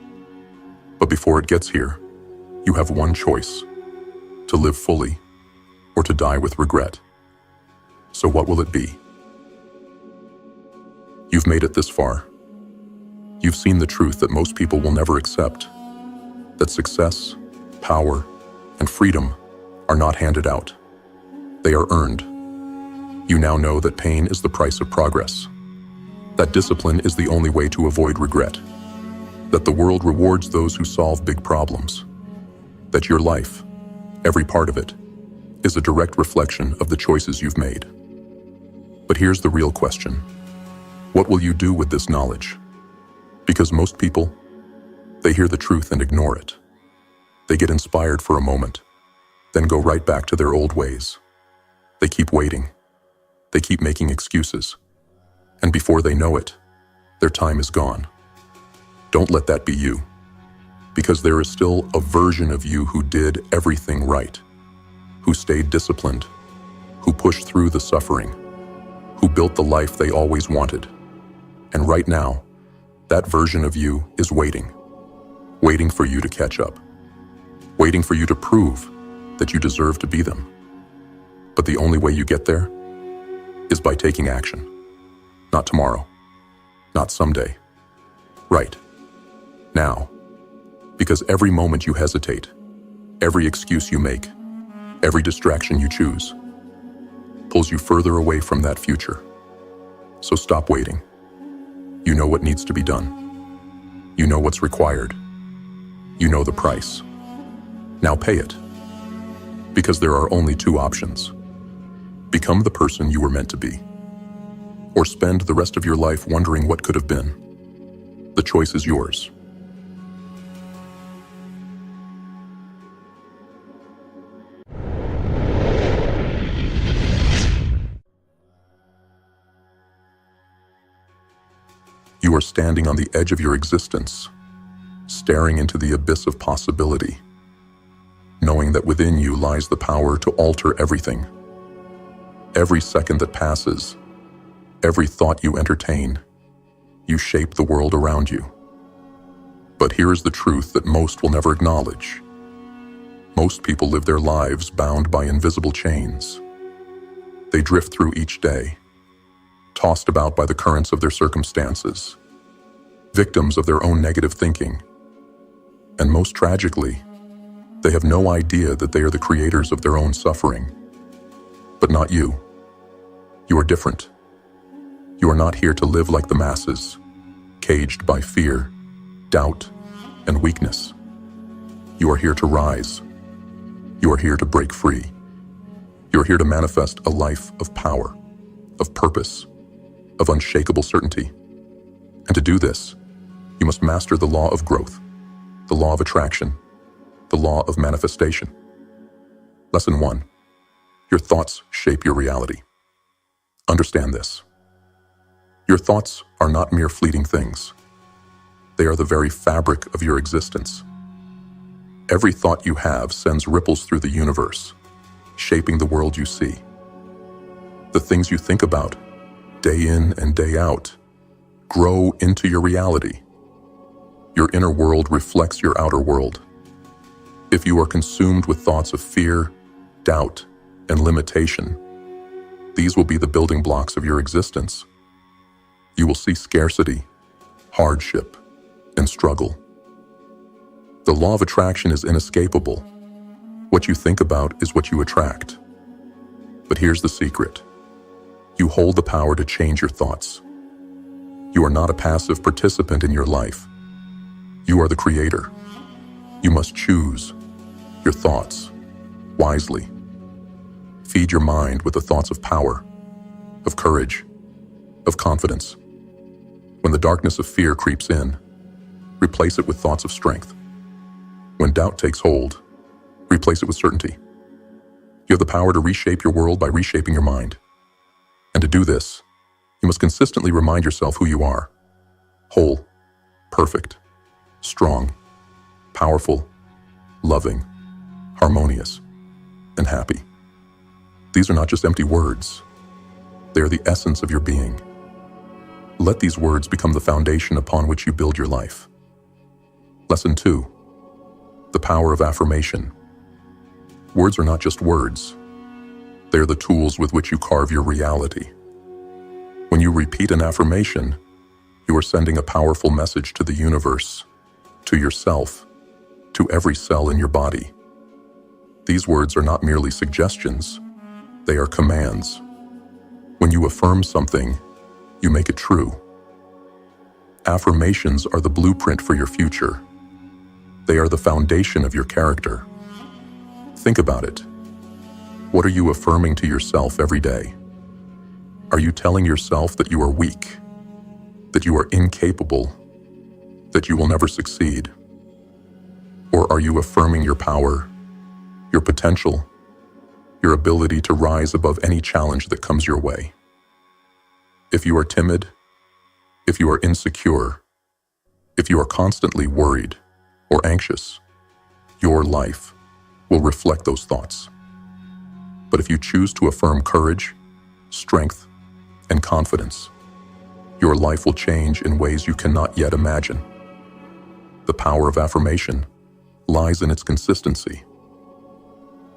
But before it gets here, you have one choice: to live fully or to die with regret. So what will it be? You've made it this far. You've seen the truth that most people will never accept: that success, power, and freedom are not handed out. They are earned. You now know that pain is the price of progress, that discipline is the only way to avoid regret, that the world rewards those who solve big problems, that your life, every part of it, is a direct reflection of the choices you've made. But here's the real question. What will you do with this knowledge? Because most people, they hear the truth and ignore it. They get inspired for a moment, then go right back to their old ways. They keep waiting. They keep making excuses. And before they know it, their time is gone. Don't let that be you. Because there is still a version of you who did everything right, who stayed disciplined, who pushed through the suffering, who built the life they always wanted. And right now, that version of you is waiting for you to catch up, waiting for you to prove that you deserve to be them. But the only way you get there is by taking action. Not tomorrow, not someday. Right now. Because every moment you hesitate, every excuse you make, every distraction you choose, pulls you further away from that future. So stop waiting. You know what needs to be done. You know what's required. You know the price. Now pay it. Because there are only two options. Become the person you were meant to be, or spend the rest of your life wondering what could have been. The choice is yours. You are standing on the edge of your existence, staring into the abyss of possibility, knowing that within you lies the power to alter everything. Every second that passes, every thought you entertain, you shape the world around you. But here is the truth that most will never acknowledge. Most people live their lives bound by invisible chains. They drift through each day, tossed about by the currents of their circumstances, victims of their own negative thinking. And most tragically, they have no idea that they are the creators of their own suffering. But not you. You are different. You are not here to live like the masses, caged by fear, doubt, and weakness. You are here to rise. You are here to break free. You are here to manifest a life of power, of purpose, of unshakable certainty. And to do this, you must master the law of growth, the law of attraction, the law of manifestation. Lesson 1. Your thoughts shape your reality. Understand this. Your thoughts are not mere fleeting things. They are the very fabric of your existence. Every thought you have sends ripples through the universe, shaping the world you see. The things you think about, day in and day out, grow into your reality. Your inner world reflects your outer world. If you are consumed with thoughts of fear, doubt, and limitation, these will be the building blocks of your existence. You will see scarcity, hardship, and struggle. The law of attraction is inescapable. What you think about is what you attract. But here's the secret. You hold the power to change your thoughts. You are not a passive participant in your life. You are the creator. You must choose your thoughts wisely. Feed your mind with the thoughts of power, of courage, of confidence. When the darkness of fear creeps in, replace it with thoughts of strength. When doubt takes hold, replace it with certainty. You have the power to reshape your world by reshaping your mind. And to do this, you must consistently remind yourself who you are. Whole, perfect, strong, powerful, loving, harmonious, and happy. These are not just empty words. They are the essence of your being. Let these words become the foundation upon which you build your life. Lesson 2. The power of affirmation. Words are not just words. They are the tools with which you carve your reality. When you repeat an affirmation, you are sending a powerful message to the universe, to yourself, to every cell in your body. These words are not merely suggestions. They are commands. When you affirm something, you make it true. Affirmations are the blueprint for your future. They are the foundation of your character. Think about it. What are you affirming to yourself every day? Are you telling yourself that you are weak, that you are incapable, that you will never succeed? Or are you affirming your power, your potential, your ability to rise above any challenge that comes your way? If you are timid, if you are insecure, if you are constantly worried or anxious, your life will reflect those thoughts. But if you choose to affirm courage, strength, and confidence, your life will change in ways you cannot yet imagine. The power of affirmation lies in its consistency.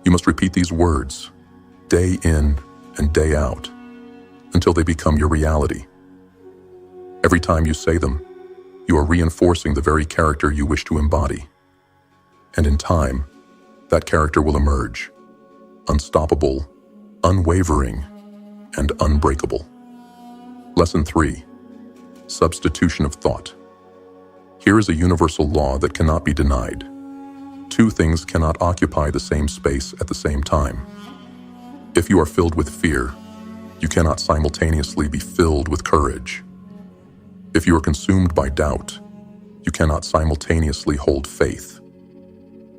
You must repeat these words day in and day out until they become your reality. Every time you say them, you are reinforcing the very character you wish to embody. And in time, that character will emerge, unstoppable, unwavering, and unbreakable. Lesson 3. Substitution of thought. Here is a universal law that cannot be denied. Two things cannot occupy the same space at the same time. If you are filled with fear, you cannot simultaneously be filled with courage. If you are consumed by doubt, You cannot simultaneously hold faith.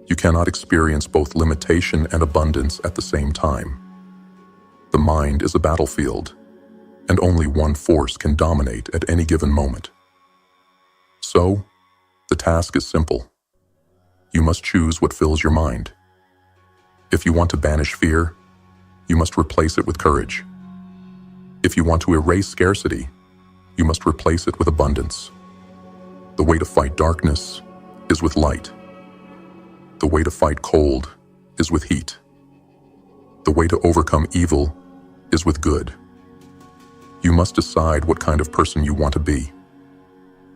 You cannot experience both limitation and abundance at the same time. The mind is a battlefield, and only one force can dominate at any given moment. So, the task is simple. You must choose what fills your mind. If you want to banish fear, you must replace it with courage. If you want to erase scarcity, you must replace it with abundance. The way to fight darkness is with light. The way to fight cold is with heat. The way to overcome evil is with good. You must decide what kind of person you want to be.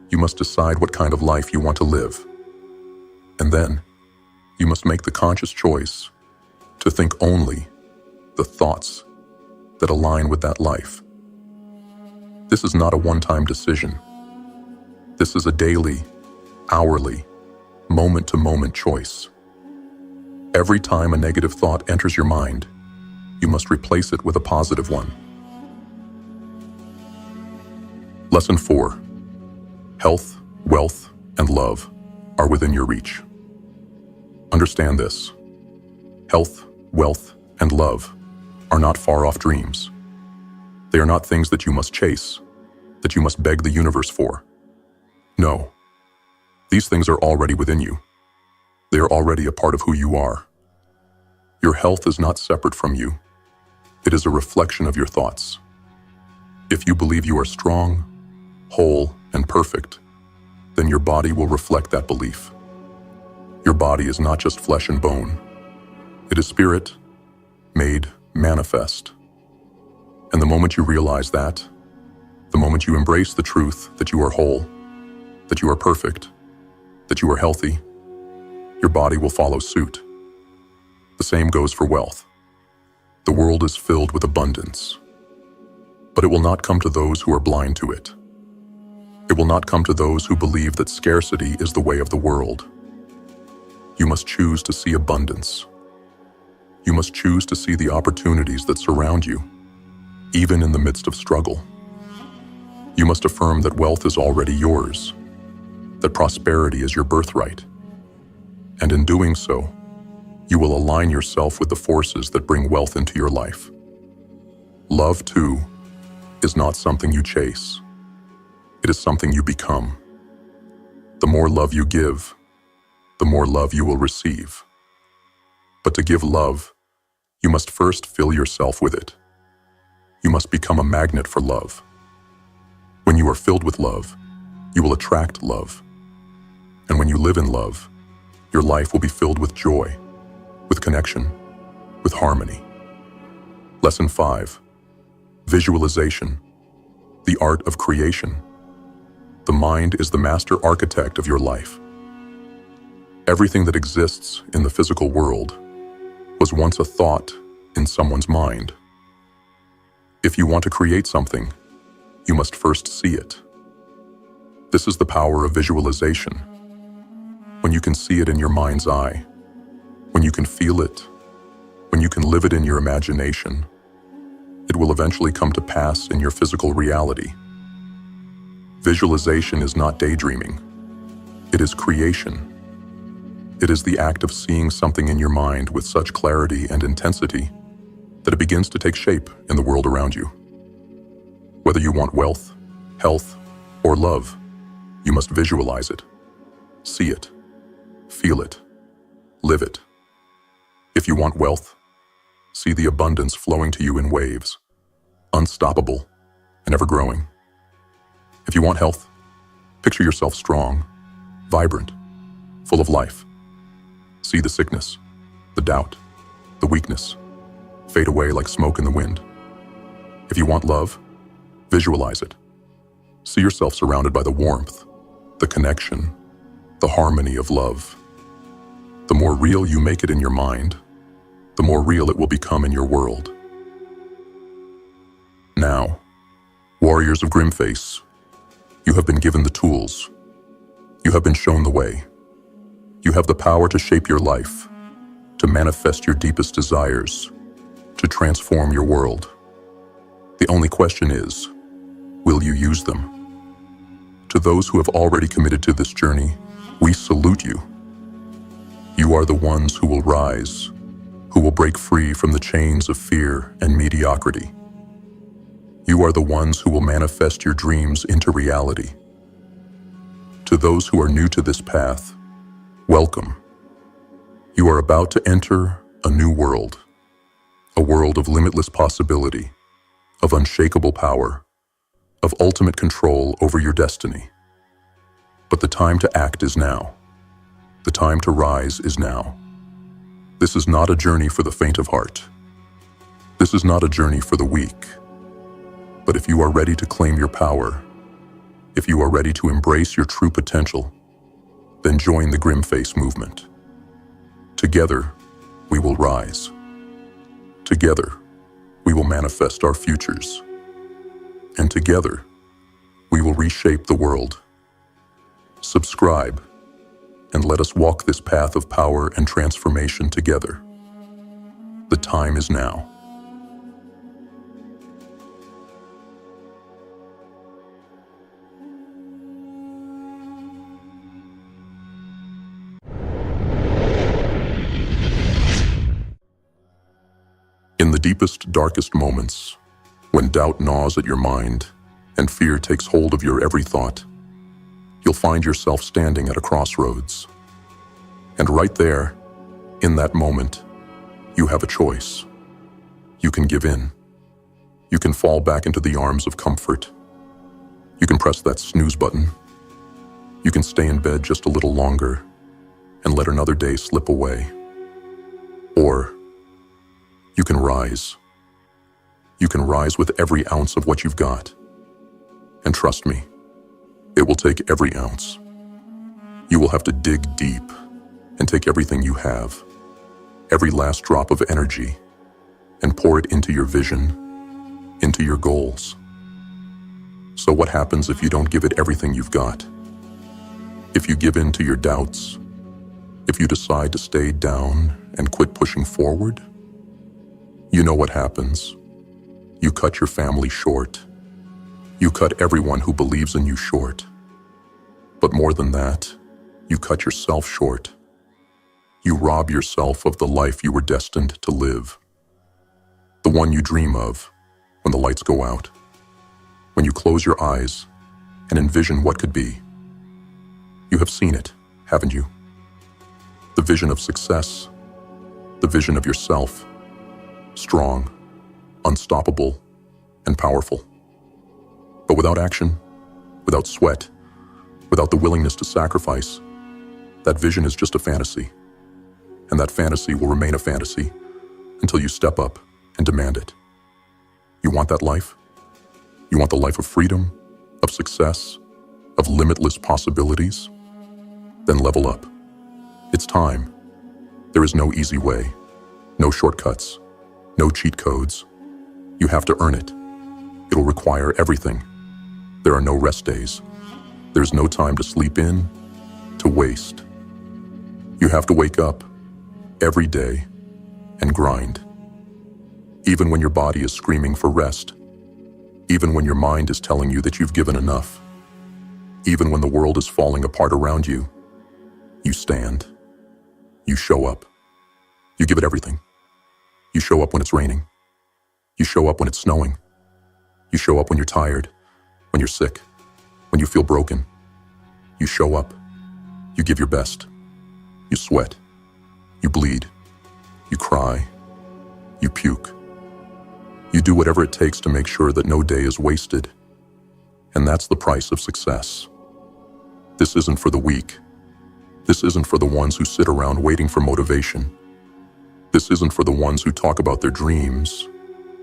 You must decide what kind of life you want to live. And then, you must make the conscious choice to think only the thoughts that align with that life. This is not a one-time decision. This is a daily, hourly, moment-to-moment choice. Every time a negative thought enters your mind, you must replace it with a positive one. Lesson 4. Health, wealth, and love are within your reach. Understand this. Health, wealth, and love are not far-off dreams. They are not things that you must chase, that you must beg the universe for. No. These things are already within you. They are already a part of who you are. Your health is not separate from you. It is a reflection of your thoughts. If you believe you are strong, whole, and perfect, then your body will reflect that belief. Your body is not just flesh and bone. It is spirit, made manifest. And the moment you realize that, the moment you embrace the truth that you are whole, that you are perfect, that you are healthy, your body will follow suit. The same goes for wealth. The world is filled with abundance, but it will not come to those who are blind to it. It will not come to those who believe that scarcity is the way of the world. You must choose to see abundance. You must choose to see the opportunities that surround you, even in the midst of struggle. You must affirm that wealth is already yours, that prosperity is your birthright. And in doing so, you will align yourself with the forces that bring wealth into your life. Love, too, is not something you chase. It is something you become. The more love you give, the more love you will receive. But to give love, you must first fill yourself with it. You must become a magnet for love. When you are filled with love, you will attract love. And when you live in love, your life will be filled with joy, with connection, with harmony. Lesson 5. Visualization, the art of creation. The mind is the master architect of your life. Everything that exists in the physical world was once a thought in someone's mind. If you want to create something, you must first see it. This is the power of visualization. When you can see it in your mind's eye, when you can feel it, when you can live it in your imagination, it will eventually come to pass in your physical reality. Visualization is not daydreaming. It is creation. It is the act of seeing something in your mind with such clarity and intensity that it begins to take shape in the world around you. Whether you want wealth, health, or love, you must visualize it, see it, feel it, live it. If you want wealth, see the abundance flowing to you in waves, unstoppable and ever-growing. If you want health, picture yourself strong, vibrant, full of life. See the sickness, the doubt, the weakness fade away like smoke in the wind. If you want love, visualize it. See yourself surrounded by the warmth, the connection, the harmony of love. The more real you make it in your mind, the more real it will become in your world. Now, warriors of GrimFace, you have been given the tools. You have been shown the way. You have the power to shape your life, to manifest your deepest desires, to transform your world. The only question is, will you use them? To those who have already committed to this journey, we salute you. You are the ones who will rise, who will break free from the chains of fear and mediocrity. You are the ones who will manifest your dreams into reality. To those who are new to this path, welcome. You are about to enter a new world, a world of limitless possibility, of unshakable power, of ultimate control over your destiny. But the time to act is now. The time to rise is now. This is not a journey for the faint of heart. This is not a journey for the weak. But if you are ready to claim your power, if you are ready to embrace your true potential, then join the GrimFace movement. Together, we will rise. Together, we will manifest our futures. And together, we will reshape the world. Subscribe, and let us walk this path of power and transformation together. The time is now. In the deepest, darkest moments, when doubt gnaws at your mind and fear takes hold of your every thought, you'll find yourself standing at a crossroads. And right there, in that moment, you have a choice. You can give in. You can fall back into the arms of comfort. You can press that snooze button. You can stay in bed just a little longer and let another day slip away. Or you can rise. You can rise with every ounce of what you've got. And trust me, it will take every ounce. You will have to dig deep and take everything you have, every last drop of energy, and pour it into your vision, into your goals. So what happens if you don't give it everything you've got? If you give in to your doubts, if you decide to stay down and quit pushing forward, you know what happens. You cut your family short. You cut everyone who believes in you short. But more than that, you cut yourself short. You rob yourself of the life you were destined to live. The one you dream of when the lights go out. When you close your eyes and envision what could be. You have seen it, haven't you? The vision of success, the vision of yourself, strong, unstoppable, and powerful. But without action, without sweat, without the willingness to sacrifice, that vision is just a fantasy. And that fantasy will remain a fantasy until you step up and demand it. You want that life? You want the life of freedom, of success, of limitless possibilities? Then level up. It's time. There is no easy way, no shortcuts, no cheat codes. You have to earn it. It'll require everything. There are no rest days. There's no time to sleep in, to waste. You have to wake up every day and grind. Even when your body is screaming for rest. Even when your mind is telling you that you've given enough. Even when the world is falling apart around you, you stand. You show up. You give it everything. You show up when it's raining. You show up when it's snowing. You show up when you're tired, when you're sick, when you feel broken. You show up. You give your best. You sweat. You bleed. You cry. You puke. You do whatever it takes to make sure that no day is wasted. And that's the price of success. This isn't for the weak. This isn't for the ones who sit around waiting for motivation. This isn't for the ones who talk about their dreams,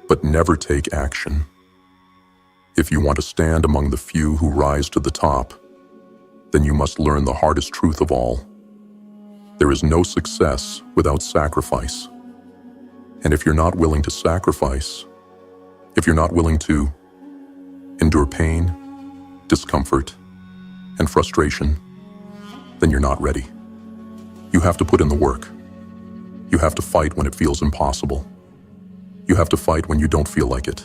but never take action. If you want to stand among the few who rise to the top, then you must learn the hardest truth of all. There is no success without sacrifice. And if you're not willing to sacrifice, if you're not willing to endure pain, discomfort, and frustration, then you're not ready. You have to put in the work. You have to fight when it feels impossible. You have to fight when you don't feel like it.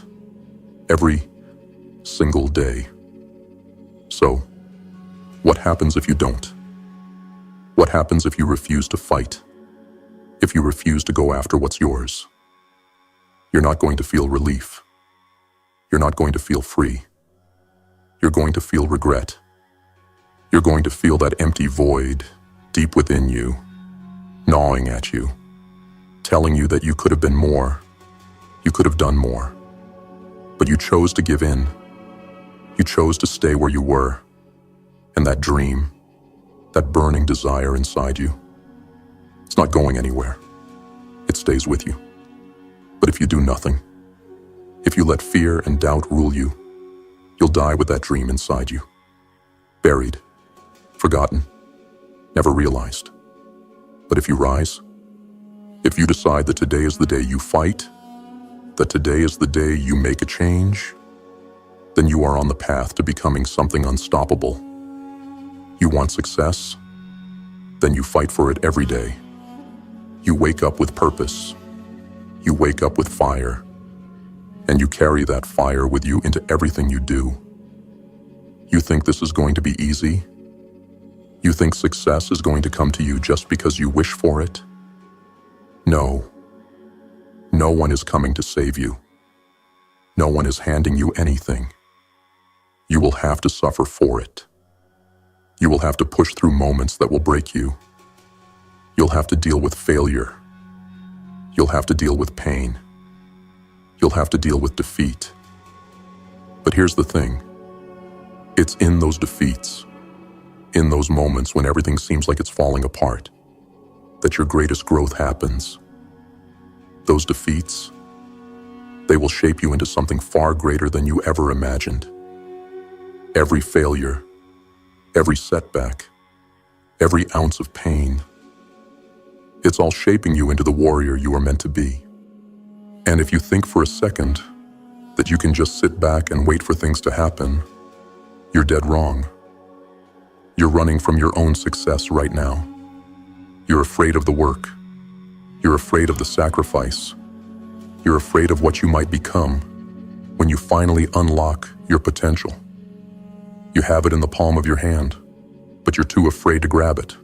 Every single day. So, What happens if you don't? What happens if you refuse to fight? If you refuse to go after what's yours? You're not going to feel relief. You're not going to feel free. You're going to feel regret. You're going to feel that empty void deep within you, gnawing at you, telling you that you could have been more, you could have done more. But you chose to give in. You chose to stay where you were. And that dream, that burning desire inside you, it's not going anywhere. It stays with you. But if you do nothing, if you let fear and doubt rule you, you'll die with that dream inside you. Buried, forgotten, never realized. But if you rise, if you decide that today is the day you fight, that today is the day you make a change, then you are on the path to becoming something unstoppable. You want success? Then you fight for it every day. You wake up with purpose. You wake up with fire. And you carry that fire with you into everything you do. You think this is going to be easy? You think success is going to come to you just because you wish for it? No. No one is coming to save you. No one is handing you anything. You will have to suffer for it. You will have to push through moments that will break you. You'll have to deal with failure. You'll have to deal with pain. You'll have to deal with defeat. But here's the thing. It's in those defeats, in those moments when everything seems like it's falling apart, that your greatest growth happens. Those defeats, they will shape you into something far greater than you ever imagined. Every failure, every setback, every ounce of pain, it's all shaping you into the warrior you are meant to be. And if you think for a second that you can just sit back and wait for things to happen, you're dead wrong. You're running from your own success right now. You're afraid of the work. You're afraid of the sacrifice. You're afraid of what you might become when you finally unlock your potential. You have it in the palm of your hand, but you're too afraid to grab it.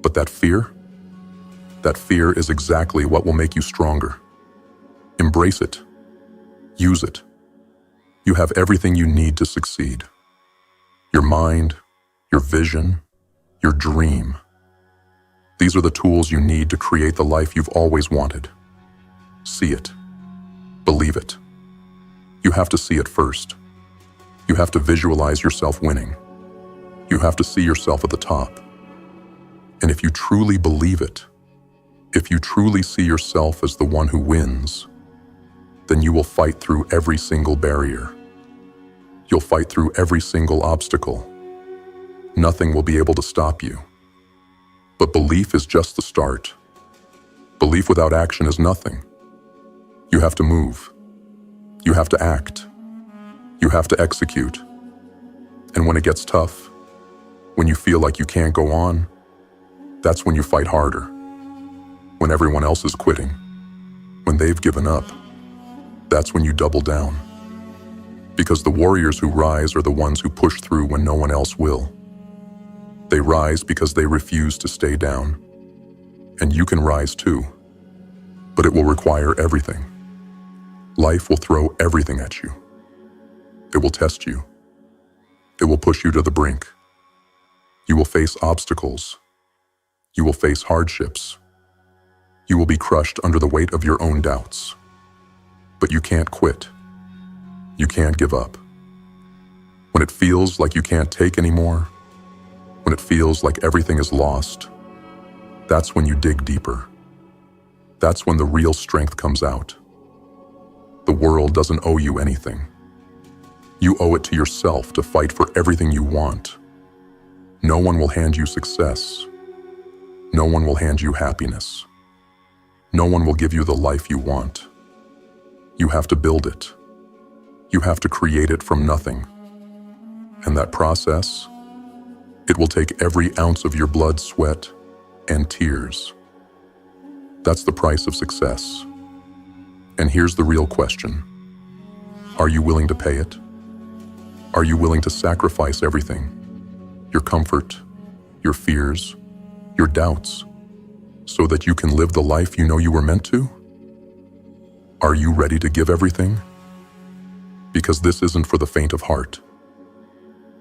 But that fear is exactly what will make you stronger. Embrace it. Use it. You have everything you need to succeed. Your mind, your vision, your dream. These are the tools you need to create the life you've always wanted. See it. Believe it. You have to see it first. You have to visualize yourself winning. You have to see yourself at the top. And if you truly believe it, if you truly see yourself as the one who wins, then you will fight through every single barrier. You'll fight through every single obstacle. Nothing will be able to stop you. But belief is just the start. Belief without action is nothing. You have to move. You have to act. You have to execute. And when it gets tough, when you feel like you can't go on, that's when you fight harder. When everyone else is quitting, when they've given up, that's when you double down. Because the warriors who rise are the ones who push through when no one else will. They rise because they refuse to stay down. And you can rise too. But it will require everything. Life will throw everything at you. It will test you. It will push you to the brink. You will face obstacles. You will face hardships. You will be crushed under the weight of your own doubts. But you can't quit. You can't give up. When it feels like you can't take anymore, when it feels like everything is lost, that's when you dig deeper. That's when the real strength comes out. The world doesn't owe you anything. You owe it to yourself to fight for everything you want. No one will hand you success. No one will hand you happiness. No one will give you the life you want. You have to build it. You have to create it from nothing. And that process, it will take every ounce of your blood, sweat, and tears. That's the price of success. And here's the real question. Are you willing to pay it? Are you willing to sacrifice everything? your comfort, your fears, your doubts, so that you can live the life you know you were meant to? Are you ready to give everything? Because this isn't for the faint of heart.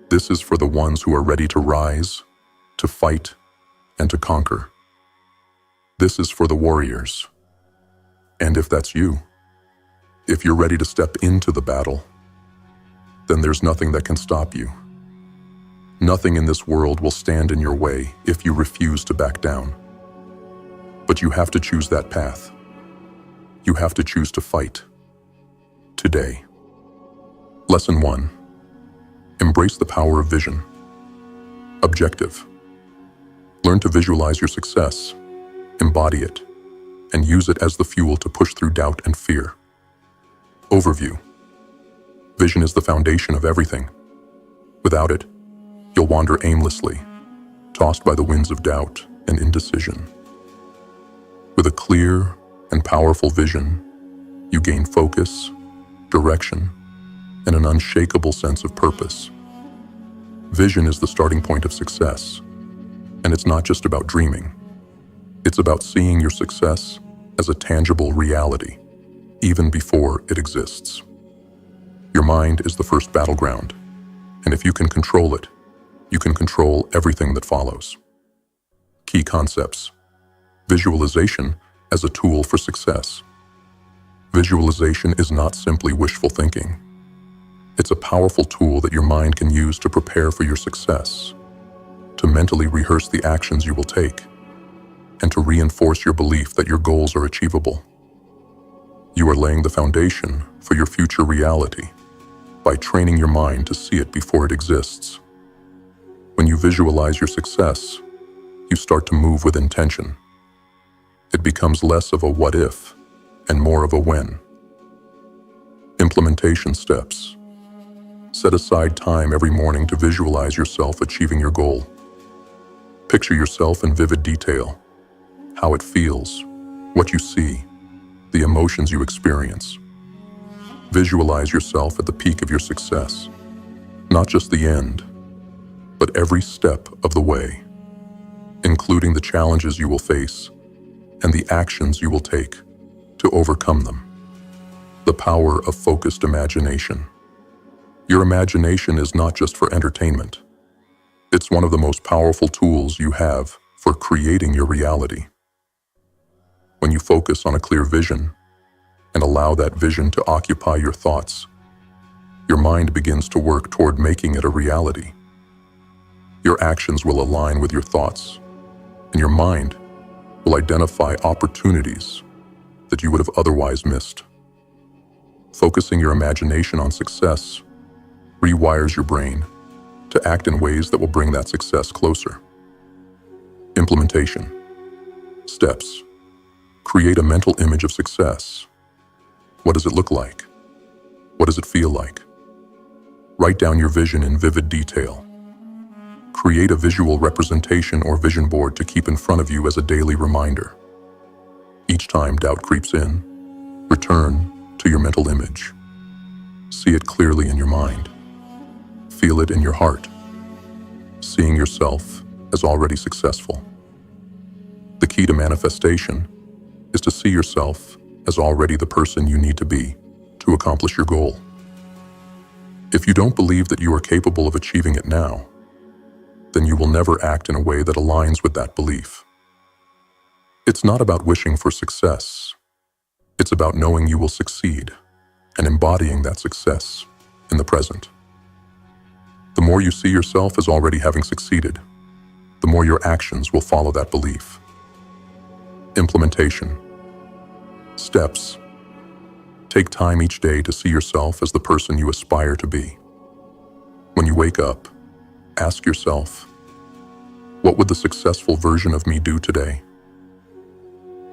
This is for the ones who are ready to rise, to fight, and to conquer. This is for the warriors. And if that's you, if you're ready to step into the battle, then there's nothing that can stop you. Nothing in this world will stand in your way if you refuse to back down. But you have to choose that path. You have to choose to fight. Today. Lesson 1. Embrace the power of vision. Objective. Learn to visualize your success, embody it, and use it as the fuel to push through doubt and fear. Overview. Vision is the foundation of everything. Without it, you'll wander aimlessly, tossed by the winds of doubt and indecision. With a clear and powerful vision, you gain focus, direction, and an unshakable sense of purpose. Vision is the starting point of success, and it's not just about dreaming. It's about seeing your success as a tangible reality, even before it exists. Your mind is the first battleground, and if you can control it, you can control everything that follows. Key concepts. Visualization as a tool for success. Visualization is not simply wishful thinking. It's a powerful tool that your mind can use to prepare for your success, to mentally rehearse the actions you will take, and to reinforce your belief that your goals are achievable. You are laying the foundation for your future reality by training your mind to see it before it exists. When you visualize your success, you start to move with intention. It becomes less of a what if and more of a when. Implementation steps. Set aside time every morning to visualize yourself achieving your goal. Picture yourself in vivid detail, how it feels, what you see, the emotions you experience. Visualize yourself at the peak of your success, not just the end, but every step of the way, including the challenges you will face and the actions you will take to overcome them. The power of focused imagination. Your imagination is not just for entertainment. It's one of the most powerful tools you have for creating your reality. When you focus on a clear vision and allow that vision to occupy your thoughts, your mind begins to work toward making it a reality. Your actions will align with your thoughts, and your mind will identify opportunities that you would have otherwise missed. Focusing your imagination on success rewires your brain to act in ways that will bring that success closer. Implementation. Steps. Create a mental image of success. What does it look like? What does it feel like? Write down your vision in vivid detail. Create a visual representation or vision board to keep in front of you as a daily reminder. Each time doubt creeps in, return to your mental image. See it clearly in your mind. Feel it in your heart, seeing yourself as already successful. The key to manifestation is to see yourself as already the person you need to be to accomplish your goal. If you don't believe that you are capable of achieving it now, then you will never act in a way that aligns with that belief. It's not about wishing for success. It's about knowing you will succeed and embodying that success in the present. The more you see yourself as already having succeeded, the more your actions will follow that belief. Implementation. Steps. Take time each day to see yourself as the person you aspire to be. When you wake up, ask yourself, what would the successful version of me do today?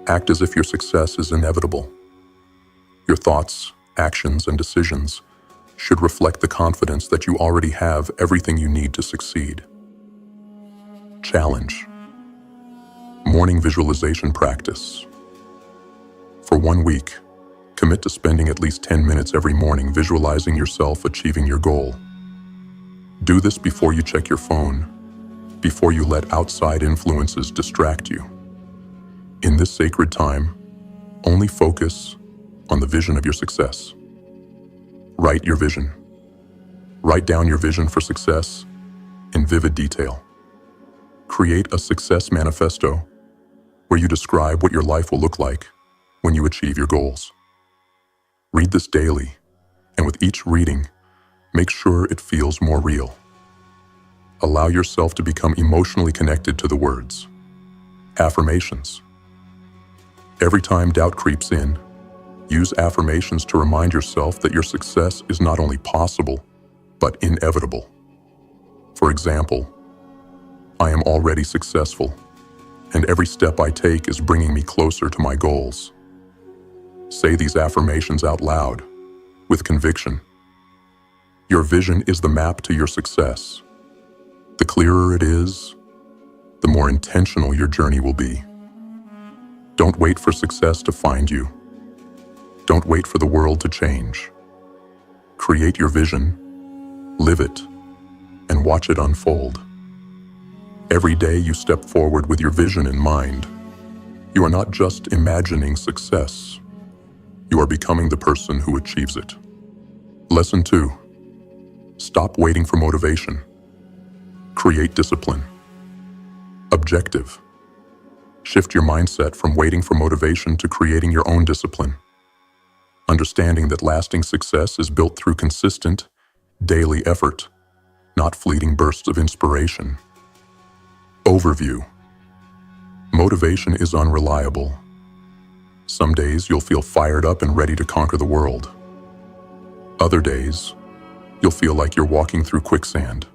Act as if your success is inevitable. Your thoughts, actions, and decisions should reflect the confidence that you already have everything you need to succeed. Challenge. Morning visualization practice. For 1 week, commit to spending at least 10 minutes every morning visualizing yourself achieving your goal. Do this before you check your phone before you let outside influences distract you. In this sacred time, only focus on the vision of your success. Write your vision. Write down your vision for success in vivid detail. Create a success manifesto where you describe what your life will look like when you achieve your goals. Read this daily, and with each reading, make sure it feels more real. Allow yourself to become emotionally connected to the words. Affirmations. Every time doubt creeps in, use affirmations to remind yourself that your success is not only possible, but inevitable. For example, I am already successful, and every step I take is bringing me closer to my goals. Say these affirmations out loud, with conviction. Your vision is the map to your success. The clearer it is, the more intentional your journey will be. Don't wait for success to find you. Don't wait for the world to change. Create your vision, live it, and watch it unfold. Every day you step forward with your vision in mind. You are not just imagining success. You are becoming the person who achieves it. Lesson 2. Stop waiting for motivation. Create discipline. Objective. Shift your mindset from waiting for motivation to creating your own discipline. Understanding that lasting success is built through consistent, daily effort, not fleeting bursts of inspiration. Overview. Motivation is unreliable. Some days you'll feel fired up and ready to conquer the world. Other days, you'll feel like you're walking through quicksand.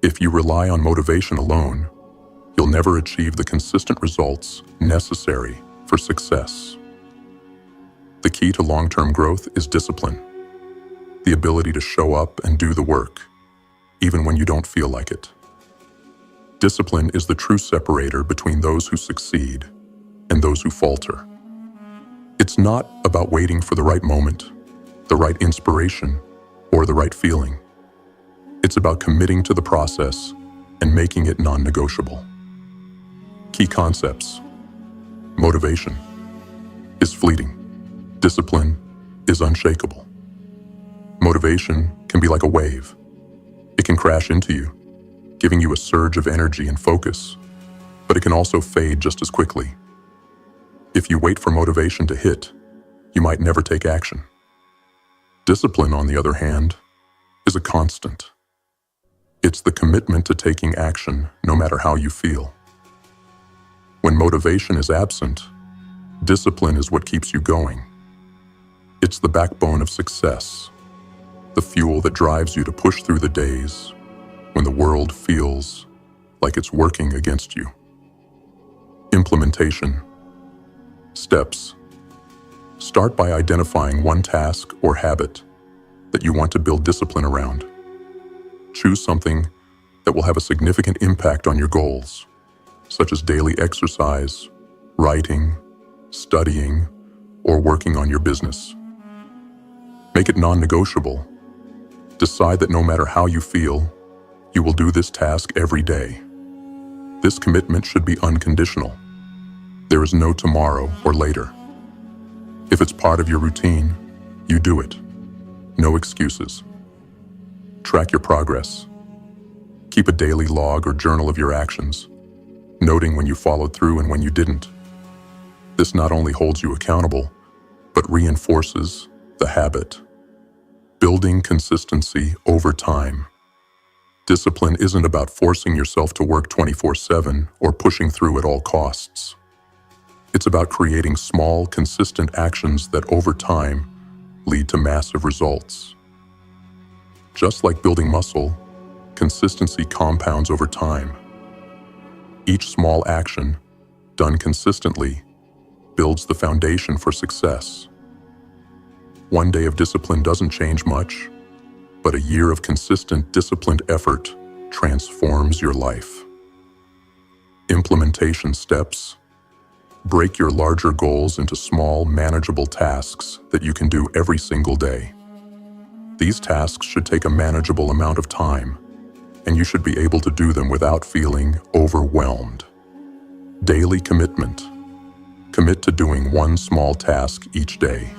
If you rely on motivation alone, you'll never achieve the consistent results necessary for success. The key to long-term growth is discipline, the ability to show up and do the work, even when you don't feel like it. Discipline is the true separator between those who succeed and those who falter. It's not about waiting for the right moment, the right inspiration, or the right feeling. It's about committing to the process and making it non-negotiable. Key concepts. Motivation is fleeting. Discipline is unshakable. Motivation can be like a wave. It can crash into you, giving you a surge of energy and focus, but it can also fade just as quickly. If you wait for motivation to hit, you might never take action. Discipline, on the other hand, is a constant. It's the commitment to taking action no matter how you feel. When motivation is absent, discipline is what keeps you going. It's the backbone of success, the fuel that drives you to push through the days when the world feels like it's working against you. Implementation. Steps. Start by identifying one task or habit that you want to build discipline around. Choose something that will have a significant impact on your goals, such as daily exercise, writing, studying, or working on your business. Make it non-negotiable. Decide that no matter how you feel, you will do this task every day. This commitment should be unconditional. There is no tomorrow or later. If it's part of your routine, you do it. No excuses. Track your progress. Keep a daily log or journal of your actions, noting when you followed through and when you didn't. This not only holds you accountable, but reinforces the habit. Building consistency over time. Discipline isn't about forcing yourself to work 24/7 or pushing through at all costs. It's about creating small, consistent actions that over time lead to massive results. Just like building muscle, consistency compounds over time. Each small action, done consistently, builds the foundation for success. One day of discipline doesn't change much, but a year of consistent, disciplined effort transforms your life. Implementation steps. Break your larger goals into small, manageable tasks that you can do every single day. These tasks should take a manageable amount of time, and you should be able to do them without feeling overwhelmed. Daily commitment. Commit to doing one small task each day.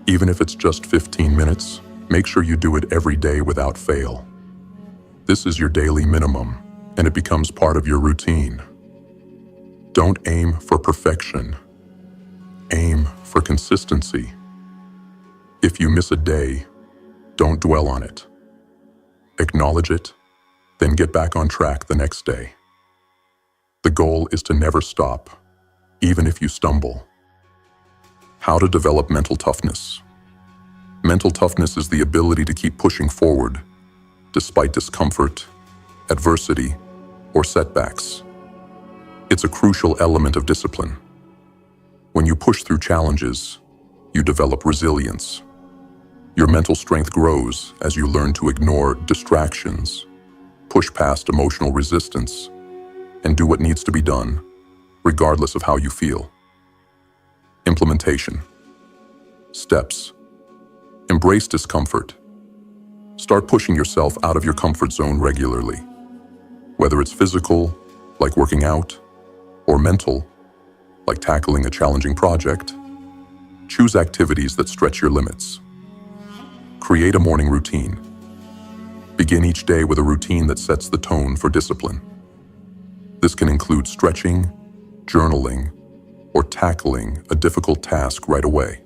Even if it's just 15 minutes, make sure you do it every day without fail. This is your daily minimum, and it becomes part of your routine. Don't aim for perfection. Aim for consistency. If you miss a day, don't dwell on it. Acknowledge it, then get back on track the next day. The goal is to never stop, even if you stumble. How to develop mental toughness. Mental toughness is the ability to keep pushing forward, despite discomfort, adversity, or setbacks. It's a crucial element of discipline. When you push through challenges, you develop resilience. Your mental strength grows as you learn to ignore distractions, push past emotional resistance, and do what needs to be done, regardless of how you feel. Implementation. Steps. Embrace discomfort. Start pushing yourself out of your comfort zone regularly. Whether it's physical, like working out, or mental, like tackling a challenging project, choose activities that stretch your limits. Create a morning routine. Begin each day with a routine that sets the tone for discipline. This can include stretching, journaling, or tackling a difficult task right away.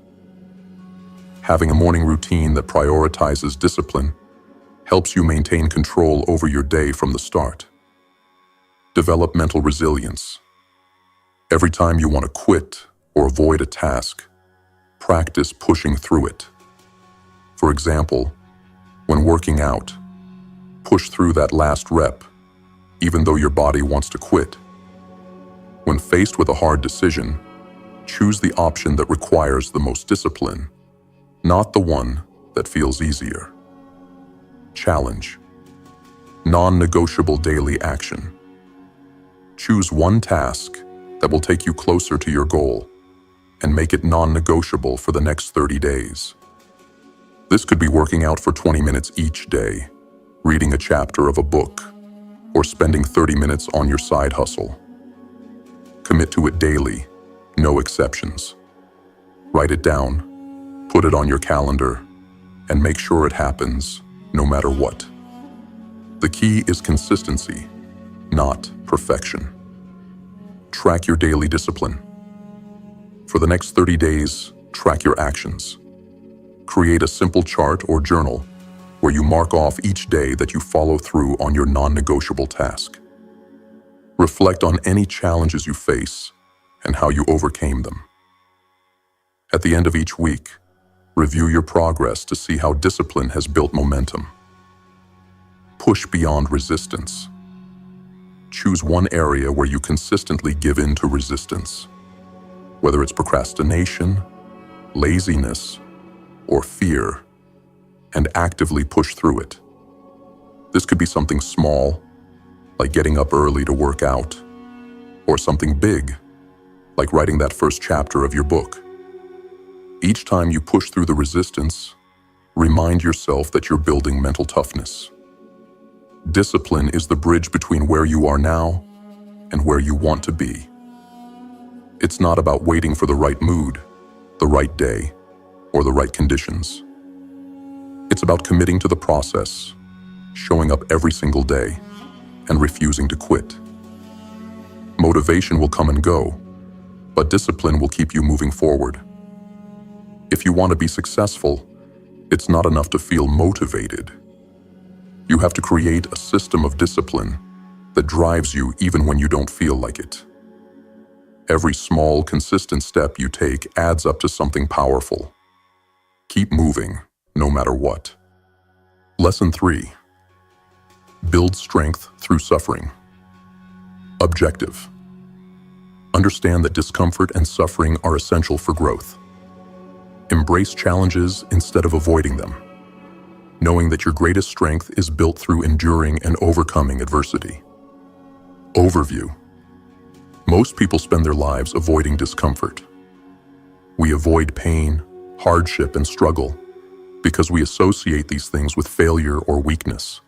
Having a morning routine that prioritizes discipline helps you maintain control over your day from the start. Develop mental resilience. Every time you want to quit or avoid a task, practice pushing through it. For example, when working out, push through that last rep, even though your body wants to quit. When faced with a hard decision, choose the option that requires the most discipline, not the one that feels easier. Challenge. Non-negotiable daily action. Choose one task that will take you closer to your goal and make it non-negotiable for the next 30 days. This could be working out for 20 minutes each day, reading a chapter of a book, or spending 30 minutes on your side hustle. Commit to it daily, no exceptions. Write it down, put it on your calendar, and make sure it happens no matter what. The key is consistency, not perfection. Track your daily discipline. For the next 30 days, track your actions. Create a simple chart or journal where you mark off each day that you follow through on your non-negotiable task. Reflect on any challenges you face and how you overcame them. At the end of each week, review your progress to see how discipline has built momentum. Push beyond resistance. Choose one area where you consistently give in to resistance, whether it's procrastination, laziness, or fear, and actively push through it. This could be something small, like getting up early to work out, or something big, like writing that first chapter of your book. Each time you push through the resistance, remind yourself that you're building mental toughness. Discipline is the bridge between where you are now and where you want to be. It's not about waiting for the right mood, the right day, or the right conditions. It's about committing to the process, showing up every single day, and refusing to quit. Motivation will come and go, but discipline will keep you moving forward. If you want to be successful, it's not enough to feel motivated. You have to create a system of discipline that drives you even when you don't feel like it. Every small, consistent step you take adds up to something powerful. Keep moving, no matter what. Lesson 3. Build strength through suffering. Objective. Understand that discomfort and suffering are essential for growth. Embrace challenges instead of avoiding them, knowing that your greatest strength is built through enduring and overcoming adversity. Overview. Most people spend their lives avoiding discomfort. We avoid pain, hardship, and struggle because we associate these things with failure or weakness.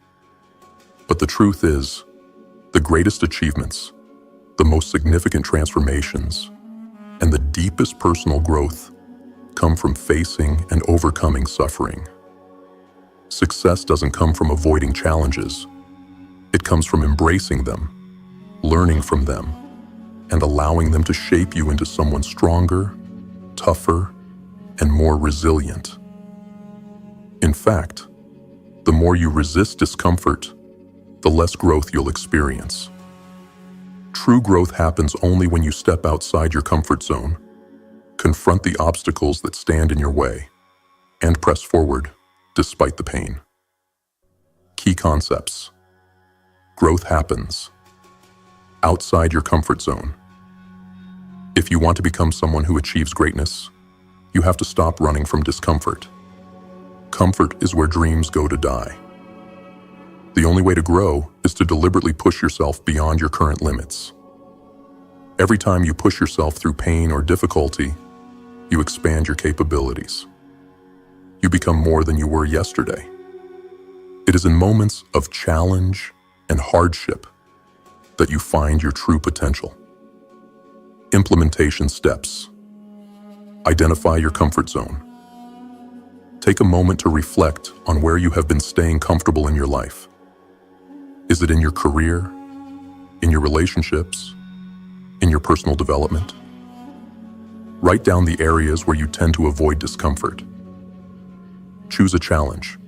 But the truth is, the greatest achievements, the most significant transformations, and the deepest personal growth come from facing and overcoming suffering. Success doesn't come from avoiding challenges. It comes from embracing them, learning from them, and allowing them to shape you into someone stronger, tougher, and more resilient. In fact, the more you resist discomfort, the less growth you'll experience. True growth happens only when you step outside your comfort zone, confront the obstacles that stand in your way, and press forward despite the pain. Key concepts. Growth happens outside your comfort zone. If you want to become someone who achieves greatness, you have to stop running from discomfort. Comfort is where dreams go to die. The only way to grow is to deliberately push yourself beyond your current limits. Every time you push yourself through pain or difficulty, you expand your capabilities. You become more than you were yesterday. It is in moments of challenge and hardship that you find your true potential. Implementation steps. Identify your comfort zone. Take a moment to reflect on where you have been staying comfortable in your life. Is it in your career, in your relationships, in your personal development? Write down the areas where you tend to avoid discomfort. Choose a challenge.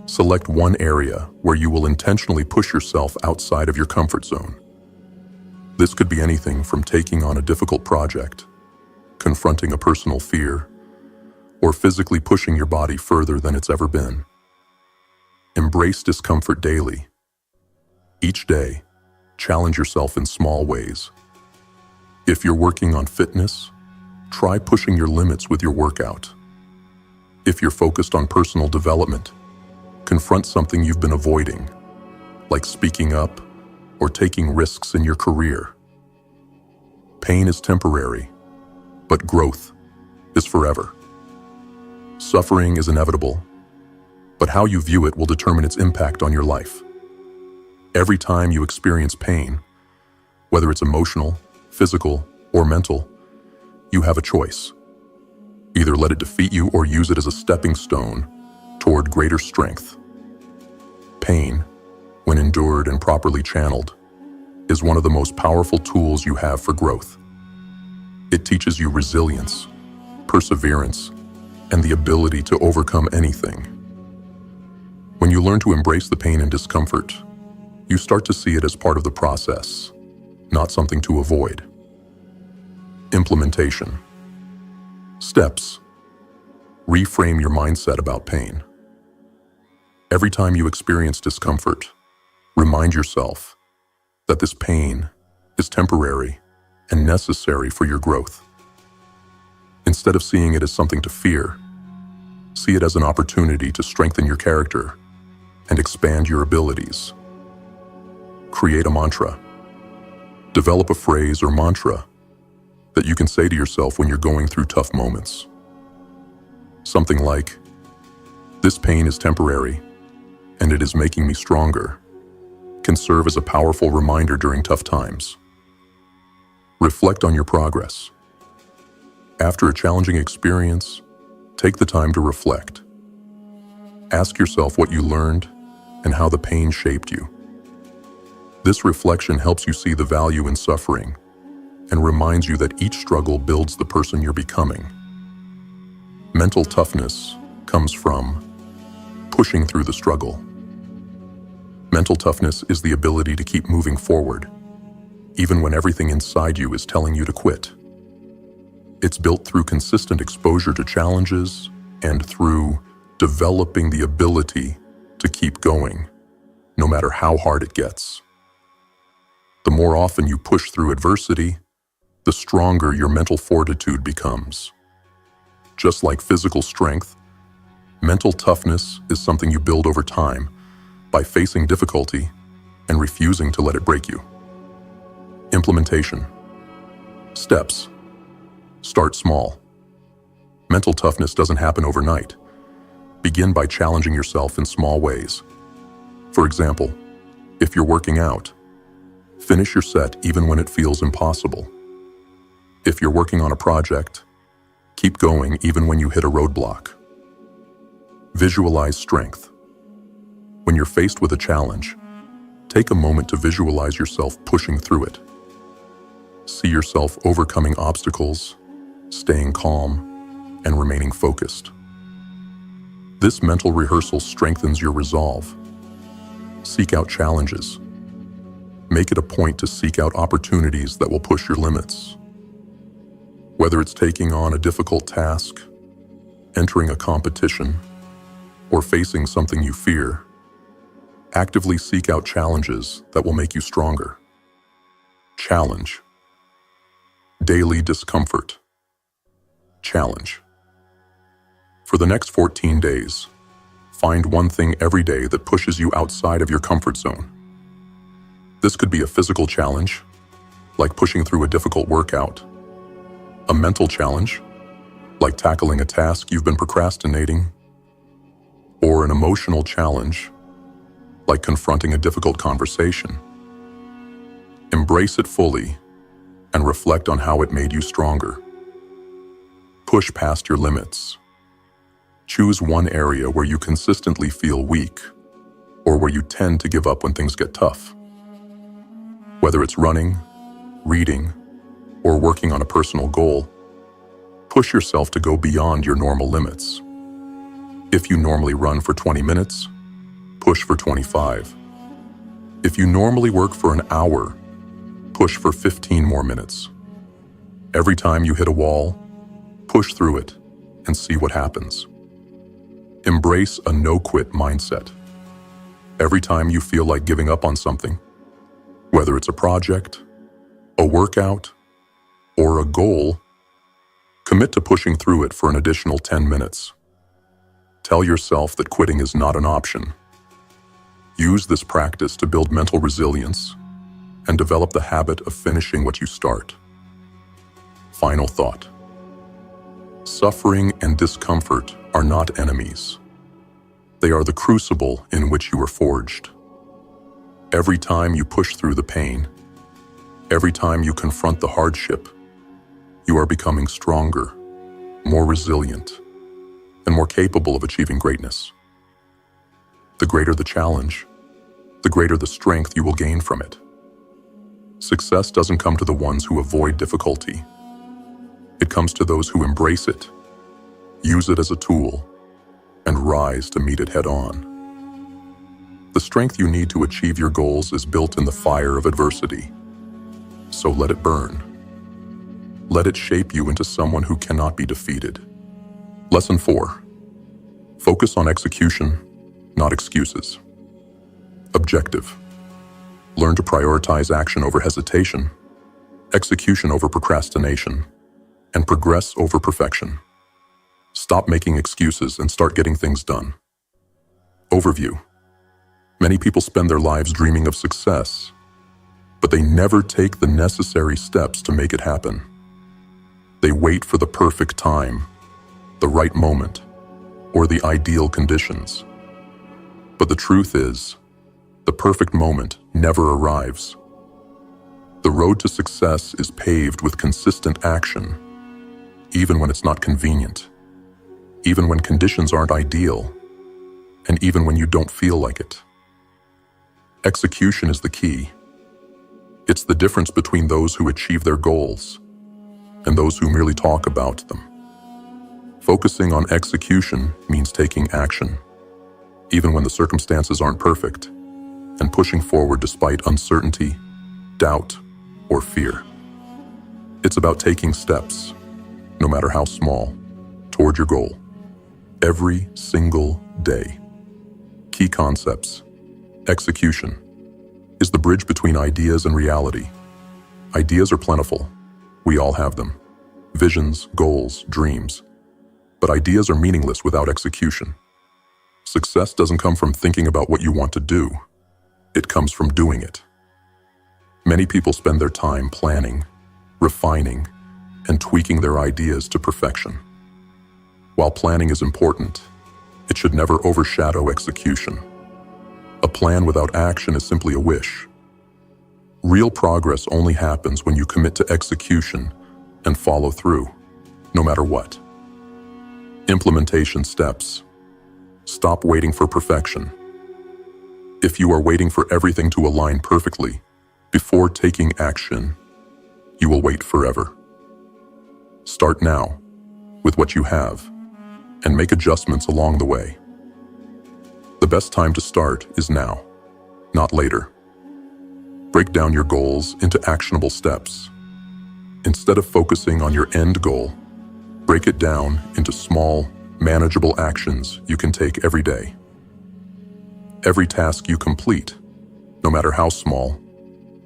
Select one area where you will intentionally push yourself outside of your comfort zone. This could be anything from taking on a difficult project, confronting a personal fear, or physically pushing your body further than it's ever been. Embrace discomfort daily. Each day, challenge yourself in small ways. If you're working on fitness, try pushing your limits with your workout. If you're focused on personal development, confront something you've been avoiding, like speaking up or taking risks in your career. Pain is temporary, but growth is forever. Suffering is inevitable, but how you view it will determine its impact on your life. Every time you experience pain, whether it's emotional, physical, or mental, you have a choice. Either let it defeat you or use it as a stepping stone toward greater strength. Pain, when endured and properly channeled, is one of the most powerful tools you have for growth. It teaches you resilience, perseverance, and the ability to overcome anything. When you learn to embrace the pain and discomfort, you start to see it as part of the process, not something to avoid. Implementation. Steps. Reframe your mindset about pain. Every time you experience discomfort, remind yourself that this pain is temporary and necessary for your growth. Instead of seeing it as something to fear, see it as an opportunity to strengthen your character and expand your abilities. Create a mantra. Develop a phrase or mantra that you can say to yourself when you're going through tough moments. Something like, "This pain is temporary, and it is making me stronger," can serve as a powerful reminder during tough times. Reflect on your progress. After a challenging experience, take the time to reflect. Ask yourself what you learned and how the pain shaped you. This reflection helps you see the value in suffering and reminds you that each struggle builds the person you're becoming. Mental toughness comes from pushing through the struggle. Mental toughness is the ability to keep moving forward, even when everything inside you is telling you to quit. It's built through consistent exposure to challenges and through developing the ability to keep going, no matter how hard it gets. The more often you push through adversity, the stronger your mental fortitude becomes. Just like physical strength, mental toughness is something you build over time by facing difficulty and refusing to let it break you. Implementation. Steps. Start small. Mental toughness doesn't happen overnight. Begin by challenging yourself in small ways. For example, If you're working out, finish your set even when it feels impossible. If you're working on a project, keep going even when you hit a roadblock. Visualize strength. When you're faced with a challenge, take a moment to visualize yourself pushing through it. See yourself overcoming obstacles, staying calm, and remaining focused. This mental rehearsal strengthens your resolve. Seek out challenges. Make it a point to seek out opportunities that will push your limits. Whether it's taking on a difficult task, entering a competition, or facing something you fear, actively seek out challenges that will make you stronger. Challenge. Daily discomfort. Challenge. For the next 14 days, find one thing every day that pushes you outside of your comfort zone. This could be a physical challenge, like pushing through a difficult workout, a mental challenge, like tackling a task you've been procrastinating, or an emotional challenge, like confronting a difficult conversation. Embrace it fully and reflect on how it made you stronger. Push past your limits. Choose one area where you consistently feel weak or where you tend to give up when things get tough. Whether it's running, reading, or working on a personal goal, push yourself to go beyond your normal limits. If you normally run for 20 minutes, push for 25. If you normally work for an hour, push for 15 more minutes. Every time you hit a wall, push through it and see what happens. Embrace a no-quit mindset. Every time you feel like giving up on something, whether it's a project, a workout, or a goal, commit to pushing through it for an additional 10 minutes. Tell yourself that quitting is not an option. Use this practice to build mental resilience and develop the habit of finishing what you start. Final thought. Suffering and discomfort are not enemies. They are the crucible in which you are forged. Every time you push through the pain, every time you confront the hardship, you are becoming stronger, more resilient, and more capable of achieving greatness. The greater the challenge, the greater the strength you will gain from it. Success doesn't come to the ones who avoid difficulty. It comes to those who embrace it, use it as a tool, and rise to meet it head-on. The strength you need to achieve your goals is built in the fire of adversity. So let it burn. Let it shape you into someone who cannot be defeated. Lesson 4. Focus on execution, not excuses. Objective. Learn to prioritize action over hesitation, execution over procrastination, and progress over perfection. Stop making excuses and start getting things done. Overview. Many people spend their lives dreaming of success, but they never take the necessary steps to make it happen. They wait for the perfect time, the right moment, or the ideal conditions. But the truth is, the perfect moment never arrives. The road to success is paved with consistent action, even when it's not convenient, even when conditions aren't ideal, and even when you don't feel like it. Execution is the key. It's the difference between those who achieve their goals and those who merely talk about them. Focusing on execution means taking action, even when the circumstances aren't perfect, and pushing forward despite uncertainty, doubt, or fear. It's about taking steps, no matter how small, toward your goal, every single day. Key concepts. Execution is the bridge between ideas and reality. Ideas are plentiful. We all have them. Visions, goals, dreams. But ideas are meaningless without execution. Success doesn't come from thinking about what you want to do. It comes from doing it. Many people spend their time planning, refining, and tweaking their ideas to perfection. While planning is important, it should never overshadow execution. A plan without action is simply a wish. Real progress only happens when you commit to execution and follow through, no matter what. Implementation steps. Stop waiting for perfection. If you are waiting for everything to align perfectly before taking action, you will wait forever. Start now with what you have and make adjustments along the way. The best time to start is now, not later. Break down your goals into actionable steps. Instead of focusing on your end goal, break it down into small, manageable actions you can take every day. Every task you complete, no matter how small,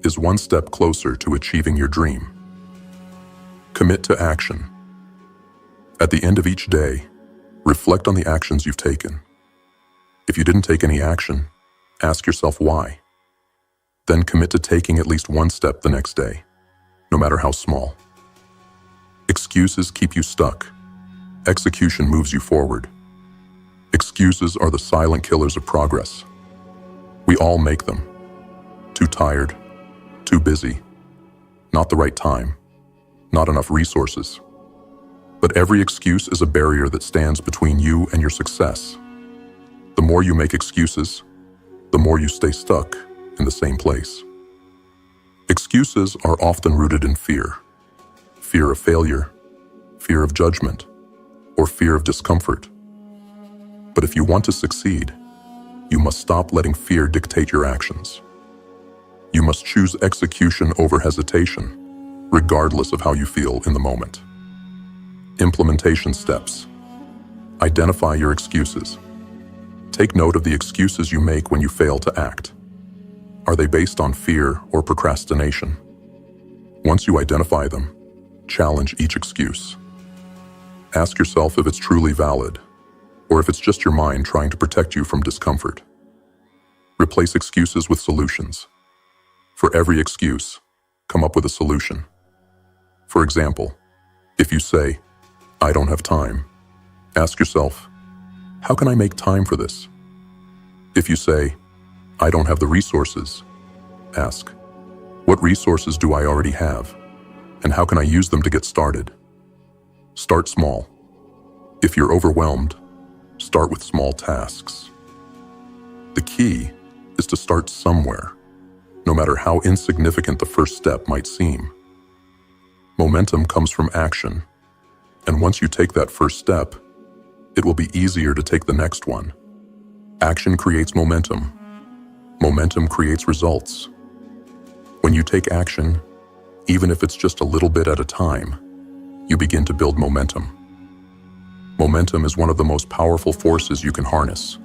is one step closer to achieving your dream. Commit to action. At the end of each day, reflect on the actions you've taken. If you didn't take any action, ask yourself why. Then commit to taking at least one step the next day, no matter how small. Excuses keep you stuck. Execution moves you forward. Excuses are the silent killers of progress. We all make them. Too tired, too busy, not the right time, not enough resources. But every excuse is a barrier that stands between you and your success. The more you make excuses, the more you stay stuck in the same place. Excuses are often rooted in fear. Fear of failure, fear of judgment, or fear of discomfort. But if you want to succeed, you must stop letting fear dictate your actions. You must choose execution over hesitation, regardless of how you feel in the moment. Implementation steps. Identify your excuses. Take note of the excuses you make when you fail to act. Are they based on fear or procrastination? Once you identify them, challenge each excuse. Ask yourself if it's truly valid, or if it's just your mind trying to protect you from discomfort. Replace excuses with solutions. For every excuse, come up with a solution. For example, if you say, "I don't have time," ask yourself, how can I make time for this? If you say, "I don't have the resources," ask, what resources do I already have, and how can I use them to get started? Start small. If you're overwhelmed, start with small tasks. The key is to start somewhere, no matter how insignificant the first step might seem. Momentum comes from action, and once you take that first step, it will be easier to take the next one. Action creates momentum. Momentum creates results. When you take action, even if it's just a little bit at a time, you begin to build momentum. Momentum is one of the most powerful forces you can harness.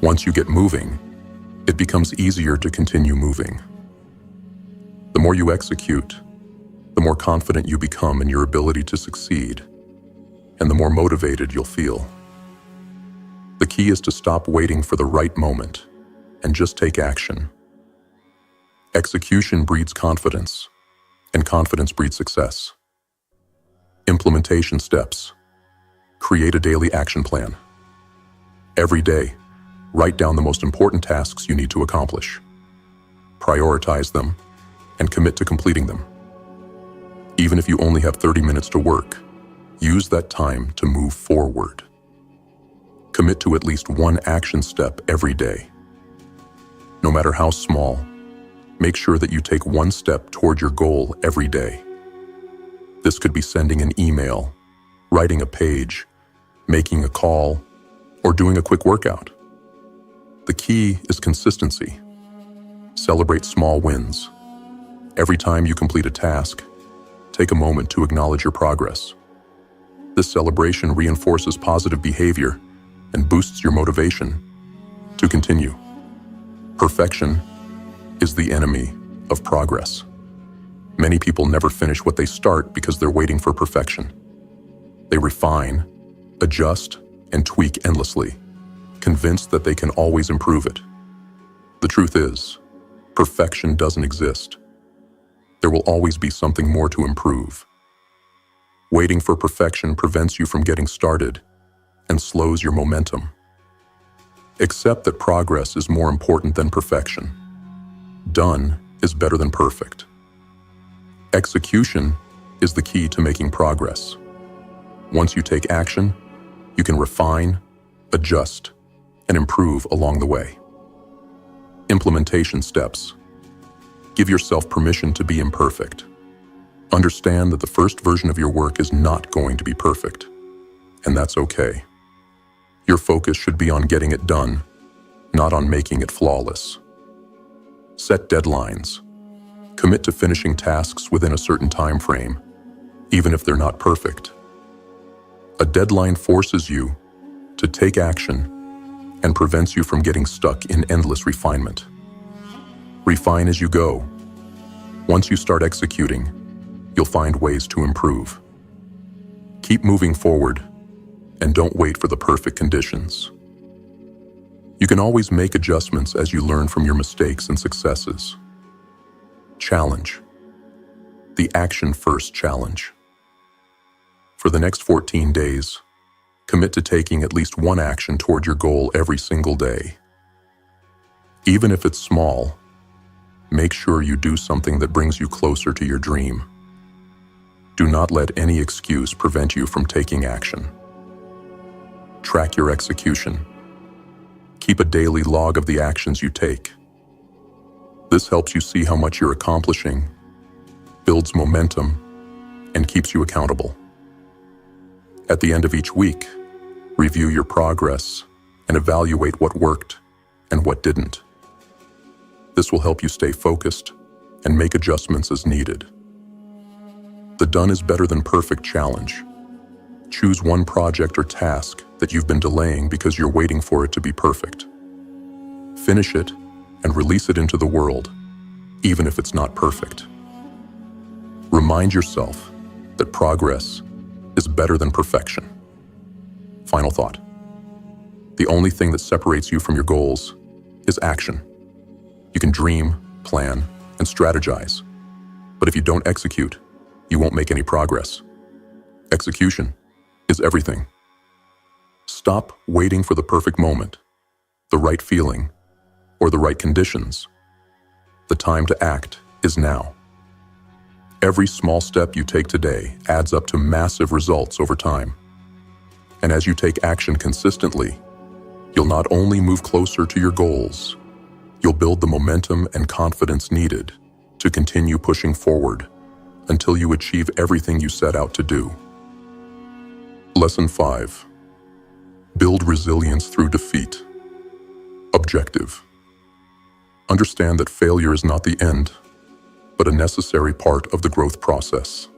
Once you get moving, it becomes easier to continue moving. The more you execute, the more confident you become in your ability to succeed, and the more motivated you'll feel. The key is to stop waiting for the right moment and just take action. Execution breeds confidence, and confidence breeds success. Implementation steps. Create a daily action plan. Every day, write down the most important tasks you need to accomplish. Prioritize them and commit to completing them. Even if you only have 30 minutes to work, use that time to move forward. Commit to at least one action step every day. No matter how small, make sure that you take one step toward your goal every day. This could be sending an email, writing a page, making a call, or doing a quick workout. The key is consistency. Celebrate small wins. Every time you complete a task, take a moment to acknowledge your progress. This celebration reinforces positive behavior and boosts your motivation to continue. Perfection is the enemy of progress. Many people never finish what they start because they're waiting for perfection. They refine, adjust, and tweak endlessly, convinced that they can always improve it. The truth is, perfection doesn't exist. There will always be something more to improve. Waiting for perfection prevents you from getting started and slows your momentum. Accept that progress is more important than perfection. Done is better than perfect. Execution is the key to making progress. Once you take action, you can refine, adjust, and improve along the way. Implementation steps. Give yourself permission to be imperfect. Understand that the first version of your work is not going to be perfect, and that's okay. Your focus should be on getting it done, not on making it flawless. Set deadlines. Commit to finishing tasks within a certain time frame, even if they're not perfect. A deadline forces you to take action and prevents you from getting stuck in endless refinement. Refine as you go. Once you start executing, you'll find ways to improve. Keep moving forward and don't wait for the perfect conditions. You can always make adjustments as you learn from your mistakes and successes. Challenge. The action first challenge. For the next 14 days, commit to taking at least one action toward your goal every single day. Even if it's small, make sure you do something that brings you closer to your dream. Do not let any excuse prevent you from taking action. Track your execution. Keep a daily log of the actions you take. This helps you see how much you're accomplishing, builds momentum, and keeps you accountable. At the end of each week, review your progress and evaluate what worked and what didn't. This will help you stay focused and make adjustments as needed. The done is better than perfect challenge. Choose one project or task that you've been delaying because you're waiting for it to be perfect. Finish it and release it into the world, even if it's not perfect. Remind yourself that progress is better than perfection. Final thought. The only thing that separates you from your goals is action. You can dream, plan, and strategize, but if you don't execute, you won't make any progress. Execution is everything. Stop waiting for the perfect moment, the right feeling, or the right conditions. The time to act is now. Every small step you take today adds up to massive results over time. And as you take action consistently, you'll not only move closer to your goals, you'll build the momentum and confidence needed to continue pushing forward until you achieve everything you set out to do. Lesson 5. Build resilience through defeat. Objective. Understand that failure is not the end, but a necessary part of the growth process.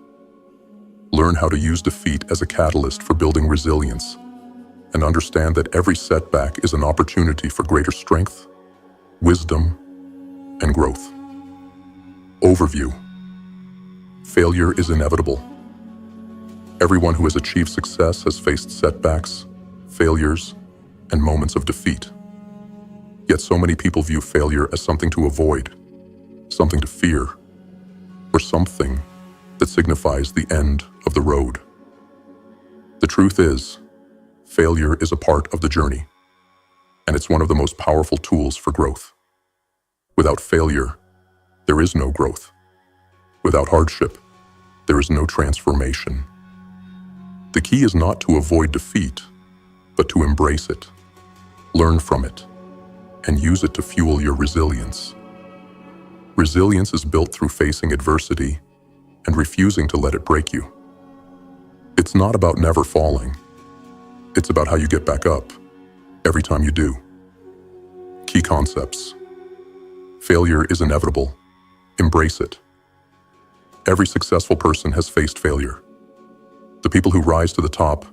Learn how to use defeat as a catalyst for building resilience, and understand that every setback is an opportunity for greater strength, wisdom, and growth. Overview. Failure is inevitable. Everyone who has achieved success has faced setbacks, failures, and moments of defeat. Yet so many people view failure as something to avoid, something to fear, or something that signifies the end of the road. The truth is, failure is a part of the journey, and it's one of the most powerful tools for growth. Without failure, there is no growth. Without hardship, there is no transformation. The key is not to avoid defeat, but to embrace it, learn from it, and use it to fuel your resilience. Resilience is built through facing adversity and refusing to let it break you. It's not about never falling. It's about how you get back up every time you do. Key concepts. Failure is inevitable. Embrace it. Every successful person has faced failure. The people who rise to the top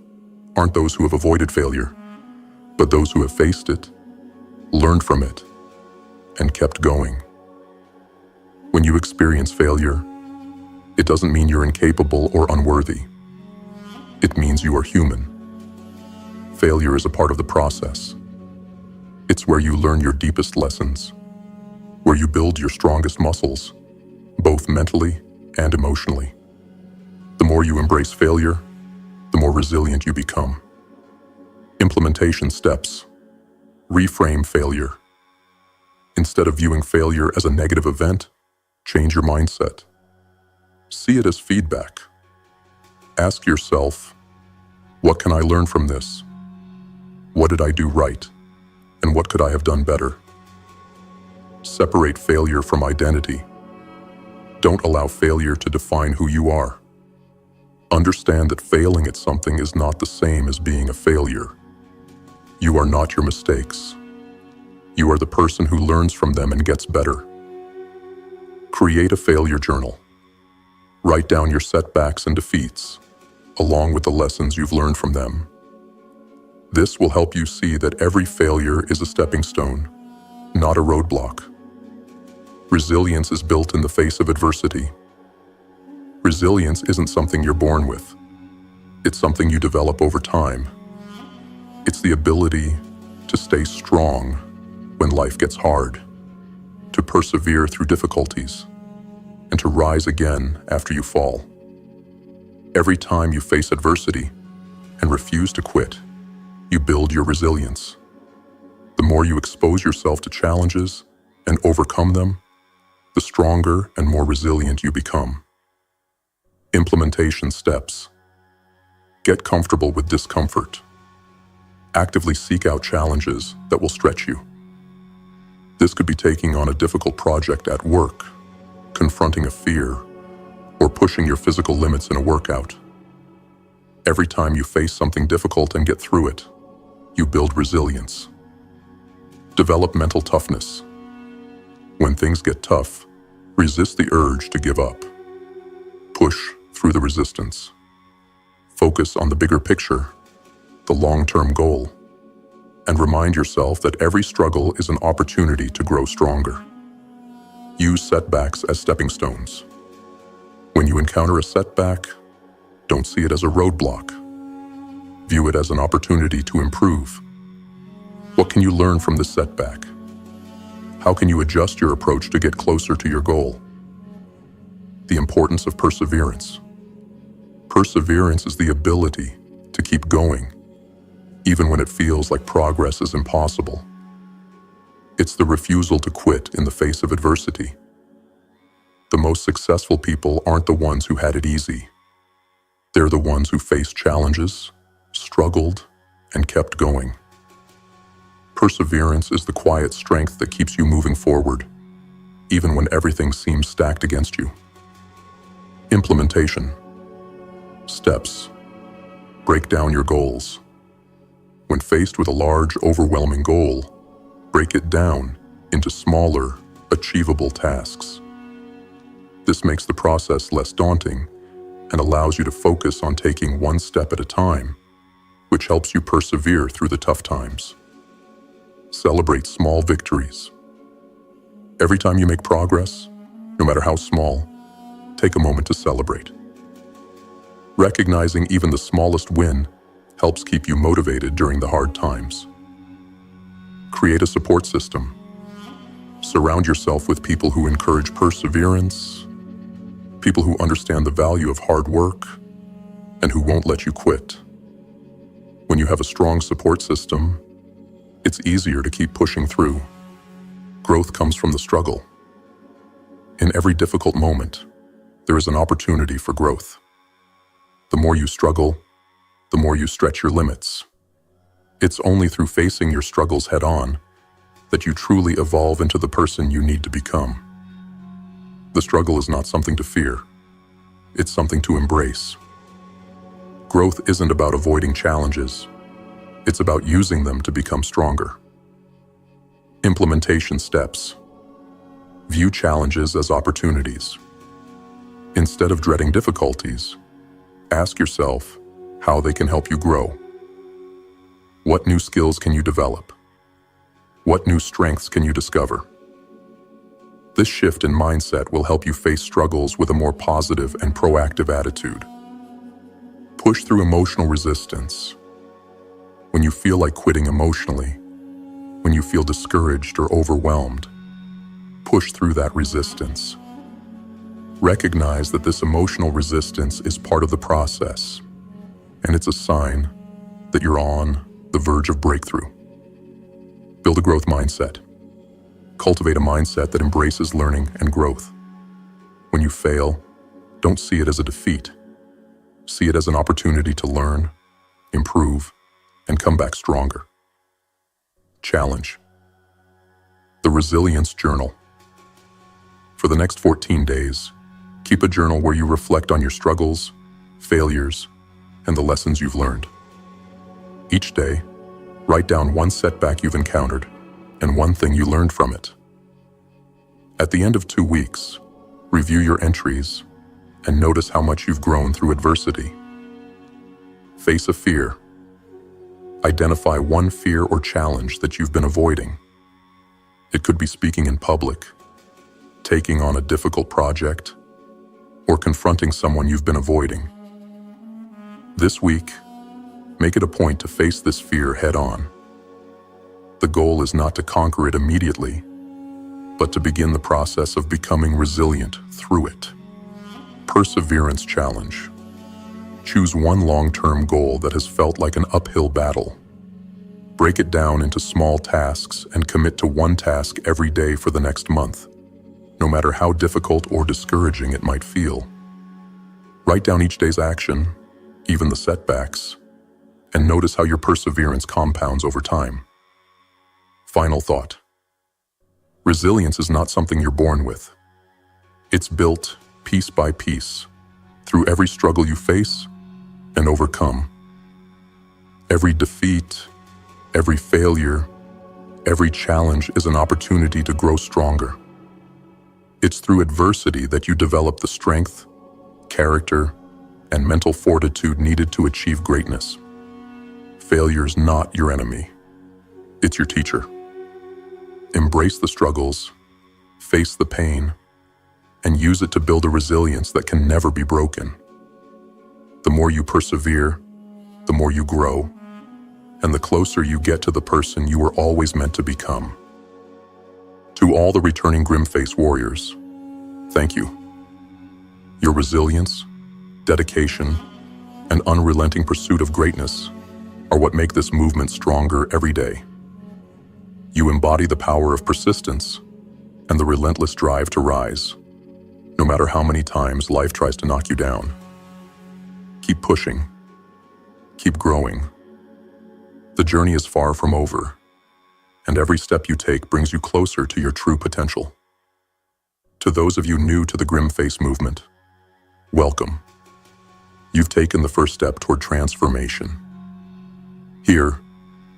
aren't those who have avoided failure, but those who have faced it, learned from it, and kept going. When you experience failure, it doesn't mean you're incapable or unworthy. It means you are human. Failure is a part of the process. It's where you learn your deepest lessons, where you build your strongest muscles, both mentally and emotionally. The more you embrace failure, the more resilient you become. Implementation steps. Reframe failure. Instead of viewing failure as a negative event, change your mindset. See it as feedback. Ask yourself, what can I learn from this? What did I do right? And what could I have done better? Separate failure from identity. Don't allow failure to define who you are. Understand that failing at something is not the same as being a failure. You are not your mistakes. You are the person who learns from them and gets better. Create a failure journal. Write down your setbacks and defeats, along with the lessons you've learned from them. This will help you see that every failure is a stepping stone, not a roadblock. Resilience is built in the face of adversity. Resilience isn't something you're born with. It's something you develop over time. It's the ability to stay strong when life gets hard, to persevere through difficulties, and to rise again after you fall. Every time you face adversity and refuse to quit, you build your resilience. The more you expose yourself to challenges and overcome them, the stronger and more resilient you become. Implementation steps. Get comfortable with discomfort. Actively seek out challenges that will stretch you. This could be taking on a difficult project at work, confronting a fear, or pushing your physical limits in a workout. Every time you face something difficult and get through it, you build resilience. Develop mental toughness. When things get tough, resist the urge to give up. Push through the resistance. Focus on the bigger picture, the long-term goal, and remind yourself that every struggle is an opportunity to grow stronger. Use setbacks as stepping stones. When you encounter a setback, don't see it as a roadblock. View it as an opportunity to improve. What can you learn from this setback? How can you adjust your approach to get closer to your goal? The importance of perseverance. Perseverance is the ability to keep going, even when it feels like progress is impossible. It's the refusal to quit in the face of adversity. The most successful people aren't the ones who had it easy. They're the ones who faced challenges, struggled, and kept going. Perseverance is the quiet strength that keeps you moving forward, even when everything seems stacked against you. Implementation. Steps. Break down your goals. When faced with a large, overwhelming goal, break it down into smaller, achievable tasks. This makes the process less daunting and allows you to focus on taking one step at a time, which helps you persevere through the tough times. Celebrate small victories. Every time you make progress, no matter how small, take a moment to celebrate. Recognizing even the smallest win helps keep you motivated during the hard times. Create a support system. Surround yourself with people who encourage perseverance, people who understand the value of hard work, and who won't let you quit. When you have a strong support system, it's easier to keep pushing through. Growth comes from the struggle. In every difficult moment, there is an opportunity for growth. The more you struggle, the more you stretch your limits. It's only through facing your struggles head-on that you truly evolve into the person you need to become. The struggle is not something to fear. It's something to embrace. Growth isn't about avoiding challenges. It's about using them to become stronger. Implementation steps. View challenges as opportunities. Instead of dreading difficulties, ask yourself how they can help you grow. What new skills can you develop? What new strengths can you discover? This shift in mindset will help you face struggles with a more positive and proactive attitude. Push through emotional resistance. When you feel like quitting emotionally, when you feel discouraged or overwhelmed, push through that resistance. Recognize that this emotional resistance is part of the process, and it's a sign that you're on the verge of breakthrough. Build a growth mindset. Cultivate a mindset that embraces learning and growth. When you fail, don't see it as a defeat. See it as an opportunity to learn, improve, and come back stronger. Challenge. The Resilience Journal. For the next 14 days, keep a journal where you reflect on your struggles, failures, and the lessons you've learned. Each day, write down one setback you've encountered and one thing you learned from it. At the end of 2 weeks, review your entries and notice how much you've grown through adversity. Face a fear. Identify one fear or challenge that you've been avoiding. It could be speaking in public, taking on a difficult project, or confronting someone you've been avoiding. This week, make it a point to face this fear head on. The goal is not to conquer it immediately, but to begin the process of becoming resilient through it. Perseverance challenge. Choose one long-term goal that has felt like an uphill battle. Break it down into small tasks and commit to one task every day for the next month, no matter how difficult or discouraging it might feel. Write down each day's action, even the setbacks, and notice how your perseverance compounds over time. Final thought. Resilience is not something you're born with. It's built piece by piece, through every struggle you face and overcome. Every defeat, every failure, every challenge is an opportunity to grow stronger. It's through adversity that you develop the strength, character, and mental fortitude needed to achieve greatness. Failure's not your enemy. It's your teacher. Embrace the struggles, face the pain, and use it to build a resilience that can never be broken. The more you persevere, the more you grow, and the closer you get to the person you were always meant to become. To all the returning GrimFace warriors, thank you. Your resilience, dedication, and unrelenting pursuit of greatness are what make this movement stronger every day. You embody the power of persistence and the relentless drive to rise, no matter how many times life tries to knock you down. Keep pushing. Keep growing. The journey is far from over, and every step you take brings you closer to your true potential. To those of you new to the GrimFace movement, welcome. You've taken the first step toward transformation. Here,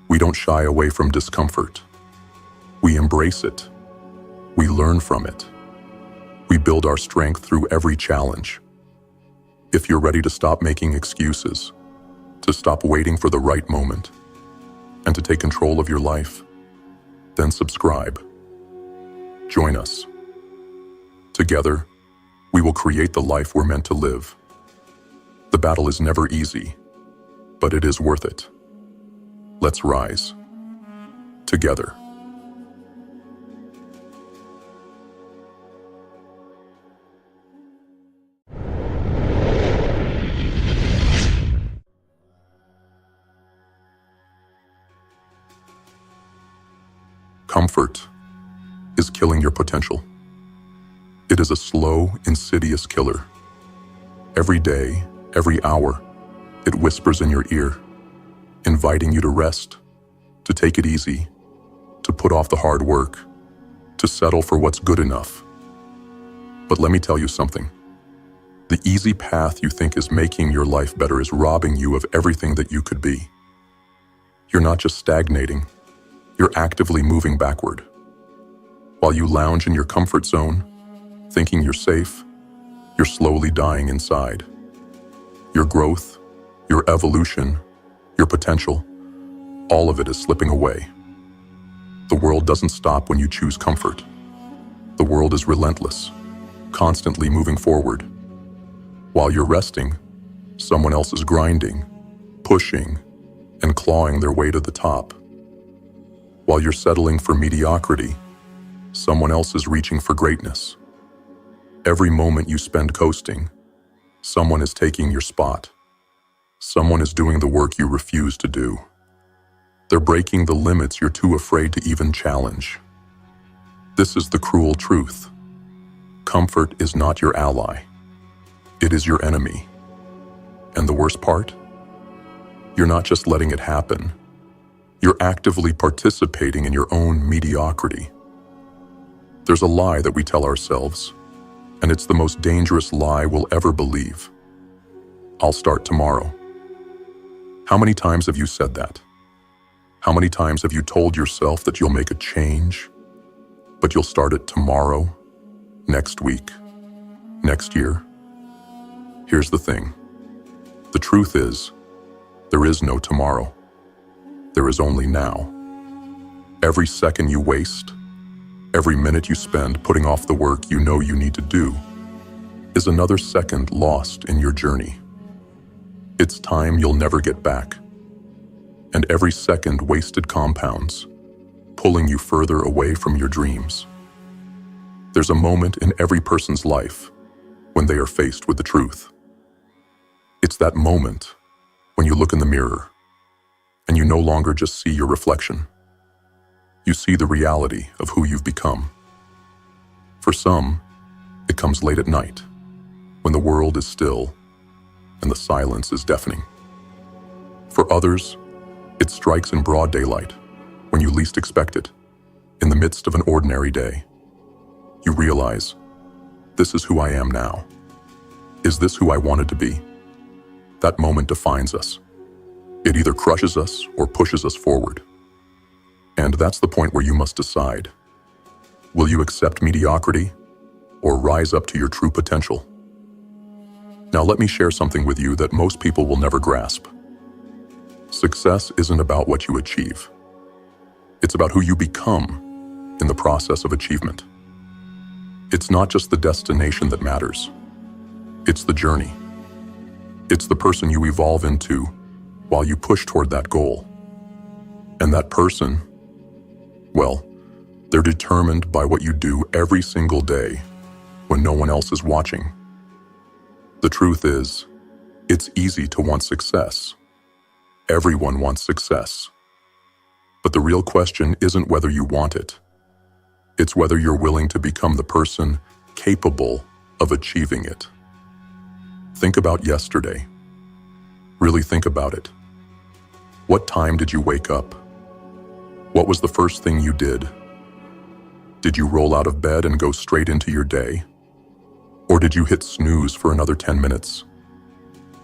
we don't shy away from discomfort. We embrace it. We learn from it. We build our strength through every challenge. If you're ready to stop making excuses, to stop waiting for the right moment, and to take control of your life, then subscribe. Join us. Together, we will create the life we're meant to live. The battle is never easy, but it is worth it. Let's rise. Together. Comfort is killing your potential. It is a slow, insidious killer. Every day, every hour, it whispers in your ear, inviting you to rest, to take it easy, to put off the hard work, to settle for what's good enough. But let me tell you something. The easy path you think is making your life better is robbing you of everything that you could be. You're not just stagnating, you're actively moving backward. While you lounge in your comfort zone, thinking you're safe, you're slowly dying inside. Your growth, your evolution, your potential, all of it is slipping away. The world doesn't stop when you choose comfort. The world is relentless, constantly moving forward. While you're resting, someone else is grinding, pushing, and clawing their way to the top. While you're settling for mediocrity, someone else is reaching for greatness. Every moment you spend coasting, someone is taking your spot. Someone is doing the work you refuse to do. They're breaking the limits you're too afraid to even challenge. This is the cruel truth. Comfort is not your ally. It is your enemy. And the worst part? You're not just letting it happen. You're actively participating in your own mediocrity. There's a lie that we tell ourselves, and it's the most dangerous lie we'll ever believe. I'll start tomorrow. How many times have you said that? How many times have you told yourself that you'll make a change, but you'll start it tomorrow, next week, next year? Here's the thing. The truth is, there is no tomorrow. There is only now. Every second you waste, every minute you spend putting off the work you know you need to do, is another second lost in your journey. It's time you'll never get back. And every second wasted compounds, pulling you further away from your dreams. There's a moment in every person's life when they are faced with the truth. It's that moment when you look in the mirror and you no longer just see your reflection. You see the reality of who you've become. For some, it comes late at night when the world is still and the silence is deafening. For others, it strikes in broad daylight when you least expect it, in the midst of an ordinary day. You realize, this is who I am now. Is this who I wanted to be? That moment defines us. It either crushes us or pushes us forward. And that's the point where you must decide. Will you accept mediocrity or rise up to your true potential? Now let me share something with you that most people will never grasp. Success isn't about what you achieve. It's about who you become in the process of achievement. It's not just the destination that matters. It's the journey. It's the person you evolve into while you push toward that goal. And that person, well, they're determined by what you do every single day when no one else is watching. The truth is, it's easy to want success. Everyone wants success. But the real question isn't whether you want it. It's whether you're willing to become the person capable of achieving it. Think about yesterday. Really think about it. What time did you wake up? What was the first thing you did? Did you roll out of bed and go straight into your day? Or did you hit snooze for another 10 minutes,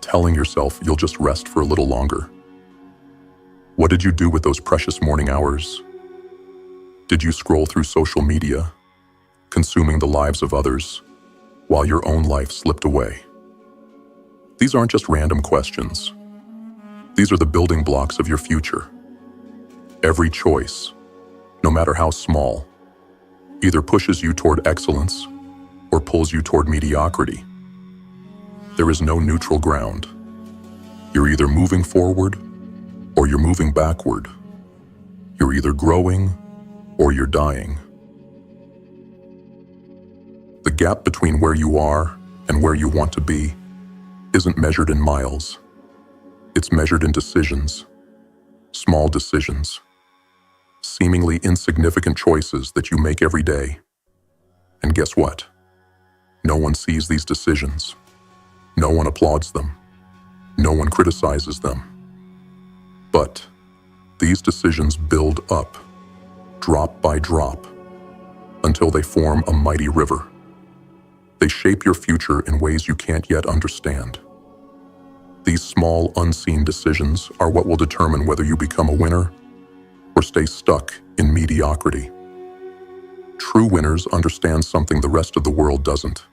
telling yourself you'll just rest for a little longer? What did you do with those precious morning hours? Did you scroll through social media, consuming the lives of others, while your own life slipped away? These aren't just random questions. These are the building blocks of your future. Every choice, no matter how small, either pushes you toward excellence or pulls you toward mediocrity. There is no neutral ground. You're either moving forward or you're moving backward. You're either growing or you're dying. The gap between where you are and where you want to be isn't measured in miles. It's measured in decisions, small decisions, seemingly insignificant choices that you make every day. And guess what? No one sees these decisions. No one applauds them. No one criticizes them. But these decisions build up, drop by drop, until they form a mighty river. They shape your future in ways you can't yet understand. These small, unseen decisions are what will determine whether you become a winner or stay stuck in mediocrity. True winners understand something the rest of the world doesn't.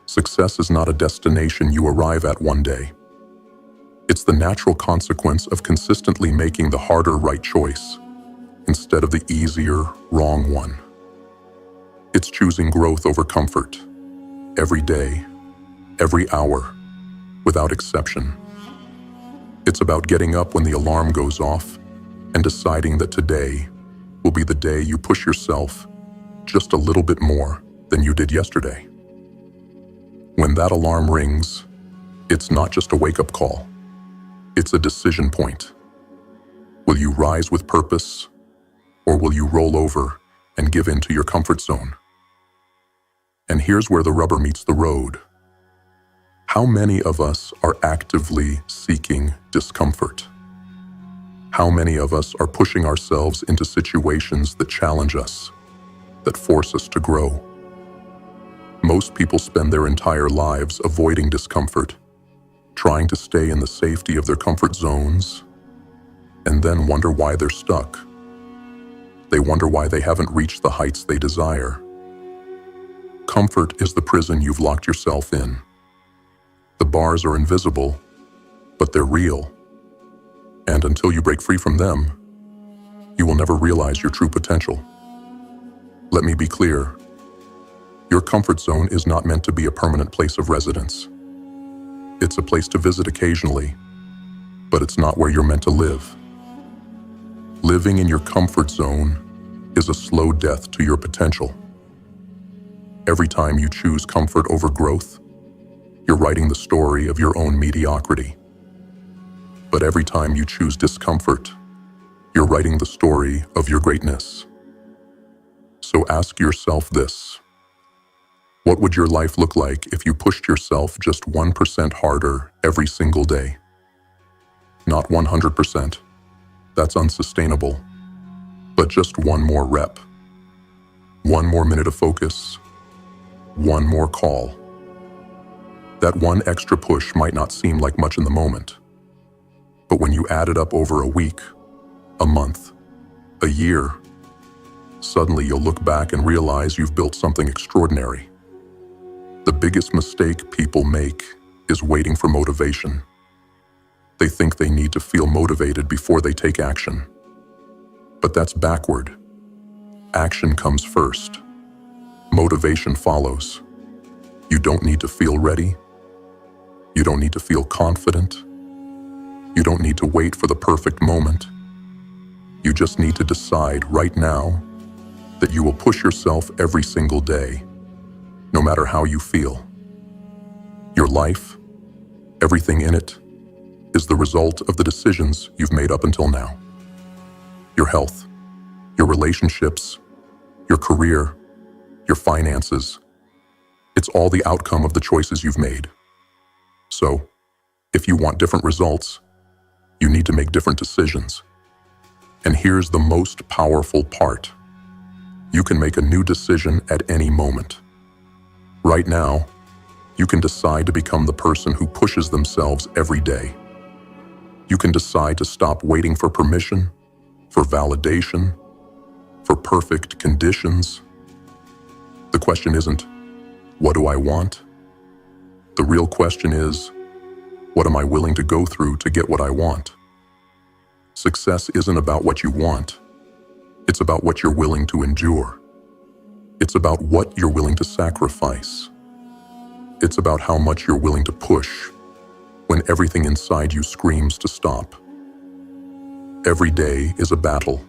Success is not a destination you arrive at one day. It's the natural consequence of consistently making the harder right choice instead of the easier wrong one. It's choosing growth over comfort, every day, every hour, without exception. It's about getting up when the alarm goes off and deciding that today will be the day you push yourself just a little bit more than you did yesterday. When that alarm rings, it's not just a wake-up call. It's a decision point. Will you rise with purpose, or will you roll over and give in to your comfort zone? And here's where the rubber meets the road. How many of us are actively seeking discomfort? How many of us are pushing ourselves into situations that challenge us, that force us to grow? Most people spend their entire lives avoiding discomfort, trying to stay in the safety of their comfort zones, and then wonder why they're stuck. They wonder why they haven't reached the heights they desire. Comfort is the prison you've locked yourself in. The bars are invisible, but they're real. And until you break free from them, you will never realize your true potential. Let me be clear. Your comfort zone is not meant to be a permanent place of residence. It's a place to visit occasionally, but it's not where you're meant to live. Living in your comfort zone is a slow death to your potential. Every time you choose comfort over growth, you're writing the story of your own mediocrity. But every time you choose discomfort, you're writing the story of your greatness. So ask yourself this: what would your life look like if you pushed yourself just 1% harder every single day? Not 100%. That's unsustainable. But just one more rep. One more minute of focus. One more call. That one extra push might not seem like much in the moment, but when you add it up over a week, a month, a year, suddenly you'll look back and realize you've built something extraordinary. The biggest mistake people make is waiting for motivation. They think they need to feel motivated before they take action. But that's backward. Action comes first. Motivation follows. You don't need to feel ready. You don't need to feel confident. You don't need to wait for the perfect moment. You just need to decide right now that you will push yourself every single day, no matter how you feel. Your life, everything in it, is the result of the decisions you've made up until now. Your health, your relationships, your career, your finances, it's all the outcome of the choices you've made. So, if you want different results, you need to make different decisions. And here's the most powerful part. You can make a new decision at any moment. Right now, you can decide to become the person who pushes themselves every day. You can decide to stop waiting for permission, for validation, for perfect conditions. The question isn't, what do I want? The real question is, what am I willing to go through to get what I want? Success isn't about what you want. It's about what you're willing to endure. It's about what you're willing to sacrifice. It's about how much you're willing to push when everything inside you screams to stop. Every day is a battle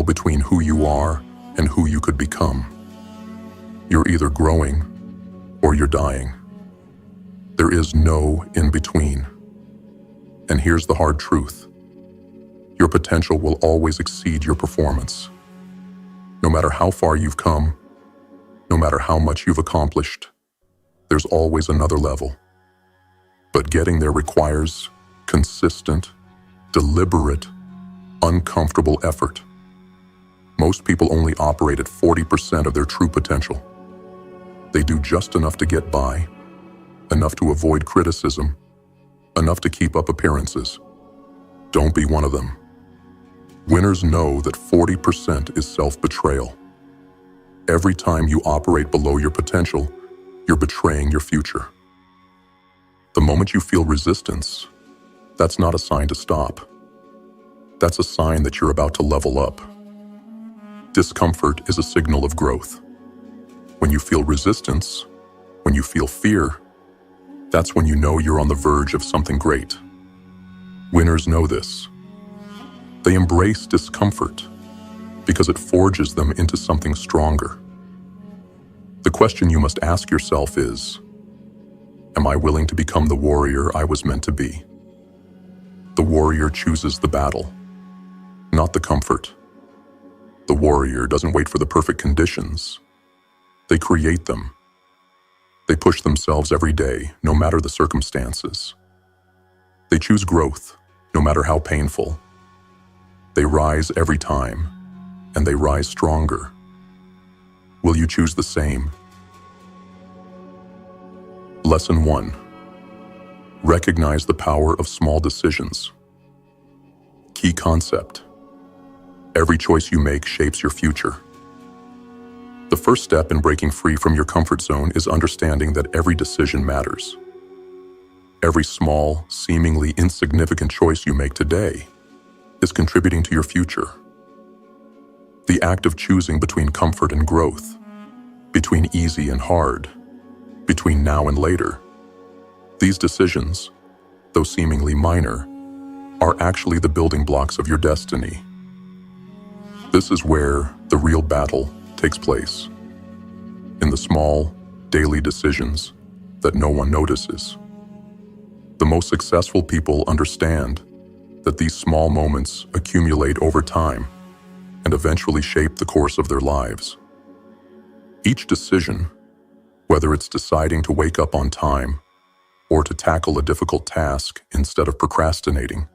between who you are and who you could become. You're either growing or you're dying. There is no in between. And here's the hard truth. Your potential will always exceed your performance. No matter how far you've come, no matter how much you've accomplished, there's always another level. But getting there requires consistent, deliberate, uncomfortable effort. Most people only operate at 40% of their true potential. They do just enough to get by, enough to avoid criticism, enough to keep up appearances. Don't be one of them. Winners know that 40% is self-betrayal. Every time you operate below your potential, you're betraying your future. The moment you feel resistance, that's not a sign to stop. That's a sign that you're about to level up. Discomfort is a signal of growth. When you feel resistance, when you feel fear, that's when you know you're on the verge of something great. Winners know this. They embrace discomfort because it forges them into something stronger. The question you must ask yourself is, am I willing to become the warrior I was meant to be? The warrior chooses the battle, not the comfort. The warrior doesn't wait for the perfect conditions. They create them. They push themselves every day, no matter the circumstances. They choose growth, no matter how painful. They rise every time, and they rise stronger. Will you choose the same? Lesson 1. Recognize the power of small decisions. Key concept. Every choice you make shapes your future. The first step in breaking free from your comfort zone is understanding that every decision matters. Every small, seemingly insignificant choice you make today is contributing to your future. The act of choosing between comfort and growth, between easy and hard, between now and later. These decisions, though seemingly minor, are actually the building blocks of your destiny. This is where the real battle takes place, in the small, daily decisions that no one notices. The most successful people understand that these small moments accumulate over time and eventually shape the course of their lives. Each decision, whether it's deciding to wake up on time or to tackle a difficult task instead of procrastinating,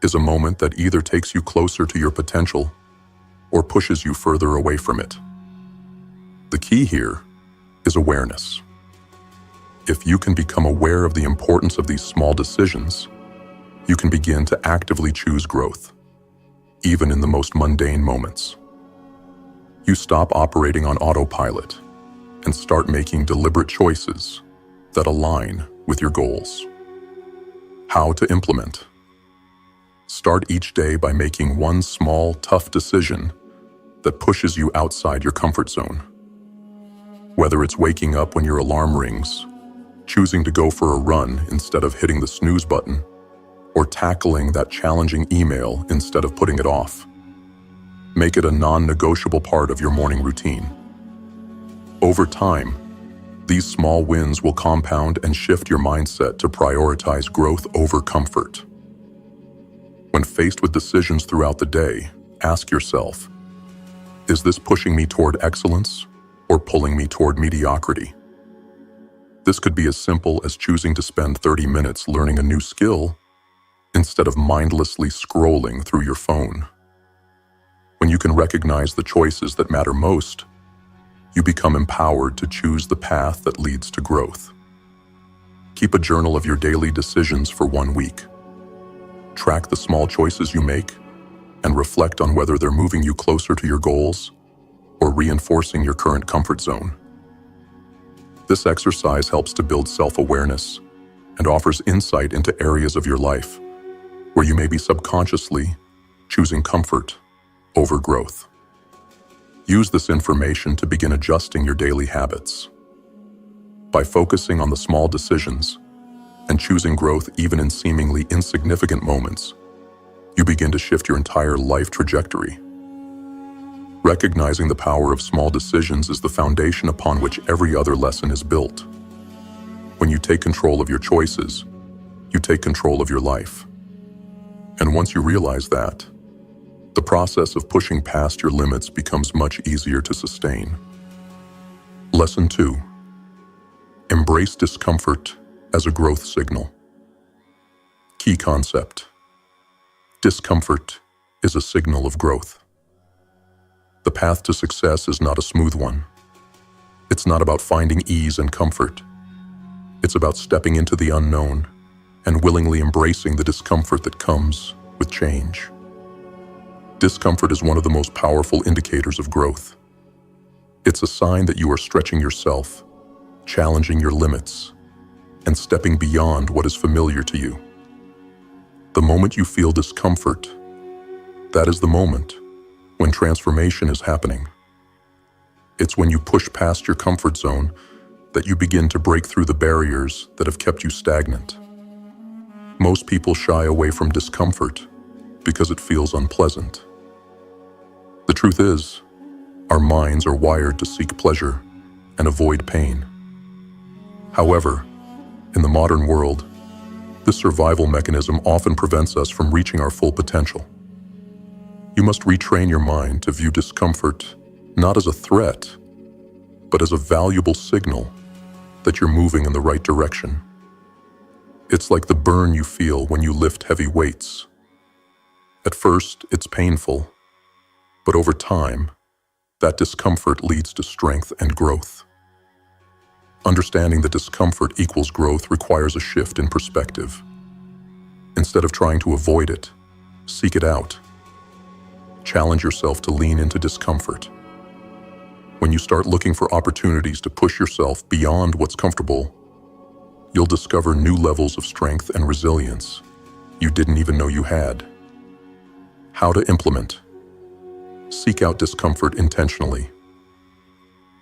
is a moment that either takes you closer to your potential or pushes you further away from it. The key here is awareness. If you can become aware of the importance of these small decisions, you can begin to actively choose growth, even in the most mundane moments. You stop operating on autopilot and start making deliberate choices that align with your goals. How to implement. Start each day by making one small, tough decision that pushes you outside your comfort zone. Whether it's waking up when your alarm rings, choosing to go for a run instead of hitting the snooze button, or tackling that challenging email instead of putting it off. Make it a non-negotiable part of your morning routine. Over time, these small wins will compound and shift your mindset to prioritize growth over comfort. When faced with decisions throughout the day, ask yourself, is this pushing me toward excellence or pulling me toward mediocrity? This could be as simple as choosing to spend 30 minutes learning a new skill instead of mindlessly scrolling through your phone. When you can recognize the choices that matter most, you become empowered to choose the path that leads to growth. Keep a journal of your daily decisions for 1 week. Track the small choices you make and reflect on whether they're moving you closer to your goals or reinforcing your current comfort zone. This exercise helps to build self-awareness and offers insight into areas of your life where you may be subconsciously choosing comfort over growth. Use this information to begin adjusting your daily habits. By focusing on the small decisions and choosing growth even in seemingly insignificant moments, you begin to shift your entire life trajectory. Recognizing the power of small decisions is the foundation upon which every other lesson is built. When you take control of your choices, you take control of your life. And once you realize that, the process of pushing past your limits becomes much easier to sustain. Lesson 2. Embrace discomfort as a growth signal. Key concept. Discomfort is a signal of growth. The path to success is not a smooth one. It's not about finding ease and comfort. It's about stepping into the unknown and willingly embracing the discomfort that comes with change. Discomfort is one of the most powerful indicators of growth. It's a sign that you are stretching yourself, challenging your limits, and stepping beyond what is familiar to you. The moment you feel discomfort, that is the moment when transformation is happening. It's when you push past your comfort zone that you begin to break through the barriers that have kept you stagnant. Most people shy away from discomfort because it feels unpleasant. The truth is, our minds are wired to seek pleasure and avoid pain. However, in the modern world, This survival mechanism often prevents us from reaching our full potential. You must retrain your mind to view discomfort not as a threat, but as a valuable signal that you're moving in the right direction. It's like the burn you feel when you lift heavy weights. At first, it's painful, but over time, that discomfort leads to strength and growth. Understanding that discomfort equals growth requires a shift in perspective. Instead of trying to avoid it, seek it out. Challenge yourself to lean into discomfort. When you start looking for opportunities to push yourself beyond what's comfortable, you'll discover new levels of strength and resilience you didn't even know you had. How to implement. Seek out discomfort intentionally.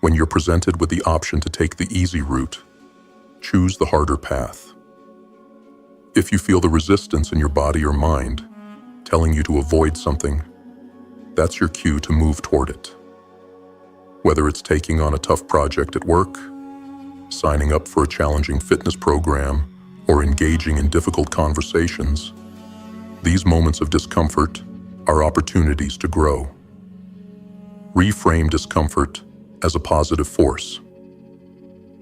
When you're presented with the option to take the easy route, choose the harder path. If you feel the resistance in your body or mind telling you to avoid something, that's your cue to move toward it. Whether it's taking on a tough project at work, signing up for a challenging fitness program, or engaging in difficult conversations, these moments of discomfort are opportunities to grow. Reframe discomfort as a positive force.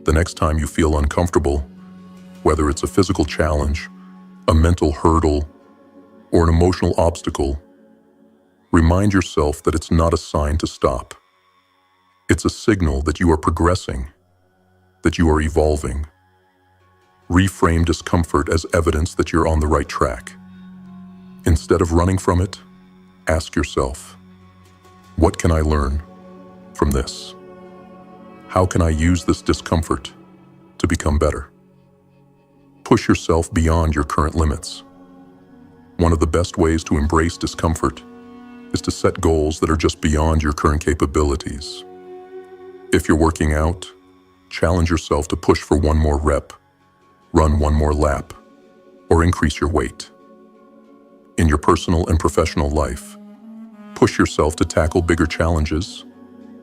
The next time you feel uncomfortable, whether it's a physical challenge, a mental hurdle, or an emotional obstacle, remind yourself that it's not a sign to stop. It's a signal that you are progressing, that you are evolving. Reframe discomfort as evidence that you're on the right track. Instead of running from it, ask yourself, what can I learn from this? How can I use this discomfort to become better? Push yourself beyond your current limits. One of the best ways to embrace discomfort is to set goals that are just beyond your current capabilities. If you're working out, challenge yourself to push for one more rep, run one more lap, or increase your weight. In your personal and professional life, push yourself to tackle bigger challenges,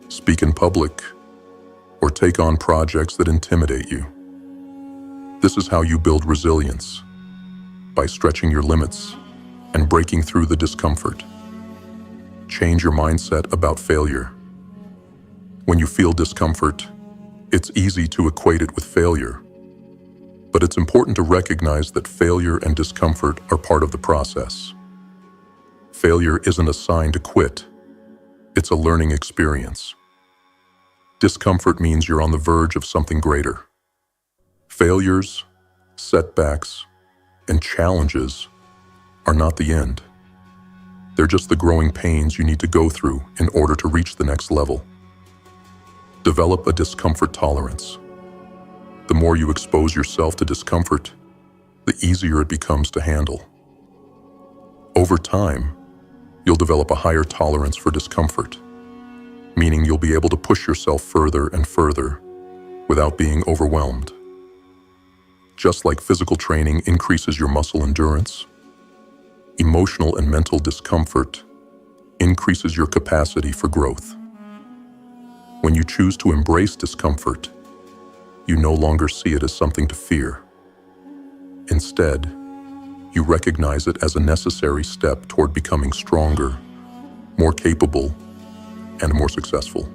speak in public, or take on projects that intimidate you. This is how you build resilience, by stretching your limits and breaking through the discomfort. Change your mindset about failure. When you feel discomfort, it's easy to equate it with failure. But it's important to recognize that failure and discomfort are part of the process. Failure isn't a sign to quit. It's a learning experience. Discomfort means you're on the verge of something greater. Failures, setbacks, and challenges are not the end. They're just the growing pains you need to go through in order to reach the next level. Develop a discomfort tolerance. The more you expose yourself to discomfort, the easier it becomes to handle. Over time, you'll develop a higher tolerance for discomfort, meaning you'll be able to push yourself further and further without being overwhelmed. Just like physical training increases your muscle endurance, emotional and mental discomfort increases your capacity for growth. When you choose to embrace discomfort, you no longer see it as something to fear. Instead, you recognize it as a necessary step toward becoming stronger, more capable, and more successful.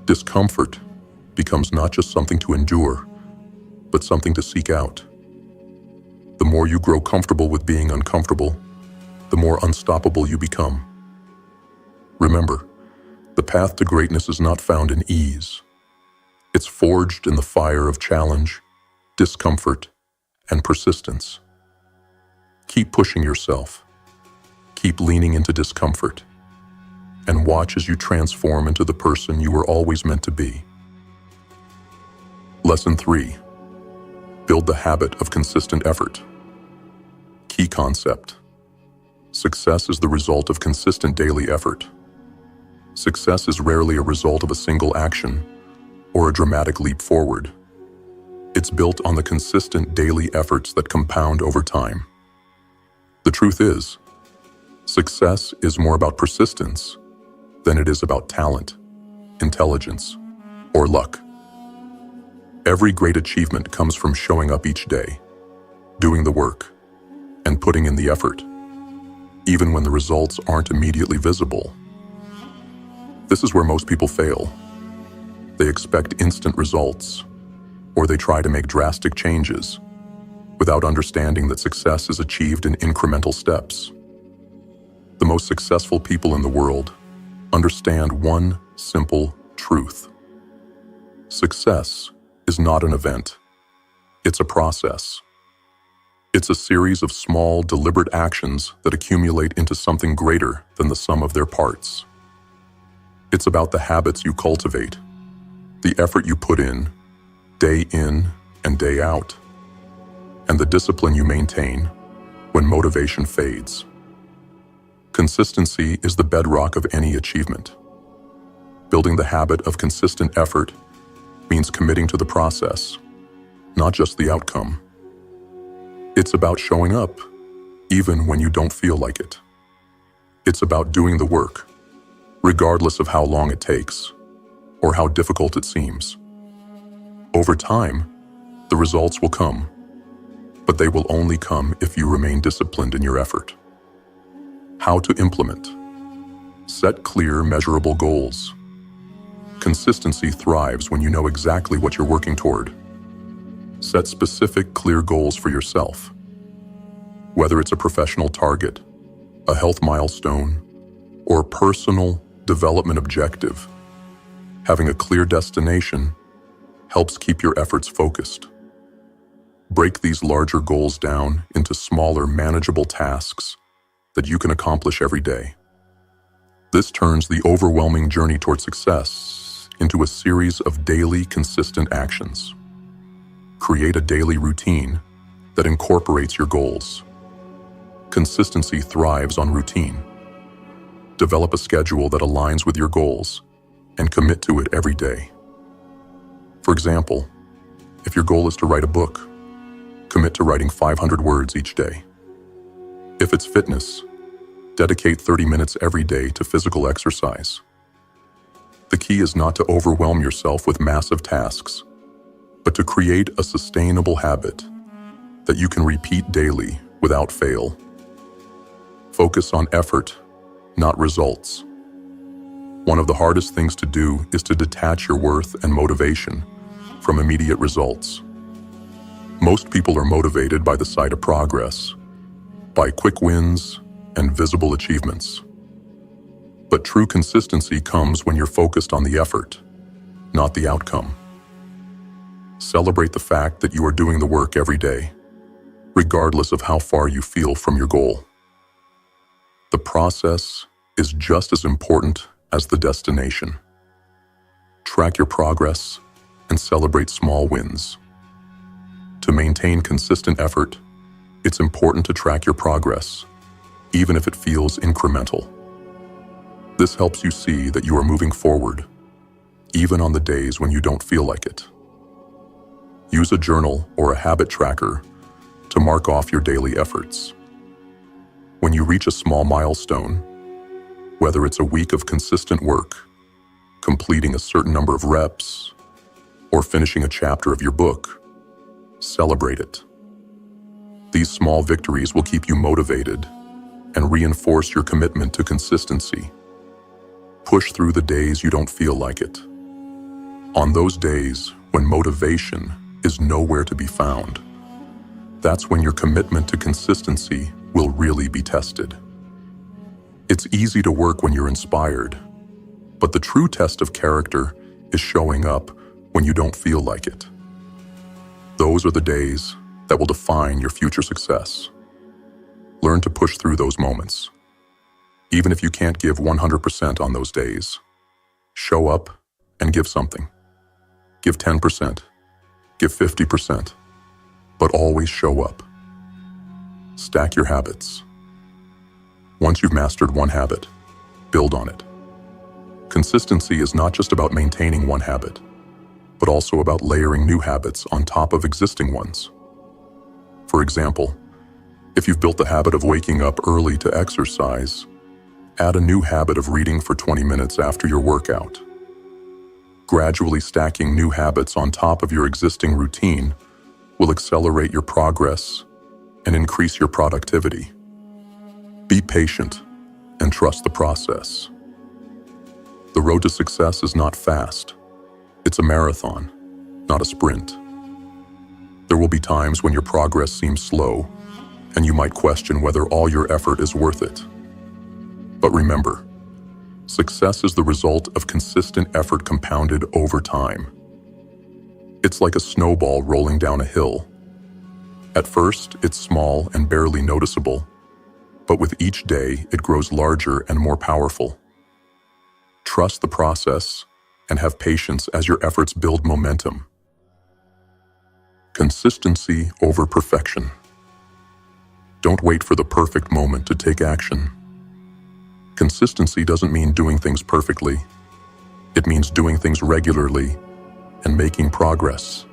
Discomfort becomes not just something to endure, but something to seek out. The more you grow comfortable with being uncomfortable, the more unstoppable you become. Remember, the path to greatness is not found in ease. It's forged in the fire of challenge, discomfort, and persistence. Keep pushing yourself. Keep leaning into discomfort. And watch as you transform into the person you were always meant to be. Lesson 3. Build the habit of consistent effort. Key concept. Success is the result of consistent daily effort. Success is rarely a result of a single action or a dramatic leap forward. It's built on the consistent daily efforts that compound over time. The truth is, success is more about persistence than it is about talent, intelligence, or luck. Every great achievement comes from showing up each day, doing the work, and putting in the effort, even when the results aren't immediately visible. This is where most people fail. They expect instant results, or they try to make drastic changes without understanding that success is achieved in incremental steps. The most successful people in the world understand one simple truth. Success is not an event. It's a process. It's a series of small, deliberate actions that accumulate into something greater than the sum of their parts. It's about the habits you cultivate, the effort you put in and day out, and the discipline you maintain when motivation fades. Consistency is the bedrock of any achievement. Building the habit of consistent effort means committing to the process, not just the outcome. It's about showing up, even when you don't feel like it. It's about doing the work, regardless of how long it takes or how difficult it seems. Over time, the results will come, but they will only come if you remain disciplined in your effort. How to implement. Set clear, measurable goals. Consistency thrives when you know exactly what you're working toward. Set specific, clear goals for yourself. Whether it's a professional target, a health milestone, or a personal development objective, having a clear destination helps keep your efforts focused. Break these larger goals down into smaller, manageable tasks that you can accomplish every day. This turns the overwhelming journey toward success into a series of daily, consistent actions. Create a daily routine that incorporates your goals. Consistency thrives on routine. Develop a schedule that aligns with your goals and commit to it every day. For example, if your goal is to write a book, commit to writing 500 words each day. If it's fitness, dedicate 30 minutes every day to physical exercise. The key is not to overwhelm yourself with massive tasks, but to create a sustainable habit that you can repeat daily without fail. Focus on effort, not results. One of the hardest things to do is to detach your worth and motivation from immediate results. Most people are motivated by the sight of progress, by quick wins and visible achievements. But true consistency comes when you're focused on the effort, not the outcome. Celebrate the fact that you are doing the work every day, regardless of how far you feel from your goal. The process is just as important as the destination. Track your progress and celebrate small wins. To maintain consistent effort, it's important to track your progress, even if it feels incremental. This helps you see that you are moving forward, even on the days when you don't feel like it. Use a journal or a habit tracker to mark off your daily efforts. When you reach a small milestone, whether it's a week of consistent work, completing a certain number of reps, or finishing a chapter of your book, celebrate it. These small victories will keep you motivated and reinforce your commitment to consistency. Push through the days you don't feel like it. On those days when motivation is nowhere to be found, that's when your commitment to consistency will really be tested. It's easy to work when you're inspired, but the true test of character is showing up when you don't feel like it. Those are the days that will define your future success. Learn to push through those moments. Even if you can't give 100% on those days, show up and give something. Give 10%, give 50%, but always show up. Stack your habits. Once you've mastered one habit, build on it. Consistency is not just about maintaining one habit, but also about layering new habits on top of existing ones. For example, if you've built the habit of waking up early to exercise, add a new habit of reading for 20 minutes after your workout. Gradually stacking new habits on top of your existing routine will accelerate your progress and increase your productivity. Be patient and trust the process. The road to success is not fast. It's a marathon, not a sprint. There will be times when your progress seems slow, and you might question whether all your effort is worth it. But remember, success is the result of consistent effort compounded over time. It's like a snowball rolling down a hill. At first, it's small and barely noticeable, but with each day, it grows larger and more powerful. Trust the process and have patience as your efforts build momentum. Consistency over perfection. Don't wait for the perfect moment to take action. Consistency doesn't mean doing things perfectly. It means doing things regularly and making progress,